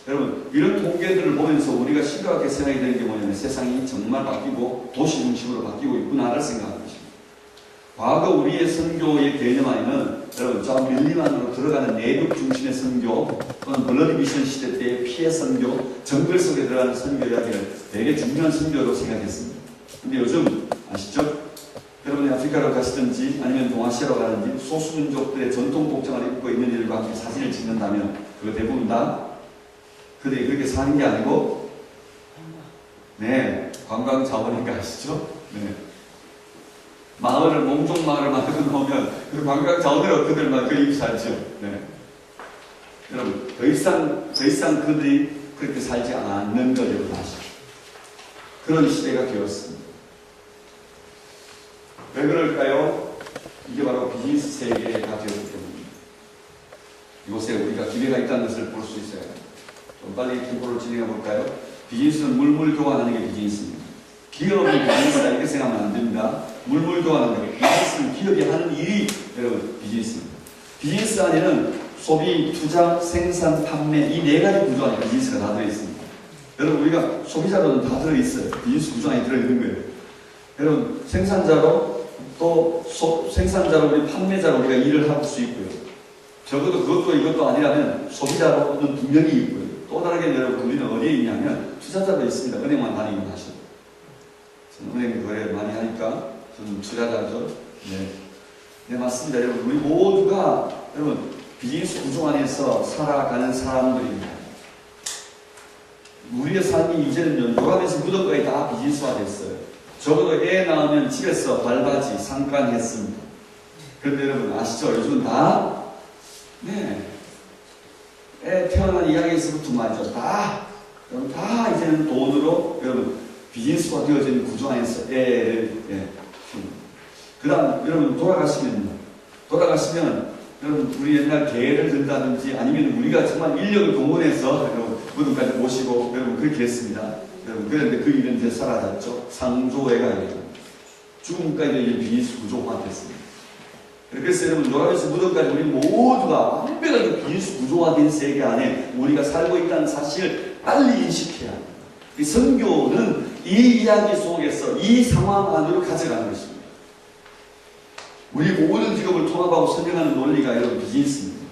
여러분, 이런 통계들을 보면서 우리가 심각하게 생각이 되는 게 뭐냐면 세상이 정말 바뀌고 도시 중심으로 바뀌고 있구나를 생각하는 것입니다. 과거 우리의 선교의 개념 안에는 여러분, 저 밀림 안으로 들어가는 내륙 중심의 선교 또는 블러드 미션 시대 때의 피해 선교, 정글 속에 들어가는 선교 이야기를 되게 중요한 선교로 생각했습니다. 근데 요즘 아시죠? 여러분이 아프리카로 가시든지 아니면 동아시아로 가든지 소수민족들의 전통 복장을 입고 있는 일과 함께 사진을 찍는다면 그거 대부분 다 그들이 그렇게 사는 게 아니고 네, 관광 자원인가 아시죠? 네. 마을을 몽종 마을을 만들어 놓으면 그 관광 자원으로 그들만 그 입 살죠. 네. 여러분, 더 이상 그들이 그렇게 살지 않는 거죠. 다시 그런 시대가 되었습니다. 왜 그럴까요? 이게 바로 비즈니스 세계가 되었기 때문입니다. 이곳에 우리가 기회가 있다는 것을 볼 수 있어요. 좀 빨리 기보를 진행해 볼까요? 비즈니스는 물물 교환하는 게 비즈니스입니다. 기업이 비즈니스다 이렇게 생각하면 안 됩니다. 물물 교환하는 게 비즈니스는 기업이 하는 일이 여러분 비즈니스입니다. 비즈니스 안에는 소비, 투자, 생산, 판매 이 네 가지 구조 안에 비즈니스가 다 들어있습니다. 여러분 우리가 소비자로는 다 들어있어요. 비즈니스 구조 안에 들어있는 거예요. 여러분 생산자로 또 생산자로 우리 판매자로 우리가 일을 할 수 있고요. 적어도 그것도 이것도 아니라면 소비자로는 분명히 있고요. 또 다르게 여러분 우리는 어디에 있냐면 투자자도 있습니다. 은행만 다니고 하시고 저는 은행 거래 많이 하니까 저는 투자자죠. 네 맞습니다. 여러분 우리 모두가 여러분 비즈니스 구조 안에서 살아가는 사람들입니다. 우리의 삶이 이제는 요감에서 무덤까지 다 비즈니스화 됐어요. 적어도 애 낳으면 집에서 발바지 잠깐 했습니다. 그런데 여러분 아시죠? 요즘은 다 애 태어난 이야기에서부터 말이죠. 다 이제는 돈으로 여러분 비즈니스화 되어진 구조 안에서 애를 그 다음 여러분 돌아가시면 여러분 우리 옛날 계를 든다든지 아니면 우리가 정말 인력을 동원해서 여러분 무덤까지 모시고 여러분 그렇게 했습니다. 여러분 그런데 그 일은 이제 사라졌죠. 상조회가 죽음까지 이제 비즈니스 구조화 됐습니다. 그래서 여러분 요람에서 무덤까지 우리 모두가 완벽하게 비즈니스 구조화된 세계 안에 우리가 살고 있다는 사실을 빨리 인식해야 합니다. 이 선교는 이 이야기 속에서 이 상황 안으로 가져가는 것입니다. 우리 모든 직업을 통합하고 설명하는 논리가 여러분 비즈니스입니다.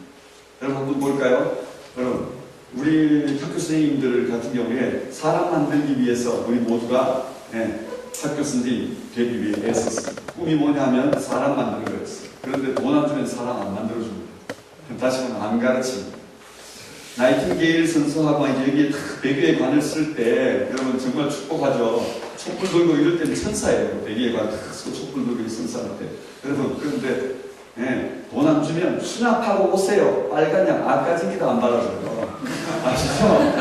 여러분 한번 볼까요? 여러분 우리 학교 선생님들 같은 경우에 사람 만들기 위해서 우리 모두가 학교 선생님 되기 위해 애썼습니다. 꿈이 뭐냐면 사람 만드는 거였어요. 그런데 돈 안 주면 사람 안 만들어줍니다. 다시 말하면 안 가르칩니다. 나이팅게일 선서하고 이제 여기에 배기의 관을 쓸 때 여러분 정말 축복하죠. 촛불 들고 이럴 때는 천사예요. 배기의 관 촛불 들고 선서할 때. 여러분 그런데 돈 안 주면 수납하고 오세요. 빨간 약 아까진기도 안 발라줘요. 아시죠?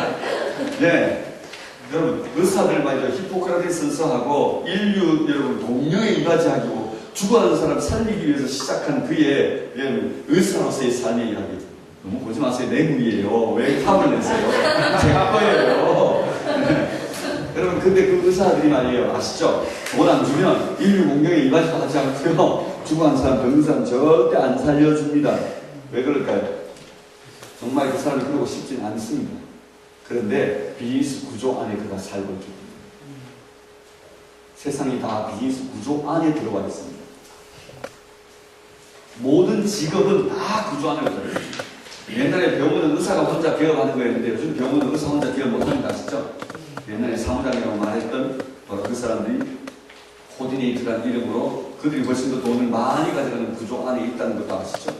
여러분 의사들 말이죠. 히포크라테스 선서하고 인류 여러분 동료에 이바지하고 죽어가는 사람 살리기 위해서 시작한 그의 의사로서의 삶의 이야기. 너무 보지 마세요. 내 무리예요. 왜 탑을 내세요? 제가 거예요. 여러분 근데 그 의사들이 말이에요. 아시죠? 돈 안 주면 인류 공경에 이바지도 하지 않고요. 죽어가는 사람, 병든 사람 절대 안 살려줍니다. 왜 그럴까요? 정말 그 사람을 그러고 싶진 않습니다. 그런데 비즈니스 구조 안에 그가 살고 있죠. 세상이 다 비즈니스 구조 안에 들어와 있습니다. 모든 직업은 다 구조 안에 들어요. 옛날에 병원은 의사가 혼자 개업하는 거였는데 요즘 병원은 의사 혼자 개업 못하는 거 아시죠? 옛날에 사무장이라고 말했던 바로 그 사람들이 코디네이터라는 이름으로 그들이 훨씬 더 돈을 많이 가져가는 구조 안에 있다는 것도 아시죠?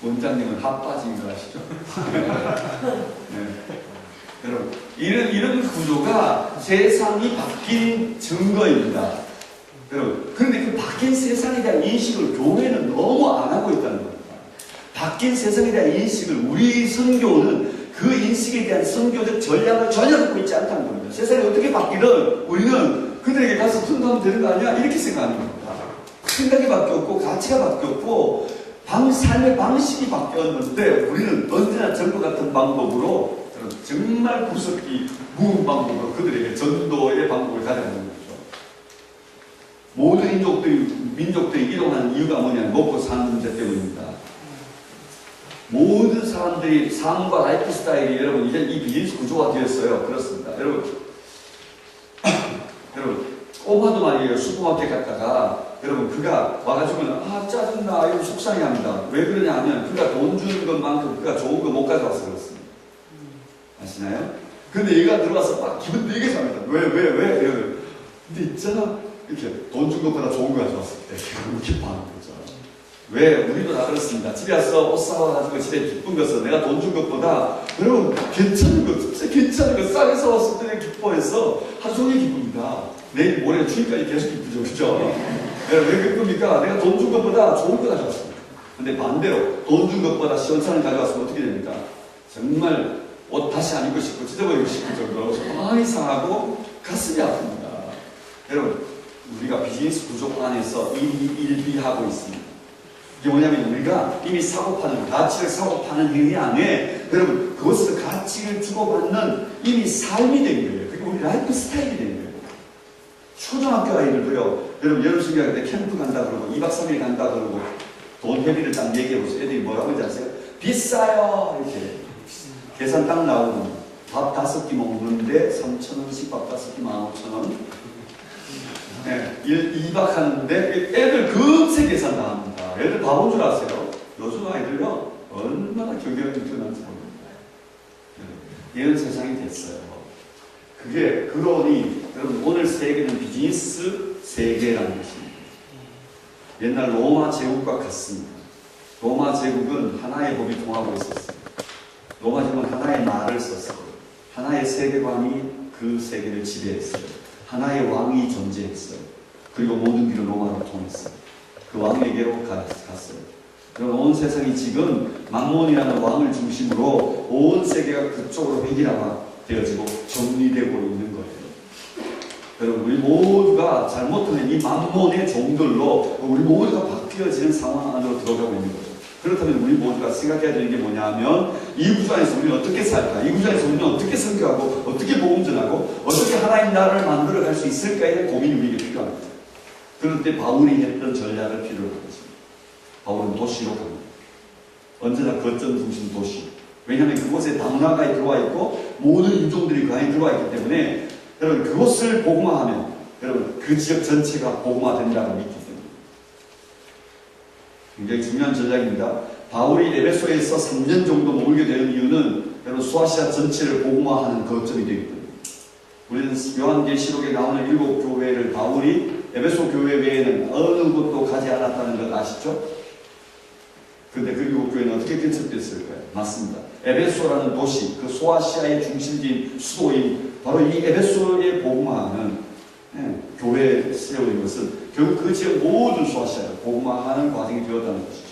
원장님은 핫바지인 거 아시죠? 네. 여러분, 이런 구조가 세상이 바뀐 증거입니다. 여러분, 그런데 그 바뀐 세상에 대한 인식을 교회는 너무 안 하고 있다는 겁니다. 바뀐 세상에 대한 인식을 우리 선교는 그 인식에 대한 선교적 전략을 전혀 갖고 있지 않다는 겁니다. 세상이 어떻게 바뀌든 우리는 그들에게 가서 순도하면 되는 거 아니야? 이렇게 생각하는 겁니다. 생각이 바뀌었고 가치가 바뀌었고 삶의 방식이 바뀌었는데 우리는 언제나 전과 같은 방법으로 정말 구석기 무은 방법으로 그들에게 전도의 방법을 가져가는 거죠. 모든 민족들이 이동하는 이유가 뭐냐면 먹고 사는 문제 때문입니다. 모든 사람들이 삶과 라이프 스타일이 여러분 이제 이 비즈니스 구조가 되었어요. 그렇습니다. 여러분 꼬마도 말이에요. 슈퍼마켓 갔다가 여러분 그가 와가지고는 짜증나 이거 속상해합니다. 왜 그러냐 하면 그가 돈 주는 것만큼 그가 좋은 거 못 가져와서 그렇습니다. 아시나요? 근데 얘가 들어와서 막 기분 되게 상합니다. 왜? 근데 있잖아 이렇게 돈 준 것보다 좋은 거 가져왔을 때 기뻐하는 거죠. 왜? 우리도 다 그렇습니다. 집에 와서 옷 사와가지고 집에 기쁜 것은 내가 돈 준 것보다 여러분 괜찮은 거, 진짜 괜찮은 거 싸게 사왔을 때 기뻐해서 하루 종일 기쁩니다. 내일 모레 주일까지 계속 기쁘죠. 그죠? 왜 기쁩니까? 내가 돈 준 것보다 좋은 거 가져왔습니다. 근데 반대로 돈 준 것보다 시원찮은 거 가져왔으면 어떻게 됩니까? 정말 옷 다시 안 입고 싶고 찢어버리고 싶을 정도로 많이 상하고 가슴이 아픕니다. 여러분 우리가 비즈니스 구조 안에서 일비하고 있습니다. 이게 뭐냐면 우리가 이미 사고파는 가치를 사고파는 행위 안에 여러분 그것을 가치를 주고받는 이미 삶이 된 거예요. 그게 우리 라이프 스타일이 된 거예요. 초등학교 아이들도요. 여러분 여름 휴가 때 캠프 간다 그러고 2박 3일 간다 그러고 돈 회비를 딱 얘기해보세요. 애들이 뭐라고 하는지 아세요? 비싸요 이렇게 계산 딱 나오면 밥 5끼 먹는데 3,000원씩 밥 5끼 15,000원. 네, 2박 하는데 애들 금세 계산 다 합니다. 애들 바본 줄 아세요? 요즘 아이들요 얼마나 경경이 뛰어난지 모릅니다. 이런 세상이 됐어요. 그게 그러니 여러분 오늘 세계는 비즈니스 세계라는 것입니다. 옛날 로마 제국과 같습니다. 로마 제국은 하나의 법이 통하고 있었어요. 로마 제국은 하나의 말을 썼어요. 하나의 세계관이 그 세계를 지배했어요. 하나의 왕이 존재했어요. 그리고 모든 길은 로마로 통했어요. 그 왕에게로 갔어요. 그럼 온 세상이 지금 망몬이라는 왕을 중심으로 온 세계가 그쪽으로 획일화가 되어지고 정리되고 있는 거예요. 여러분 우리 모두가 잘못하면 이 만몬의 종들로 우리 모두가 바뀌어지는 상황 안으로 들어가고 있는 거죠. 그렇다면 우리 모두가 생각해야 되는 게 뭐냐면 이 구조 안에서 우리는 어떻게 살까? 이 구조 안에서 우리는 어떻게 선교하고 어떻게 복음 전하고 어떻게 하나님 나라를 만들어갈 수 있을까에 대한 고민이 우리에게 필요합니다. 그럴 때 바울이 했던 전략을 필요로 합니다. 바울은 도시로 갑니다. 언제나 거점 중심 도시. 왜냐하면 그곳에 다문화가 들어와 있고 모든 인종들이 그 안에 들어와 있기 때문에 여러분 그곳을 복음화하면 여러분 그 지역 전체가 복음화된다고 믿기 때문에 굉장히 중요한 전략입니다. 바울이 에베소에서 3년 정도 머물게 되는 이유는 여러분 소아시아 전체를 복음화하는 거점이 되기 때문에 우리는 요한계시록에 나오는 7교회를 바울이 에베소 교회 외에는 어느 곳도 가지 않았다는 걸 아시죠? 근데 그 7교회는 어떻게 개척됐을까요? 맞습니다. 에베소라는 도시, 그 소아시아의 중심지인 수도인 바로 이 에베소의 복음화는 교회에 세워진 것은 결국 그 지역 모든 소아시아를 복음화하는 과정이 되었다는 것이죠.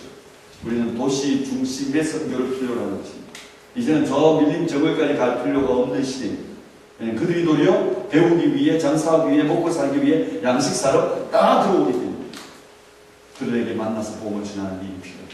우리는 도시 중심의 선교를 필요로 하는 것입니다. 이제는 저 밀림 저걸까지 갈 필요가 없는 시대입니다. 그들이 도리어 배우기 위해, 장사하기 위해, 먹고 살기 위해 양식 사러 다 들어오기 때문에 그들에게 만나서 복음을 전하는 일이 필요합니다.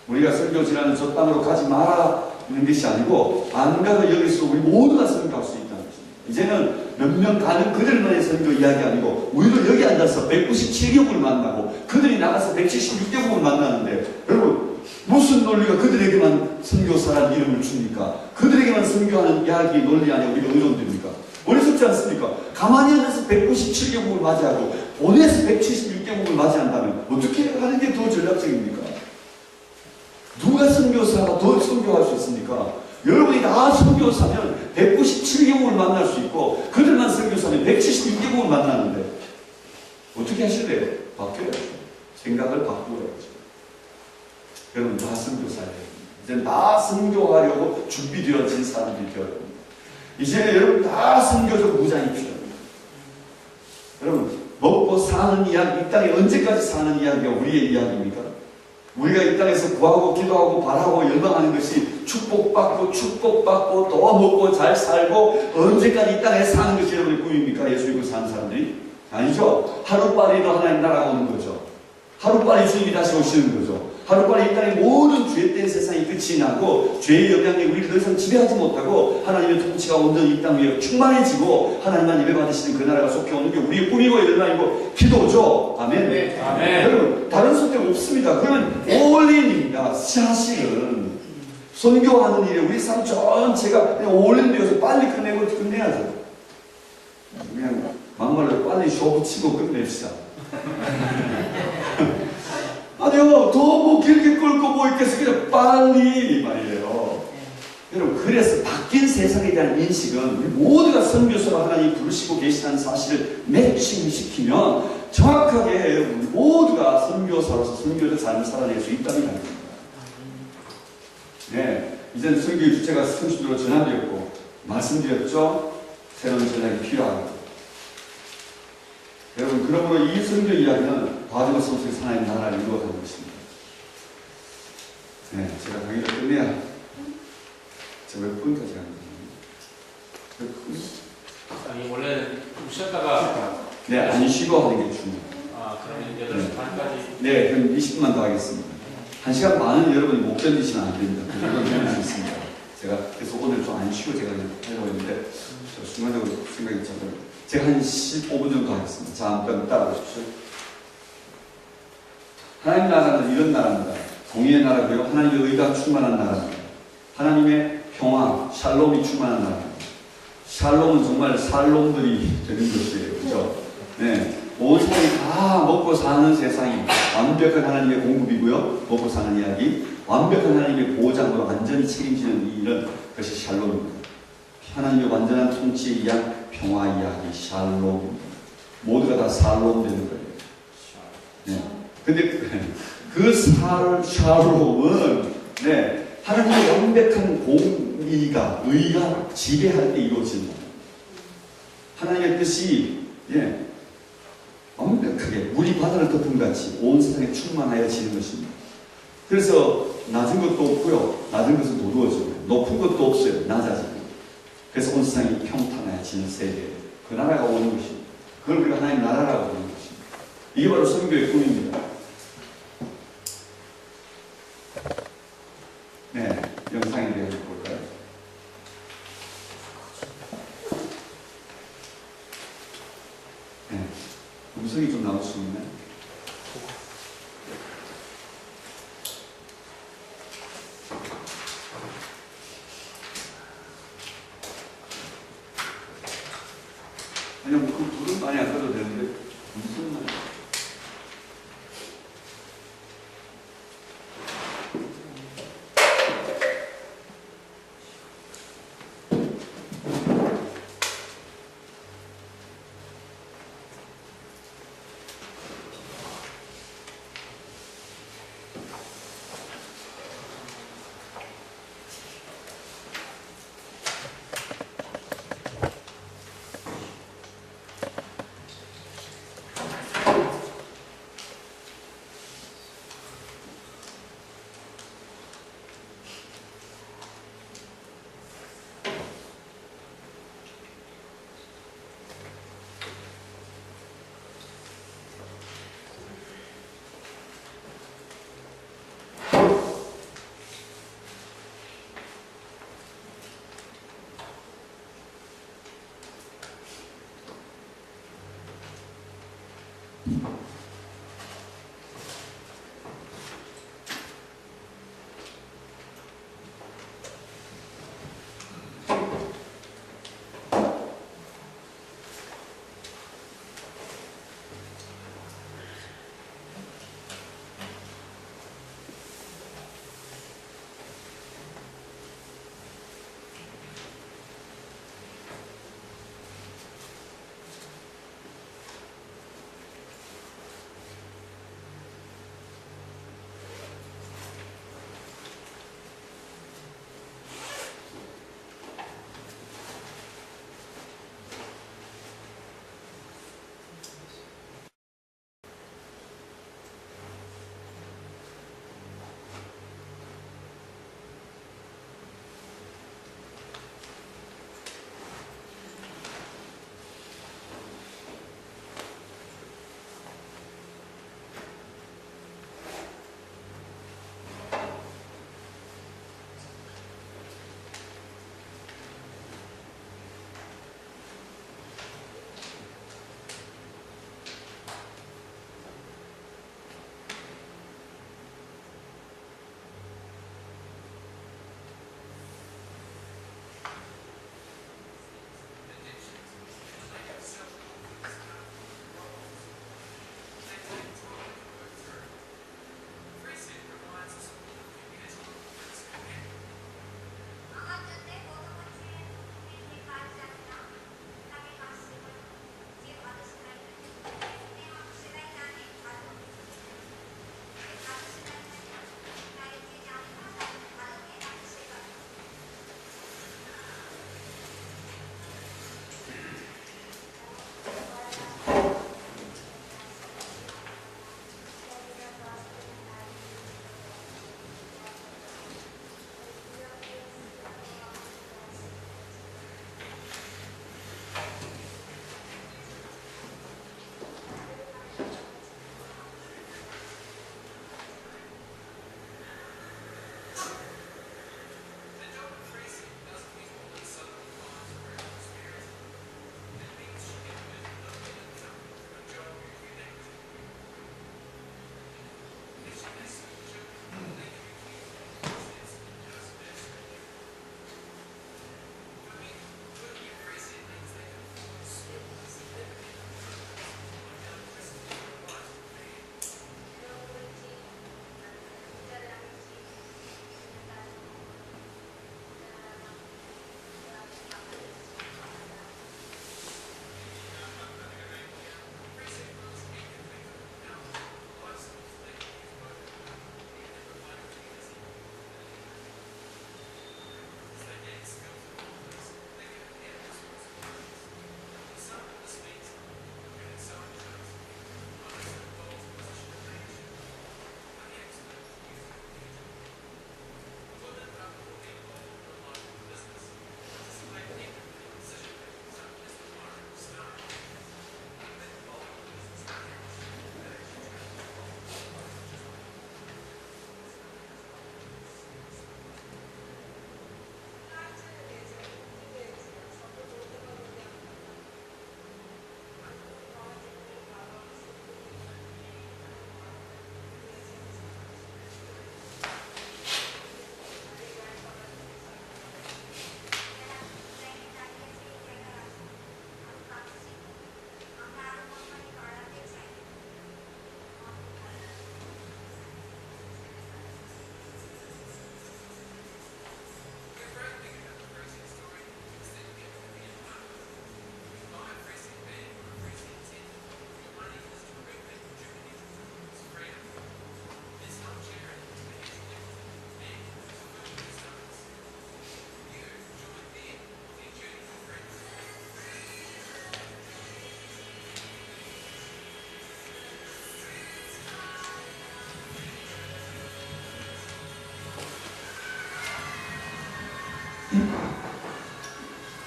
우리가 선교 지나는 저 땅으로 가지 말라는 것이 아니고 안 가도 여기서 우리 모두가 선교할 수 있다는 것입니다. 이제는 몇 명 가는 그들만의 선교 이야기 아니고 우리도 여기 앉아서 197개국을 만나고 그들이 나가서 176개국을 만나는데 여러분 무슨 논리가 그들에게만 선교사라는 이름을 줍니까? 그들에게만 선교하는 이야기 논리 안에 우리가 의존됩니까? 어리석지 않습니까? 가만히 앉아서 197개국을 맞이하고 본에서 176개국을 맞이한다면 어떻게 하는 게 더 전략적입니까? 누가 선교사가 더 선교할 수 있습니까? 여러분이 다 선교사면 197개국을 만날 수 있고 그들만 선교사면 176개국을 만나는데 어떻게 하실래요? 바뀌어야죠. 생각을 바꾸어야죠. 여러분 다 선교사예요. 이제 다 선교하려고 준비되어진 사람들이 되어야 됩니다. 이제 여러분 다 선교적 무장이 필요합니다. 여러분 먹고 사는 이야기, 이 땅에 언제까지 사는 이야기가 우리의 이야기입니까? 우리가 이 땅에서 구하고 기도하고 바라고 열망하는 것이 축복받고 또 먹고 잘 살고 언제까지 이 땅에 사는 것이 여러분의 꿈입니까? 예수 믿고 사는 사람들이? 아니죠. 하루빨리도 하나님 나라가 오는 거죠. 하루빨리 주님이 다시 오시는 거죠. 하루빨리 이 땅의 모든 죄된 세상이 끝이 나고 죄의 영향이 우리를 더 이상 지배하지 못하고 하나님의 통치가 온전히 이 땅 위에 충만해지고 하나님만 예배받으시는 그 나라가 속해오는 게 우리의 꿈이고 열망이고 기도죠. 아멘. 네. 아멘. 여러분 다른 선택 없습니다. 그러면 올린입니다. 사실은 선교하는 일에 우리 삶 전체가 그냥 올린되어서 빨리 끝내야죠. 그냥 막말로 빨리 쇼 붙이고 끝냅시다. 아니요, 더 뭐 길게 끌고 뭐 있겠어. 그냥 빨리 말이에요. 여러분, 그래서 바뀐 세상에 대한 인식은 우리 모두가 선교사로 하나님이 부르시고 계시다는 사실을 매칭시키면 정확하게 우리 모두가 선교사로서 선교적 삶을 살아낼 수 있다는 겁니다. 네, 이제는 선교의 주체가 성신으로 전환되었고 말씀드렸죠. 새로운 전략이 필요합니다. 여러분, 그러므로 이 선교 이야기는 과정을 속에서 하나님의 나라를 이루어가는 것입니다. 네, 제가 강의를 끝내야 제가 몇 분까지 가는 거예요? 아니, 원래는 좀 쉬었다가. 네, 안 쉬고 하는 게 중요해요. 아, 그러면 8시 반까지. 네, 그럼 20분만 더 하겠습니다. 1시간 반은 여러분이 못 견디시면 안 됩니다. 그 정도 견딜 수 있습니다. 제가 그래서 오늘 좀 안 쉬고 제가 하려고 했는데, 순간적으로 생각이 있잖아요. 제가 한 15분 정도 하겠습니다. 자, 한번 따라오십시오. 하나님 나라는 이런 나라입니다. 공의의 나라고요. 하나님의 의가 충만한 나라입니다. 하나님의 평화, 샬롬이 충만한 나라입니다. 샬롬은 정말 살롬들이 되는 것이에요. 그죠? 네. 온 사람이 다 먹고 사는 세상이 완벽한 하나님의 공급이고요. 먹고 사는 이야기. 완벽한 하나님의 보장으로 완전히 책임지는 이 일은 그것이 샬롬입니다. 하나님의 완전한 통치에 의한 평화 이야기, 샬롬. 모두가 다 살롬 되는 거예요. 네. 근데 그 샬롬은, 네, 하나님의 완벽한 공의가, 의가 지배할 때 이루어지는 거예요. 하나님의 뜻이, 예, 완벽하게 물이 바다를 덮은 같이 온 세상에 충만하여지는 것입니다. 그래서 낮은 것도 없고요. 낮은 것은 도두어지고요. 높은 것도 없어요. 낮아지고. 그래서 온 세상이 평탄해지는 세계, 그 나라가 오는 것입니다. 그걸 우리가 하나님 나라라고 부르는 것입니다. 이게 바로 선교의 꿈입니다. 네, 영상에 대해서 볼까요? 네, 음성이 좀 나올 수 있나요? 아니요, 그 불은 많이 안 꺼도 되는데 무슨 말?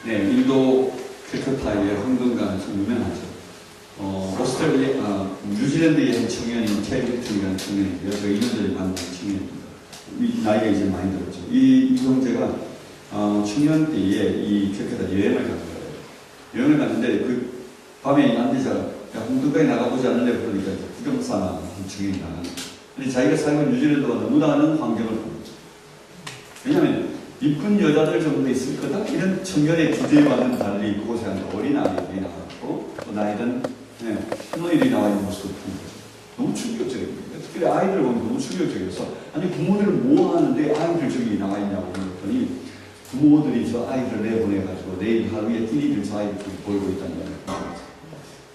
네, 인도 캘커타의 황금가는 좀 유명하죠. 뉴질랜드의 한 청년인 캐리 힐튼이라는 청년인데요. 제가 2년 전에 만난 청년입니다. 나이가 이제 많이 들었죠. 이 형제가 청년 때에 이 캘커타 여행을 간 거예요. 여행을 갔는데 그 밤에 남대자가 야, 홍두까지 나가보지 않을래? 그러니까 구경사나 한 청년이 나가는 거예요. 근데 자기가 살고 있는 뉴질랜드가 너무나는 환경을 보죠. 왜냐하면 이쁜 여자들 정도 있을 거다. 이런 청년의 기대와는 달리 그곳에 한 어린아이들이 나왔고 또 나이든 할머니들이 나와 있는 모습을 본 거죠. 너무 충격적입니다. 특히 아이들을 보면 너무 충격적이어서 아니 부모들은 뭐 하는데 아이들 저기 나와 있냐고 그랬더니 부모들이 저 아이들을 내보내가지고 내일 하루에 띠리들 저 아이들 보이고 있다는 거예요.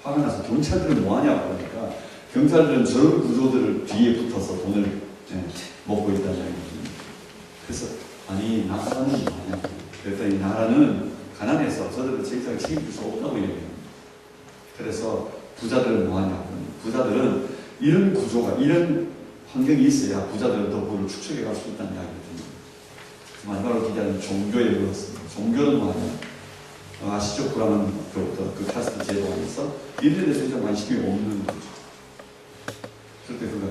화가 나서 경찰들은 뭐 하냐고 그러니까 경찰들은 저런 구조들을 뒤에 붙어서 돈을 먹고 있다는 거예요. 그래서 아니 나라는 뭐하냐고 그랬더니 나라는 가난해서 저들은 제사를 책임질 수 없다고 얘기해요. 그래서 부자들은 뭐하냐고 부자들은 이런 구조가 이런 환경이 있어야 부자들은 더 부를 축적해 갈 수 있다는 이야기입니다. 마지막으로 기대하는 종교에 물었습니다. 종교는 뭐하냐 아시죠? 브라만교부터 그 카스트 제도 안에서 이들에 대해서 좀 관심이 없는 거죠. 그때 그가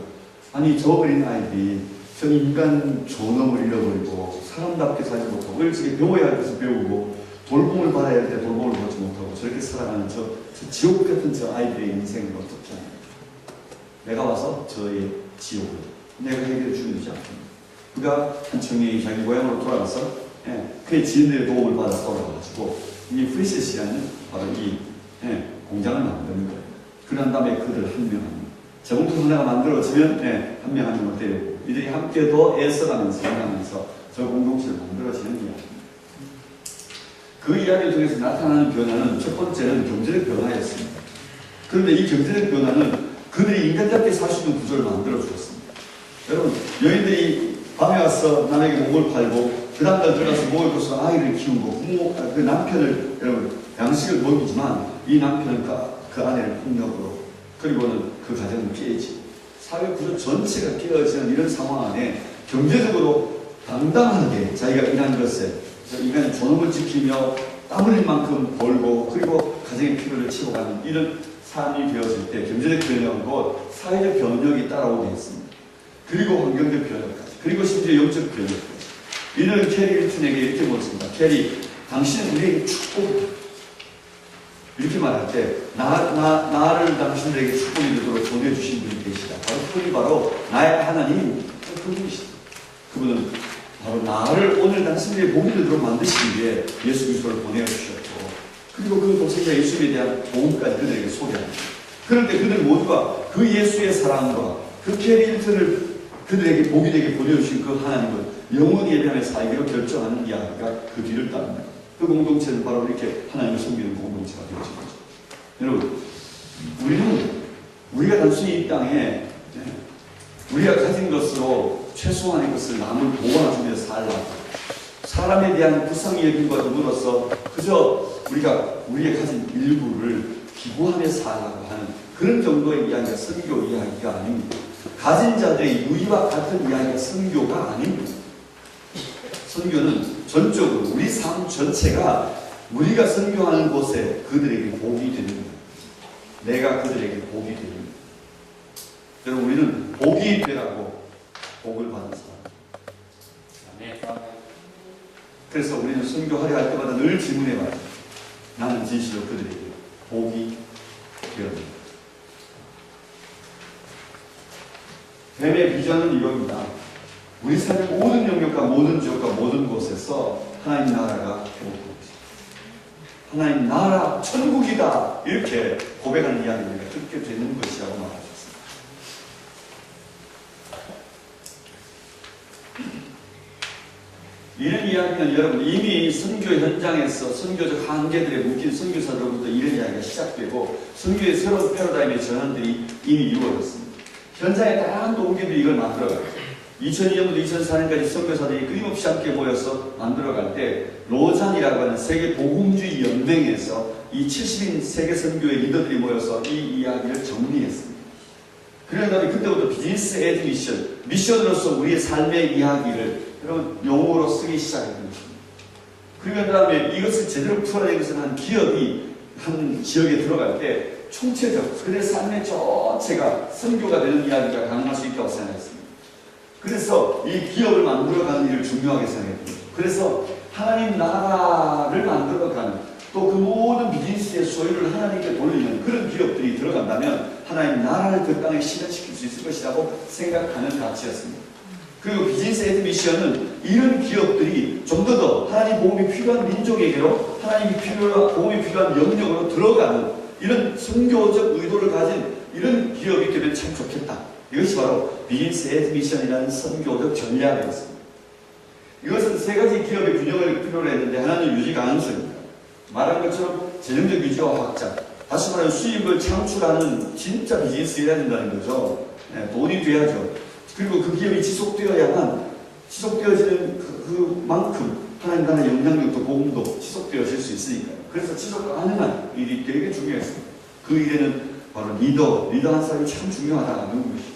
아니 저 어린 아이들이 저 인간 존엄을 잃어버리고 사람답게 살지 못하고 일찍이 배워야 할 것을 배우고 돌봄을 받아야 할 때 돌봄을 받지 못하고 저렇게 살아가는 저 지옥 같은 저 아이들의 인생을 어떻게 하냐. 내가 와서 저의 지옥을 내가 해결해 주지 않습니다. 그가 한 청년이 자기 고향으로 돌아가서 그의 지인들의 도움을 받아 돌아가가지고 이 프리셋이라는 바로 이 공장을 만드는 거예요. 그런 다음에 그들 한 명 한 명 재봉틀 하나가 만들어지면 한 명 한 명을 때리고 이들이 함께 더 애써가면서 일하면서 저 공동체를 만들어지는 이야기입니다. 그 이야기를 통해서 나타나는 변화는 첫 번째는 경제적 변화였습니다. 그런데 이 경제적 변화는 그들이 인간답게 살 수 있는 구조를 만들어 주었습니다. 여러분 여인들이 밤에 와서 남에게 목을 팔고 그 다음날 들어가서 목을 벗어 아이를 키우고 그 남편을 여러분 양식을 먹이지만 이 남편은 그 아내를 폭력으로 그리고는 그 가정을 깨지 사회 구조 전체가 깨어지는 이런 상황 안에 경제적으로 당당하게 자기가 일한 것에 인간의 존엄을 지키며 땀 흘릴 만큼 벌고 그리고 가정의 필요를 채워가는 이런 삶이 되었을 때 경제적 변혁과 사회적 변혁이 따라오게 했습니다. 그리고 환경적 변혁까지 그리고 심지어 영적 변혁까지 이는 캐리 힐튼에게 이렇게 묻습니다. 캐리 당신은 우리에게 축복이다. 이렇게 말할 때 나를 당신들에게 축복이 되도록 보내주신 분이 계시다. 그분이 바로 나의 하나님 그분이시다. 그분은 바로 나를 오늘 당신들의 복이 되도록 만드시기 위해 예수 그리스도를 보내주셨고 그리고 그 독생자 예수에 대한 복음까지 그들에게 소개합니다. 그럴 때 그들 모두가 그 예수의 사랑과 그 캐리 힐튼을 그들에게 복이 되게 보내주신 그 하나님을 영원히 예배하며 살기로 결정하는 이야기가 그 뒤를 따릅니다. 그 공동체는 바로 이렇게 하나님을 섬기는 공동체가 되어진 거죠. 여러분, 우리가 단순히 이 땅에 우리가 가진 것으로 최소한의 것을 남을 보관하면서 살라고 사람에 대한 불쌍히 여김과 더불어서 그저 우리가 가진 일부를 기부하며 살라고 하는 그런 정도의 이야기가 선교 이야기가 아닙니다. 가진 자들의 유의와 같은 이야기가 선교가 아닙니다. 선교는 전적으로 우리 삶 전체가 우리가 선교하는 곳에 그들에게 복이 되는 거예요. 내가 그들에게 복이 되는 거예요. 여러분 우리는 복이 되라고 복을 받은 사람. 그래서 우리는 선교하려 할 때마다 늘 질문해봐요. 나는 진실로 그들에게 복이 되었는가. 뱀의 비전은 이겁니다. 우리 삶의 모든 영역과 모든 지역과 모든 곳에서 하나님 나라가 회복되고 있습니다. 하나님 나라 천국이다 이렇게 고백하는 이야기를 듣게 되는 것이라고 말하셨습니다. 이런 이야기는 여러분 이미 선교 현장에서 선교적 한계들에 묶인 선교사들로부터 이런 이야기가 시작되고 선교의 새로운 패러다임의 전환들이 이미 이루어졌습니다. 현장에 다양한 동기들이 이걸 만들어가요. 2002년부터 2004년까지 선교사들이 끊임없이 함께 모여서 만들어갈 때 로잔이라고 하는 세계 복음주의 연맹에서 이 70인 세계 선교의 리더들이 모여서 이 이야기를 정리했습니다. 그러다 보니 그때부터 비즈니스 에드 미션으로서 우리의 삶의 이야기를 여러분 용어로 쓰기 시작했습니다. 그리고 그 다음에 이것을 제대로 풀어내기 위해서는 한 기업이 한 지역에 들어갈 때 총체적 그들의 삶의 전체가 선교가 되는 이야기가 가능할 수 있다고 생각했습니다. 그래서 이 기업을 만들어가는 일을 중요하게 생각했고요. 그래서 하나님 나라를 만들어가는 또 그 모든 비즈니스의 소유를 하나님께 돌리는 그런 기업들이 들어간다면 하나님 나라를 그 땅에 실현시킬 수 있을 것이라고 생각하는 가치였습니다. 그리고 비즈니스 에드 미션은 이런 기업들이 좀 더 하나님 복음이 필요한 민족에게로 복음이 필요한 영역으로 들어가는 이런 선교적 의도를 가진 이런 기업이 되면 참 좋겠다. 이것이 바로 비즈니스 에드 미션이라는 선교적 전략이었습니다. 이것은 세 가지 기업의 균형을 필요로 했는데 하나는 유지 가능성입니다. 말한 것처럼 재정적 유지와 확장, 다시 말하면 수입을 창출하는 진짜 비즈니스를 해야 된다는 거죠. 네, 돈이 돼야죠. 그리고 그 기업이 지속되어야만 지속되어지는 그만큼 하나님 나라의 영향력도 복음도 지속되어질 수 있으니까요. 그래서 지속 가능한 일이 되게 중요했습니다. 그 일에는 바로 리더 한 사람이 참 중요하다는 것이죠.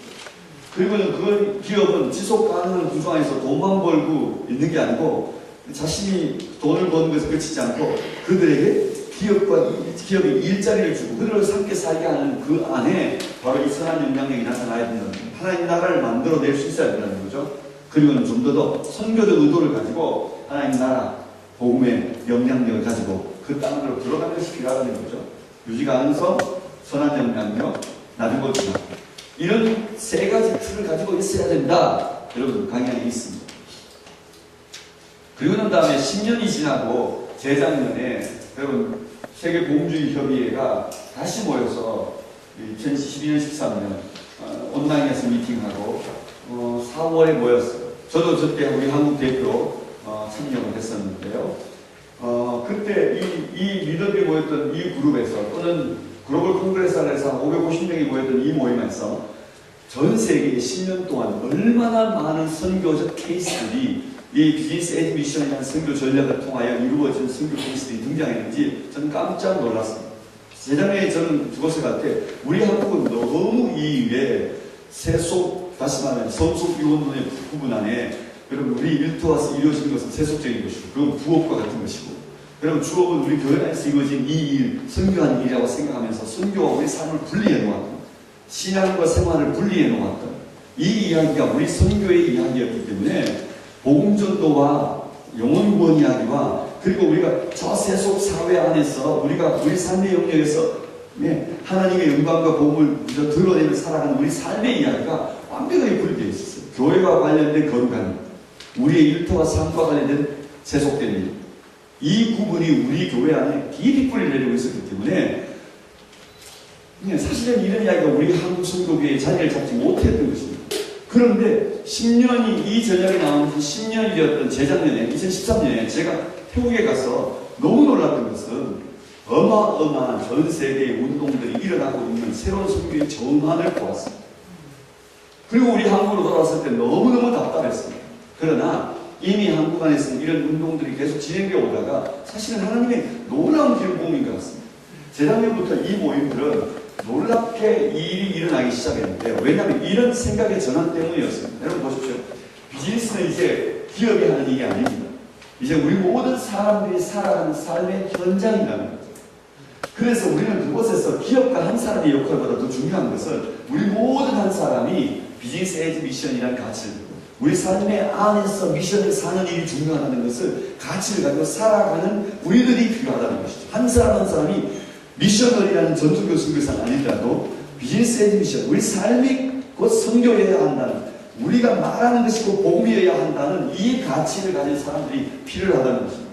그리고는 그 기업은 지속 가능한 구조 안에서 돈만 벌고 있는 게 아니고 자신이 돈을 버는 것에 그치지 않고 그들에게 기업이 일자리를 주고 그들을 함께 살게 하는 그 안에 바로 이 선한 영향력이 나타나야 된다는 거예요. 하나님 나라를 만들어낼 수 있어야 된다는 거죠. 그리고는 좀 더 선교적 의도를 가지고 하나님 나라 복음의 영향력을 가지고 그 땅으로 들어가는 것이 필요하다는 거죠. 유지 가능성, 선한 영향력, 나중에 진화 이런 세 가지 틀을 가지고 있어야 된다. 여러분 강의안에 있습니다. 그리고 난 다음에 10년이 지나고 재작년에 여러분 세계 보험주의 협의회가 다시 모여서 2012년 13년 온라인에서 미팅하고 4월에 모였어요. 저도 저때 우리 한국 대표 참여를 했었는데요. 그때 이 리더들이 모였던 이 그룹에서 또는 글로벌 콩그레스에서 550명이 모였던 이 모임에서 전 세계에 10년 동안 얼마나 많은 선교적 케이스들이 이 비즈니스 에드 미션이라는 선교 전략을 통하여 이루어진 선교 케이스들이 등장했는지 저는 깜짝 놀랐습니다. 재작년에 저는 그곳에 갈 때 우리 한국은 너무 이 위에 세속, 다시 말하면 성속 유언론의 부분 안에 여러분 우리 일터와서 이루어진 것은 세속적인 것이고 그건 부업과 같은 것이고 여러분 주업은 우리 교회 안에서 이루어진 이 일, 선교하는 일이라고 생각하면서 선교와 우리 삶을 분리해 놓았던 신앙과 생활을 분리해 놓았던 이 이야기가 우리 선교의 이야기였기 때문에 복음전도와 영혼구원 이야기와 그리고 우리가 저 세속 사회 안에서 우리가 우리 삶의 영역에서 하나님의 영광과 복음을 드러내며 살아가는 우리 삶의 이야기가 완벽하게 분리되어 있었어요. 교회와 관련된 거룩한 우리의 일터와 삶과 관련된 세속된 일. 이 구분이 우리 교회 안에 깊이 뿌리를 내리고 있었기 때문에 사실은 이런 이야기가 우리 한국 선교교회에 자리를 잡지 못했던 것입니다. 그런데 10년이 이 전략이 나오면서 10년이 되었던 재작년에 2013년에 제가 태국에 가서 너무 놀랐던 것은 어마어마한 전 세계의 운동들이 일어나고 있는 새로운 선교의 전환을 보았습니다. 그리고 우리 한국으로 돌아왔을 때 너무너무 답답했습니다. 그러나 이미 한국 안에서는 이런 운동들이 계속 진행되어 오다가 사실은 하나님의 놀라운 기름부음인 것 같습니다. 재작년부터 이 모임들은 놀랍게 일이 일어나기 시작했는데요. 왜냐하면 이런 생각의 전환 때문이었습니다. 여러분 보십시오. 비즈니스는 이제 기업이 하는 일이 아닙니다. 이제 우리 모든 사람들이 살아가는 삶의 현장이라는 거죠. 그래서 우리는 그곳에서 기업가 한 사람의 역할보다 더 중요한 것은 우리 모든 한 사람이 비즈니스 에즈 미션이라는 가치를 우리 삶의 안에서 미션을 사는 일이 중요하다는 것을 가치를 가지고 살아가는 우리들이 필요하다는 것이죠. 한 사람 한 사람이 미셔널이라는 전투교 선교사는 아니더라도 비즈니스 에드 미션, 우리 삶이 곧 선교여야 한다는, 우리가 말하는 것이 곧 복음이어야 한다는 이 가치를 가진 사람들이 필요하다는 것입니다.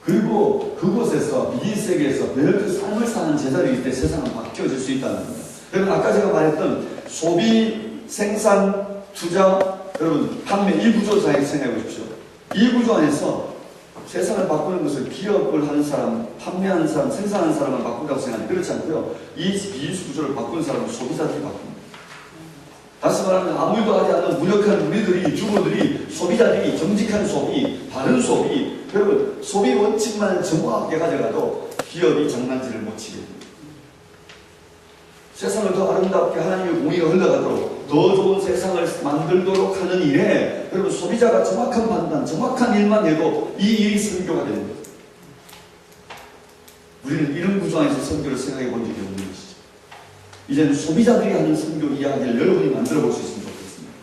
그리고 그곳에서 비즈니스 세계에서 그 삶을 사는 제자리일 때 세상은 바뀌어질 수 있다는 겁니다. 여러분 아까 제가 말했던 소비, 생산, 투자, 여러분 판매 이 구조 잘 생각해 보십시오. 이 구조 안에서 세상을 바꾸는 것을 기업을 하는 사람, 판매하는 사람, 생산하는 사람을 바꾼다고 생각하는데 그렇지 않고요. 이 비즈니스 구조를 바꾸는 사람은 소비자들이 바꿉니다. 다시 말하면 아무 일도 하지 않는 무력한 우리들이, 주부들이, 소비자들이 정직한 소비, 바른 소비, 여러분 소비 원칙만 정확하게 가져가도 기업이 장난질을 못 치게 됩니다. 세상을 더 아름답게 하나님의 공의가 흘러가도록 더 좋은 세상을 만들도록 하는 일에 여러분 소비자가 정확한 판단, 정확한 일만 해도 이 일이 선교가 되는 거예요. 우리는 이런 구조 안에서 선교를 생각해 본 적이 없는 것이죠. 이제는 소비자들이 하는 선교 이야기를 여러분이 만들어 볼 수 있으면 좋겠습니다.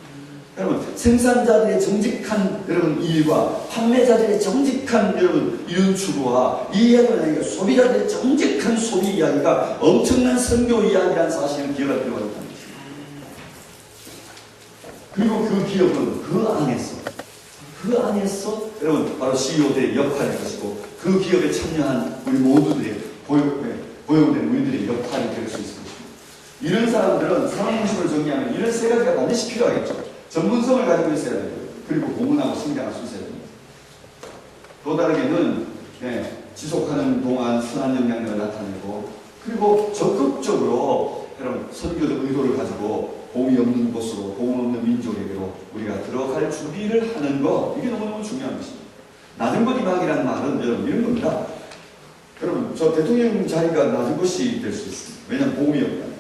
여러분 생산자들의 정직한 여러분 일과 판매자들의 정직한 여러분 이런 추구와 이 이야기는 아니라 소비자들의 정직한 소비 이야기가 엄청난 선교 이야기라는 사실을 기억할 필요가 있다는 것입니다. 그리고 그 기업은 그 안에서 여러분 바로 CEO들의 역할일 것이고 그 기업에 참여한 우리 모두들의 고용된 우리들의 역할이 될 수 있을 것입니다. 이런 사람들은 산업 중심으로 정리하면 이런 세 가지가 반드시 필요하겠죠. 전문성을 가지고 있어야 되고 그리고 공헌하고 성장할 수 있어야 됩니다. 또 다르게는 지속하는 동안 선한 영향력을 나타내고 그리고 적극적으로 여러분 선교적 의도를 가지고 복이 없는 곳으로 복음 없는 민족에게로 우리가 들어갈 준비를 하는 거 이게 너무너무 중요한 것입니다. 낮은 것 이방이라는 말은 여러분 이런 겁니다. 여러분 저 대통령 자리가 낮은 것이 될 수 있습니다. 왜냐하면 복음이 없다.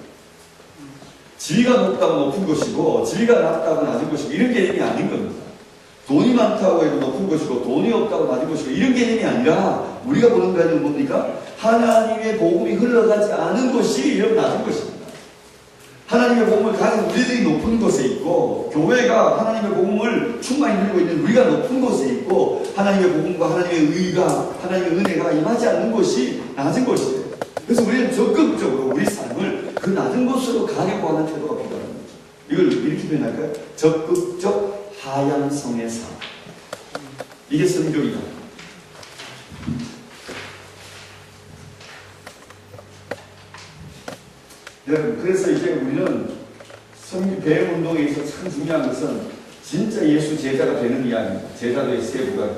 지위가 높다고 높은 것이고 지위가 낮다고 낮은 것이고 이런 개념이 아닌 겁니다. 돈이 많다고 해도 높은 것이고 돈이 없다고 낮은 것이고 이런 개념이 아니라 우리가 보는 개념은 뭡니까? 하나님의 복음이 흘러가지 않은 것이 여러분 낮은 것입니다. 하나님의 복음을 가진 우리들이 높은 곳에 있고 교회가 하나님의 복음을 충만히 누리고 있는 우리가 높은 곳에 있고 하나님의 복음과 하나님의 의가 하나님의 은혜가 임하지 않는 곳이 낮은 곳이에요. 그래서 우리는 적극적으로 우리 삶을 그 낮은 곳으로 가려고 하는 태도가 필요한 거죠. 이걸 이렇게 표현할까요? 적극적 하향성의 삶. 이게 선교이다. 여러분, 그래서 이제 우리는 배움 운동에 있어서 참 중요한 것은 진짜 예수 제자가 되는 이야기입니다. 제자도의 세 부가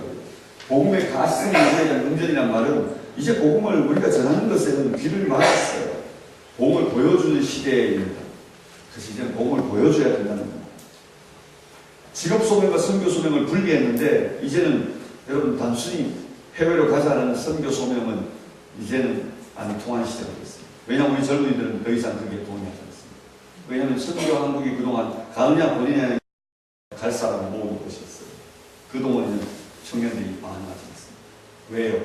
복음의 가시성에 대한 문제이란 말은 이제 복음을 우리가 전하는 것에는 귀를 막았어요. 복음을 보여주는 시대입니다. 그래서 이제 복음을 보여줘야 된다는 겁니다. 직업 소명과 선교 소명을 분리했는데 이제는 여러분 단순히 해외로 가자는 선교 소명은 이제는 안 통하는 시대가 됐습니다. 왜냐하면 우리 젊은이들은 더 이상 그게 동의하지 않습니다. 왜냐하면 선교 한국이 그동안 가느냐 보느냐 갈 사람을 모으는 것이었어요. 그동안에는 청년들이 반응하지 않습니다. 왜요?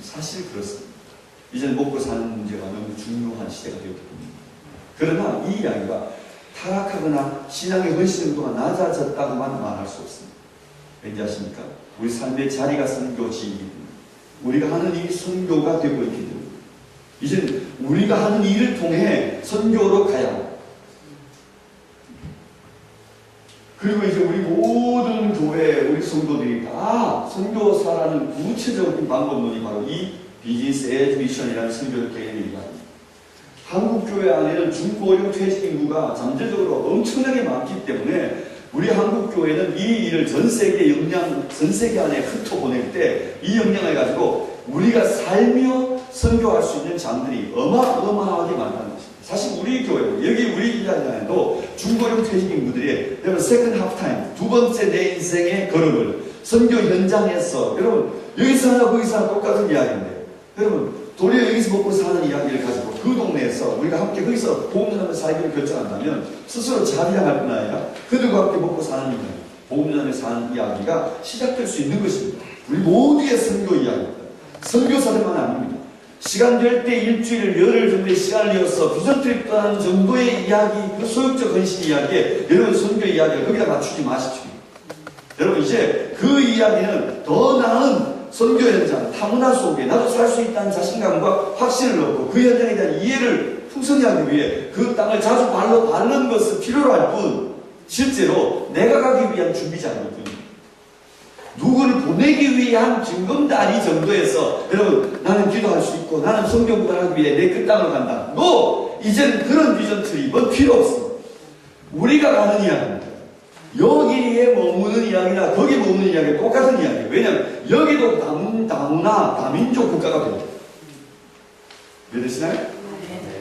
사실 그렇습니다. 이제는 먹고 사는 문제가 너무 중요한 시대가 되었기 때문입니다. 그러나 이 이야기가 타락하거나 신앙의 헌신 정도가 낮아졌다고만 말할 수 없습니다. 왠지 아십니까? 우리 삶의 자리가 선교지이기 때문에 우리가 하는 일이 선교가 되고 있기 때문에 이제는 우리가 하는 일을 통해 선교로 가야 합니다. 그리고 이제 우리 모든 교회, 우리 성도들이 다 선교사라는 구체적인 방법론이 바로 이 비즈니스 에즈 미션이라는 선교적 개념의 일환입니다. 한국 교회 안에는 중고령 퇴직 인구가 잠재적으로 엄청나게 많기 때문에 우리 한국 교회는 이 일을 전 세계 안에 흩어보낼 때 이 역량을 가지고 우리가 살며 선교할 수 있는 장들이 어마어마하게 많다는 것입니다. 사실 우리 교회, 여기 우리 기자단에도 중고령 퇴직 인구들이 여러분 세컨 하프타임, 두 번째 내 인생의 걸음을 선교 현장에서 여러분 여기서 하나 거기서 하나 똑같은 이야기인데 여러분 도리어 여기서 먹고 사는 이야기를 가지고 그 동네에서 우리가 함께 거기서 복음 전하며 살기를 결정한다면 스스로 자비당할 뿐 아니라 그들과 함께 먹고 사는 이야기, 복음 전하며 사는 이야기가 시작될 수 있는 것입니다. 우리 모두의 선교 이야기입니다. 선교사들만 아닙니다. 시간 될 때 일주일, 열흘 정도의 시간을 내어서 비전 트립 하는 정도의 이야기, 그 소극적 헌신 이야기에 여러분 선교 이야기를 거기다 맞추지 마십시오. 여러분 이제 그 이야기는 더 나은 선교 현장, 타문화 속에 나도 살 수 있다는 자신감과 확신을 얻고 그 현장에 대한 이해를 풍성히 하기 위해 그 땅을 자주 밟는 것은 필요로 할 뿐 실제로 내가 가기 위한 준비자거든요. 누구를 보내기 위한 징검다리 정도에서 여러분 나는 기도할 수 있고 나는 성경구를 하기 위해 내 그 땅으로 간다. 이제는 그런 비전 트립은 필요 없습니다. 우리가 가는 이야기입니다. 여기에 머무는 이야기나 거기 머무는 이야기가 똑같은 이야기예요. 왜냐하면 여기도 다문화, 다민족 국가가 됩니다. 믿으시나요?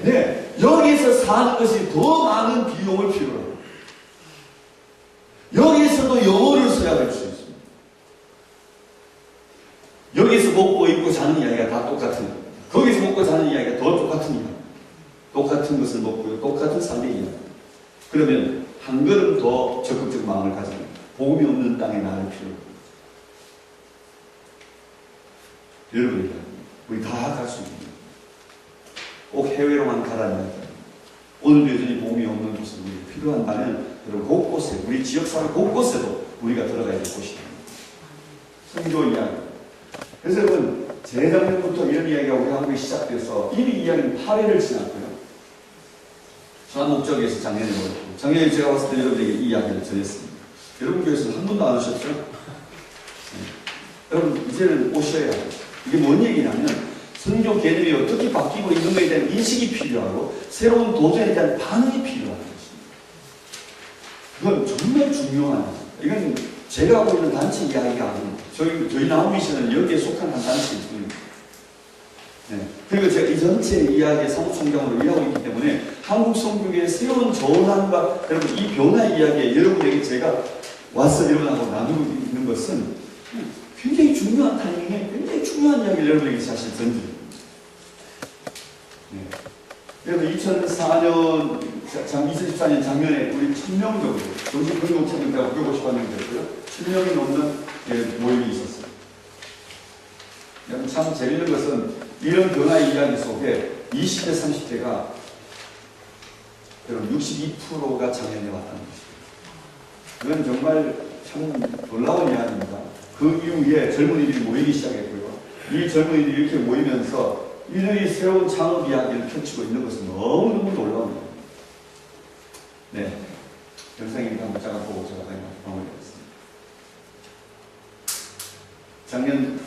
네. 여기서 사는 것이 더 많은 비용을 필요로 합니다. 여기서도 영어를 써야 될 수 있습니다. 여기서 먹고 입고 자는 이야기가 다 똑같은 겁니다. 거기서 먹고 자는 이야기가 더 똑같은 이야기입니다. 똑같은 것을 먹고요. 똑같은 삶의 이야기. 그러면 한 걸음 더 적극적 마음을 가지고 복음이 없는 땅에 나갈 필요 없고 여러분이 우리 다 갈 수 있는 꼭 해외로만 가라는 거예요. 오늘도 여전히 복음이 없는 곳은 우리 필요한다면 여러분 곳곳에 우리 지역사회 곳곳에도 우리가 들어가야 될 곳이다. 선교 이야기. 그래서 여러분 재작년부터 이런 이야기가 우리 한국에 시작돼서 이미 이야기는 8회를 지났고요. 전 목적에서 작년에 오셨고 작년에 제가 봤을 때 여러분에게 이 이야기를 전했습니다. 여러분 교회에서는 한 번도 안 오셨죠? 네. 여러분 이제는 오셔야 해요. 이게 뭔 얘기냐면 선교 개념이 어떻게 바뀌고 있는 것에 대한 인식이 필요하고 새로운 도전에 대한 반응이 필요한 것입니다. 이건 정말 중요한 일입니다. 이건 제가 하고 있는 단체 이야기가 아닙니다. 저희 나우미션은 여기에 속한 한 단체일 뿐입니다. 네. 그리고 제가 이 전체 이야기의 사무총장으로 일하고 있기 때문에 한국 선교계의 새로운 전환과 여러분 이 변화의 이야기에 여러분에게 제가 와서 여러분하고 나누고 있는 것은 굉장히 중요한 타이밍에 굉장히 중요한 이야기를 여러분에게 사실 던집니다. 네. 여러분 2014년 작년에 우리 1000명 정도 정신건강체육대가 950명 됐고요. 1000명이 넘는 모임이 있었어요. 여러분 참 재밌는 것은 이런 변화의 이야기 속에 20대, 30대가 여러분 62%가 작년에 왔다는 것입니다. 이건 정말 참 놀라운 이야기입니다. 그 이후에 젊은이들이 모이기 시작했고요. 이 젊은이들이 이렇게 모이면서 이들이 새로운 창업 이야기를 펼치고 있는 것은 너무너무 놀라운 일입니다. 네. 영상입니다. 한번 잠깐 보고 제가 마무리하겠습니다. 작년에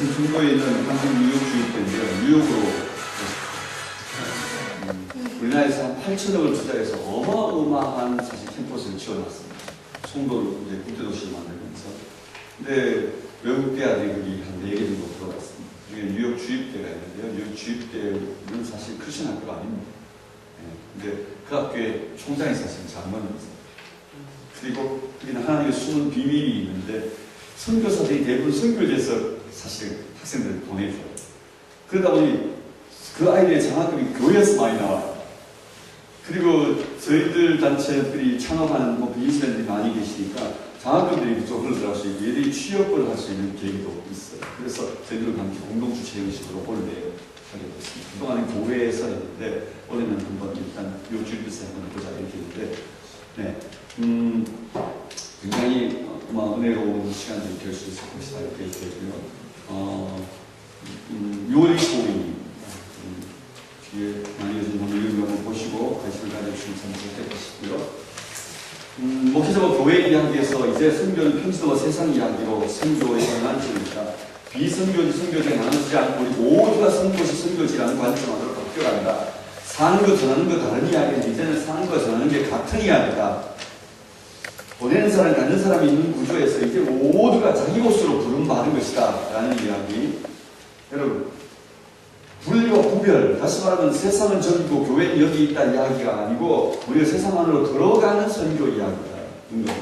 인천 중구에 있는 한국 뉴욕 주입대인데요. 뉴욕으로 우리나라에서 한 8천억을 투자해서 어마어마한 사실 캠퍼스를 지어놨습니다. 송도를 이제 국제도시를 만들면서. 근데 외국 대학이 거기 한 4개 정도 들어갔습니다. 그중에 뉴욕 주입대가 있는데요. 뉴욕 주입대는 사실 크리스천 학교가 아닙니다. 근데 그 학교의 총장이 사실 장로입니다. 그리고 거기는 하나님의 숨은 비밀이 있는데 선교사들이 대부분 선교지에서 사실 학생들을 보내줘요. 그러다 보니 그 아이들의 장학금이 교회에서 많이 나와요. 그리고 저희들 단체들이 창업하는 비즈니스맨들이 많이 계시니까 장학금들이 이쪽으로 들어갈 수 있고 얘들이 취업을 할 수 있는 계기도 있어요. 그래서 저희들과 함께 공동주체 형식으로 올해 하게 됐습니다. 그동안은 교회에서 했는데 올해는 한번 일단 요 주일에서 한번 보자 이렇게 했는데 네, 굉장히 은혜로운 시간들이 될 수 있을 것이다 이렇게 얘기했고요. 6월 25일 뒤에 많이 좀 이런 걸 보시고 관심을 가져주시면 참 좋을 것 같고요. 목회자와 교회 이야기에서 이제 선교는 평시도와 세상 이야기로 선교의 전환점입니다. 비선교지 선교지에 나누지 않고 우리 모두가 선교시 선교지라는 관점으로 바뀌어간다. 사는 거 전하는 거 다른 이야기인데 이제는 사는 거 전하는 게 같은 이야기다. 보내는 사람, 갖는 사람이 있는 구조에서 이제 모두가 자기 곳으로 부름받은 것이다 라는 이야기. 여러분, 분리와 구별, 다시 말하면 세상은 저기고 교회는 여기 있다 이야기가 아니고 우리가 세상 안으로 들어가는 선교 이야기다. 겁니다.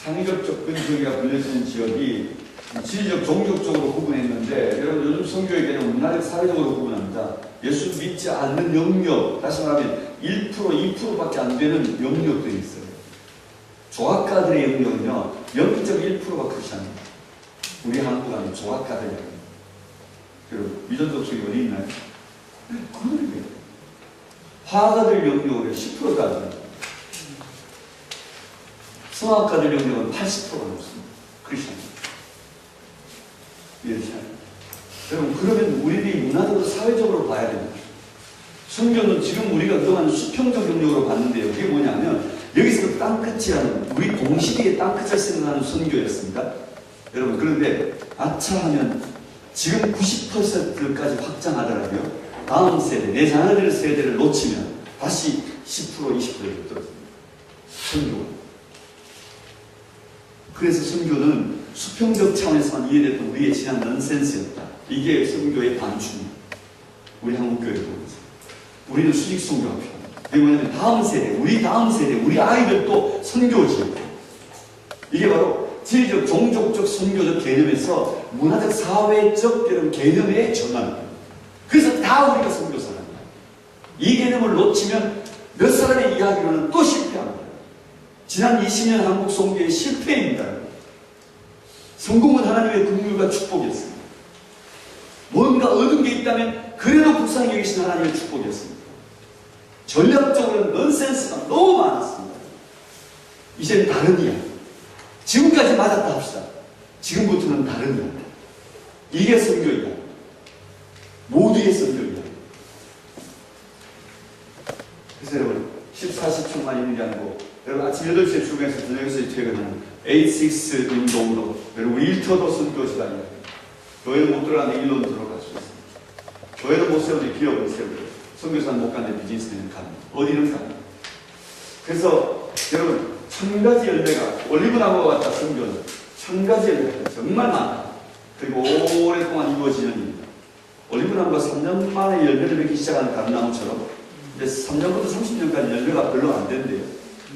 상위적 접근주의가 불려지는 지역이 지리적, 종족적으로 구분했는데 여러분 요즘 선교의 개념은 문화적, 사회적으로 구분합니다. 예수 믿지 않는 영역, 다시 말하면 1%, 2%밖에 안 되는 영역들이 있어요. 조학가들의 영역은요, 영적 1%가 크리스천입니다. 우리 한국 안에 조학가들 영역. 그리고 미전적 속이 어디 있나요? 그거예요. 화가들 영역은 10%가 안 돼요. 성악가들 영역은 80%가 넘습니다. 크리스천입니다. 이해되시나요? 여러분, 그러면 우리들이 문화적으로, 사회적으로 봐야 됩니다. 선교는 지금 우리가 그동안 수평적 영역으로 봤는데요. 그게 뭐냐면, 여기서 땅끝이라는, 우리 동시대의 땅끝을 생각하는 선교였습니다. 여러분, 그런데, 아차 하면, 지금 90%까지 확장하더라고요. 다음 세대, 내 자녀들 세대를 놓치면, 다시 10%, 20%로 떨어집니다. 선교가. 그래서 선교는 수평적 차원에서만 이해됐던 우리의 지난 넌센스였다. 이게 선교의 반충입니다. 우리 한국교회를 보면서. 우리는 수직 선교가 필요합니다. 이게 뭐냐면 다음 세대, 우리 다음 세대, 우리 아이들도 선교지. 이게 바로 지리적, 종족적, 선교적 개념에서 문화적, 사회적 개념의 전환입니다. 그래서 다 우리가 선교사랍니다. 이 개념을 놓치면 몇 사람의 이야기로는 또 실패합니다. 지난 20년 한국 선교의 실패입니다. 성공은 하나님의 긍휼과 축복이었습니다. 뭔가 얻은 게 있다면 그래도 불쌍히 여기신 하나님의 축복이었습니다. 전략적으로는 넌센스가 너무 많았습니다. 이제는 다른 이야기. 지금까지 맞았다 합시다. 지금부터는 다른 이야기. 이게 선교이다. 모두의 선교이다. 그래서 여러분 14시초만 있는 게 아니고 여러분 아침 8시에 출근해서 저녁 6시에 퇴근하는 8-6 운동으로 여러분 일터도 선교지다 이야기. 교회는 못 들어가는데 일로는 들어갈 수 있습니다. 교회는 못 세우는데 기업은 세우고 선교사는 못 가는데 비즈니스는 갑니다. 어디는 갑니다. 그래서 여러분 1000가지 열매가 올리브나무가 같다. 선교는 1000가지 열매가 정말 많다. 그리고 오랫동안 이루어지는 일입니다. 올리브나무가 3년 만에 열매를 맺기 시작하는 다른 나무처럼 근데 3년부터 30년까지 열매가 별로 안 된대요.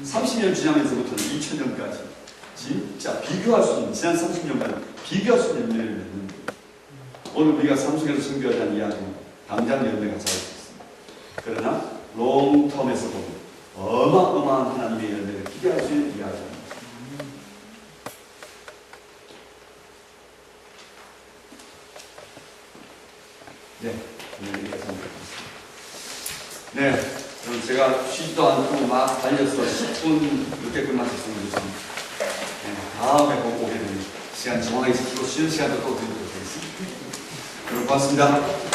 30년 지나면서부터는 2000년까지 진짜 비교할 수 있는 지난 30년간 비교할 수 있는 열매를 맺는 오늘 우리가 삼성에서 선교하자는 이야기는 당장 열매가 잘 있습니다. 그러나 롱텀에서 보면 어마어마한 하나님의 열매를 기대할 수 있는 이야기입니다. 네, 오늘 여기까지 하겠습니다. 네, 그럼 제가 쉬지도 않고 막 달려서 10분 늦게 끝마쳤습니다. 네, 다음에 꼭 오게 되면 시간 정확하게 지키고 쉬는 시간도 또 드리도록 하겠습니다. 여러분 고맙습니다.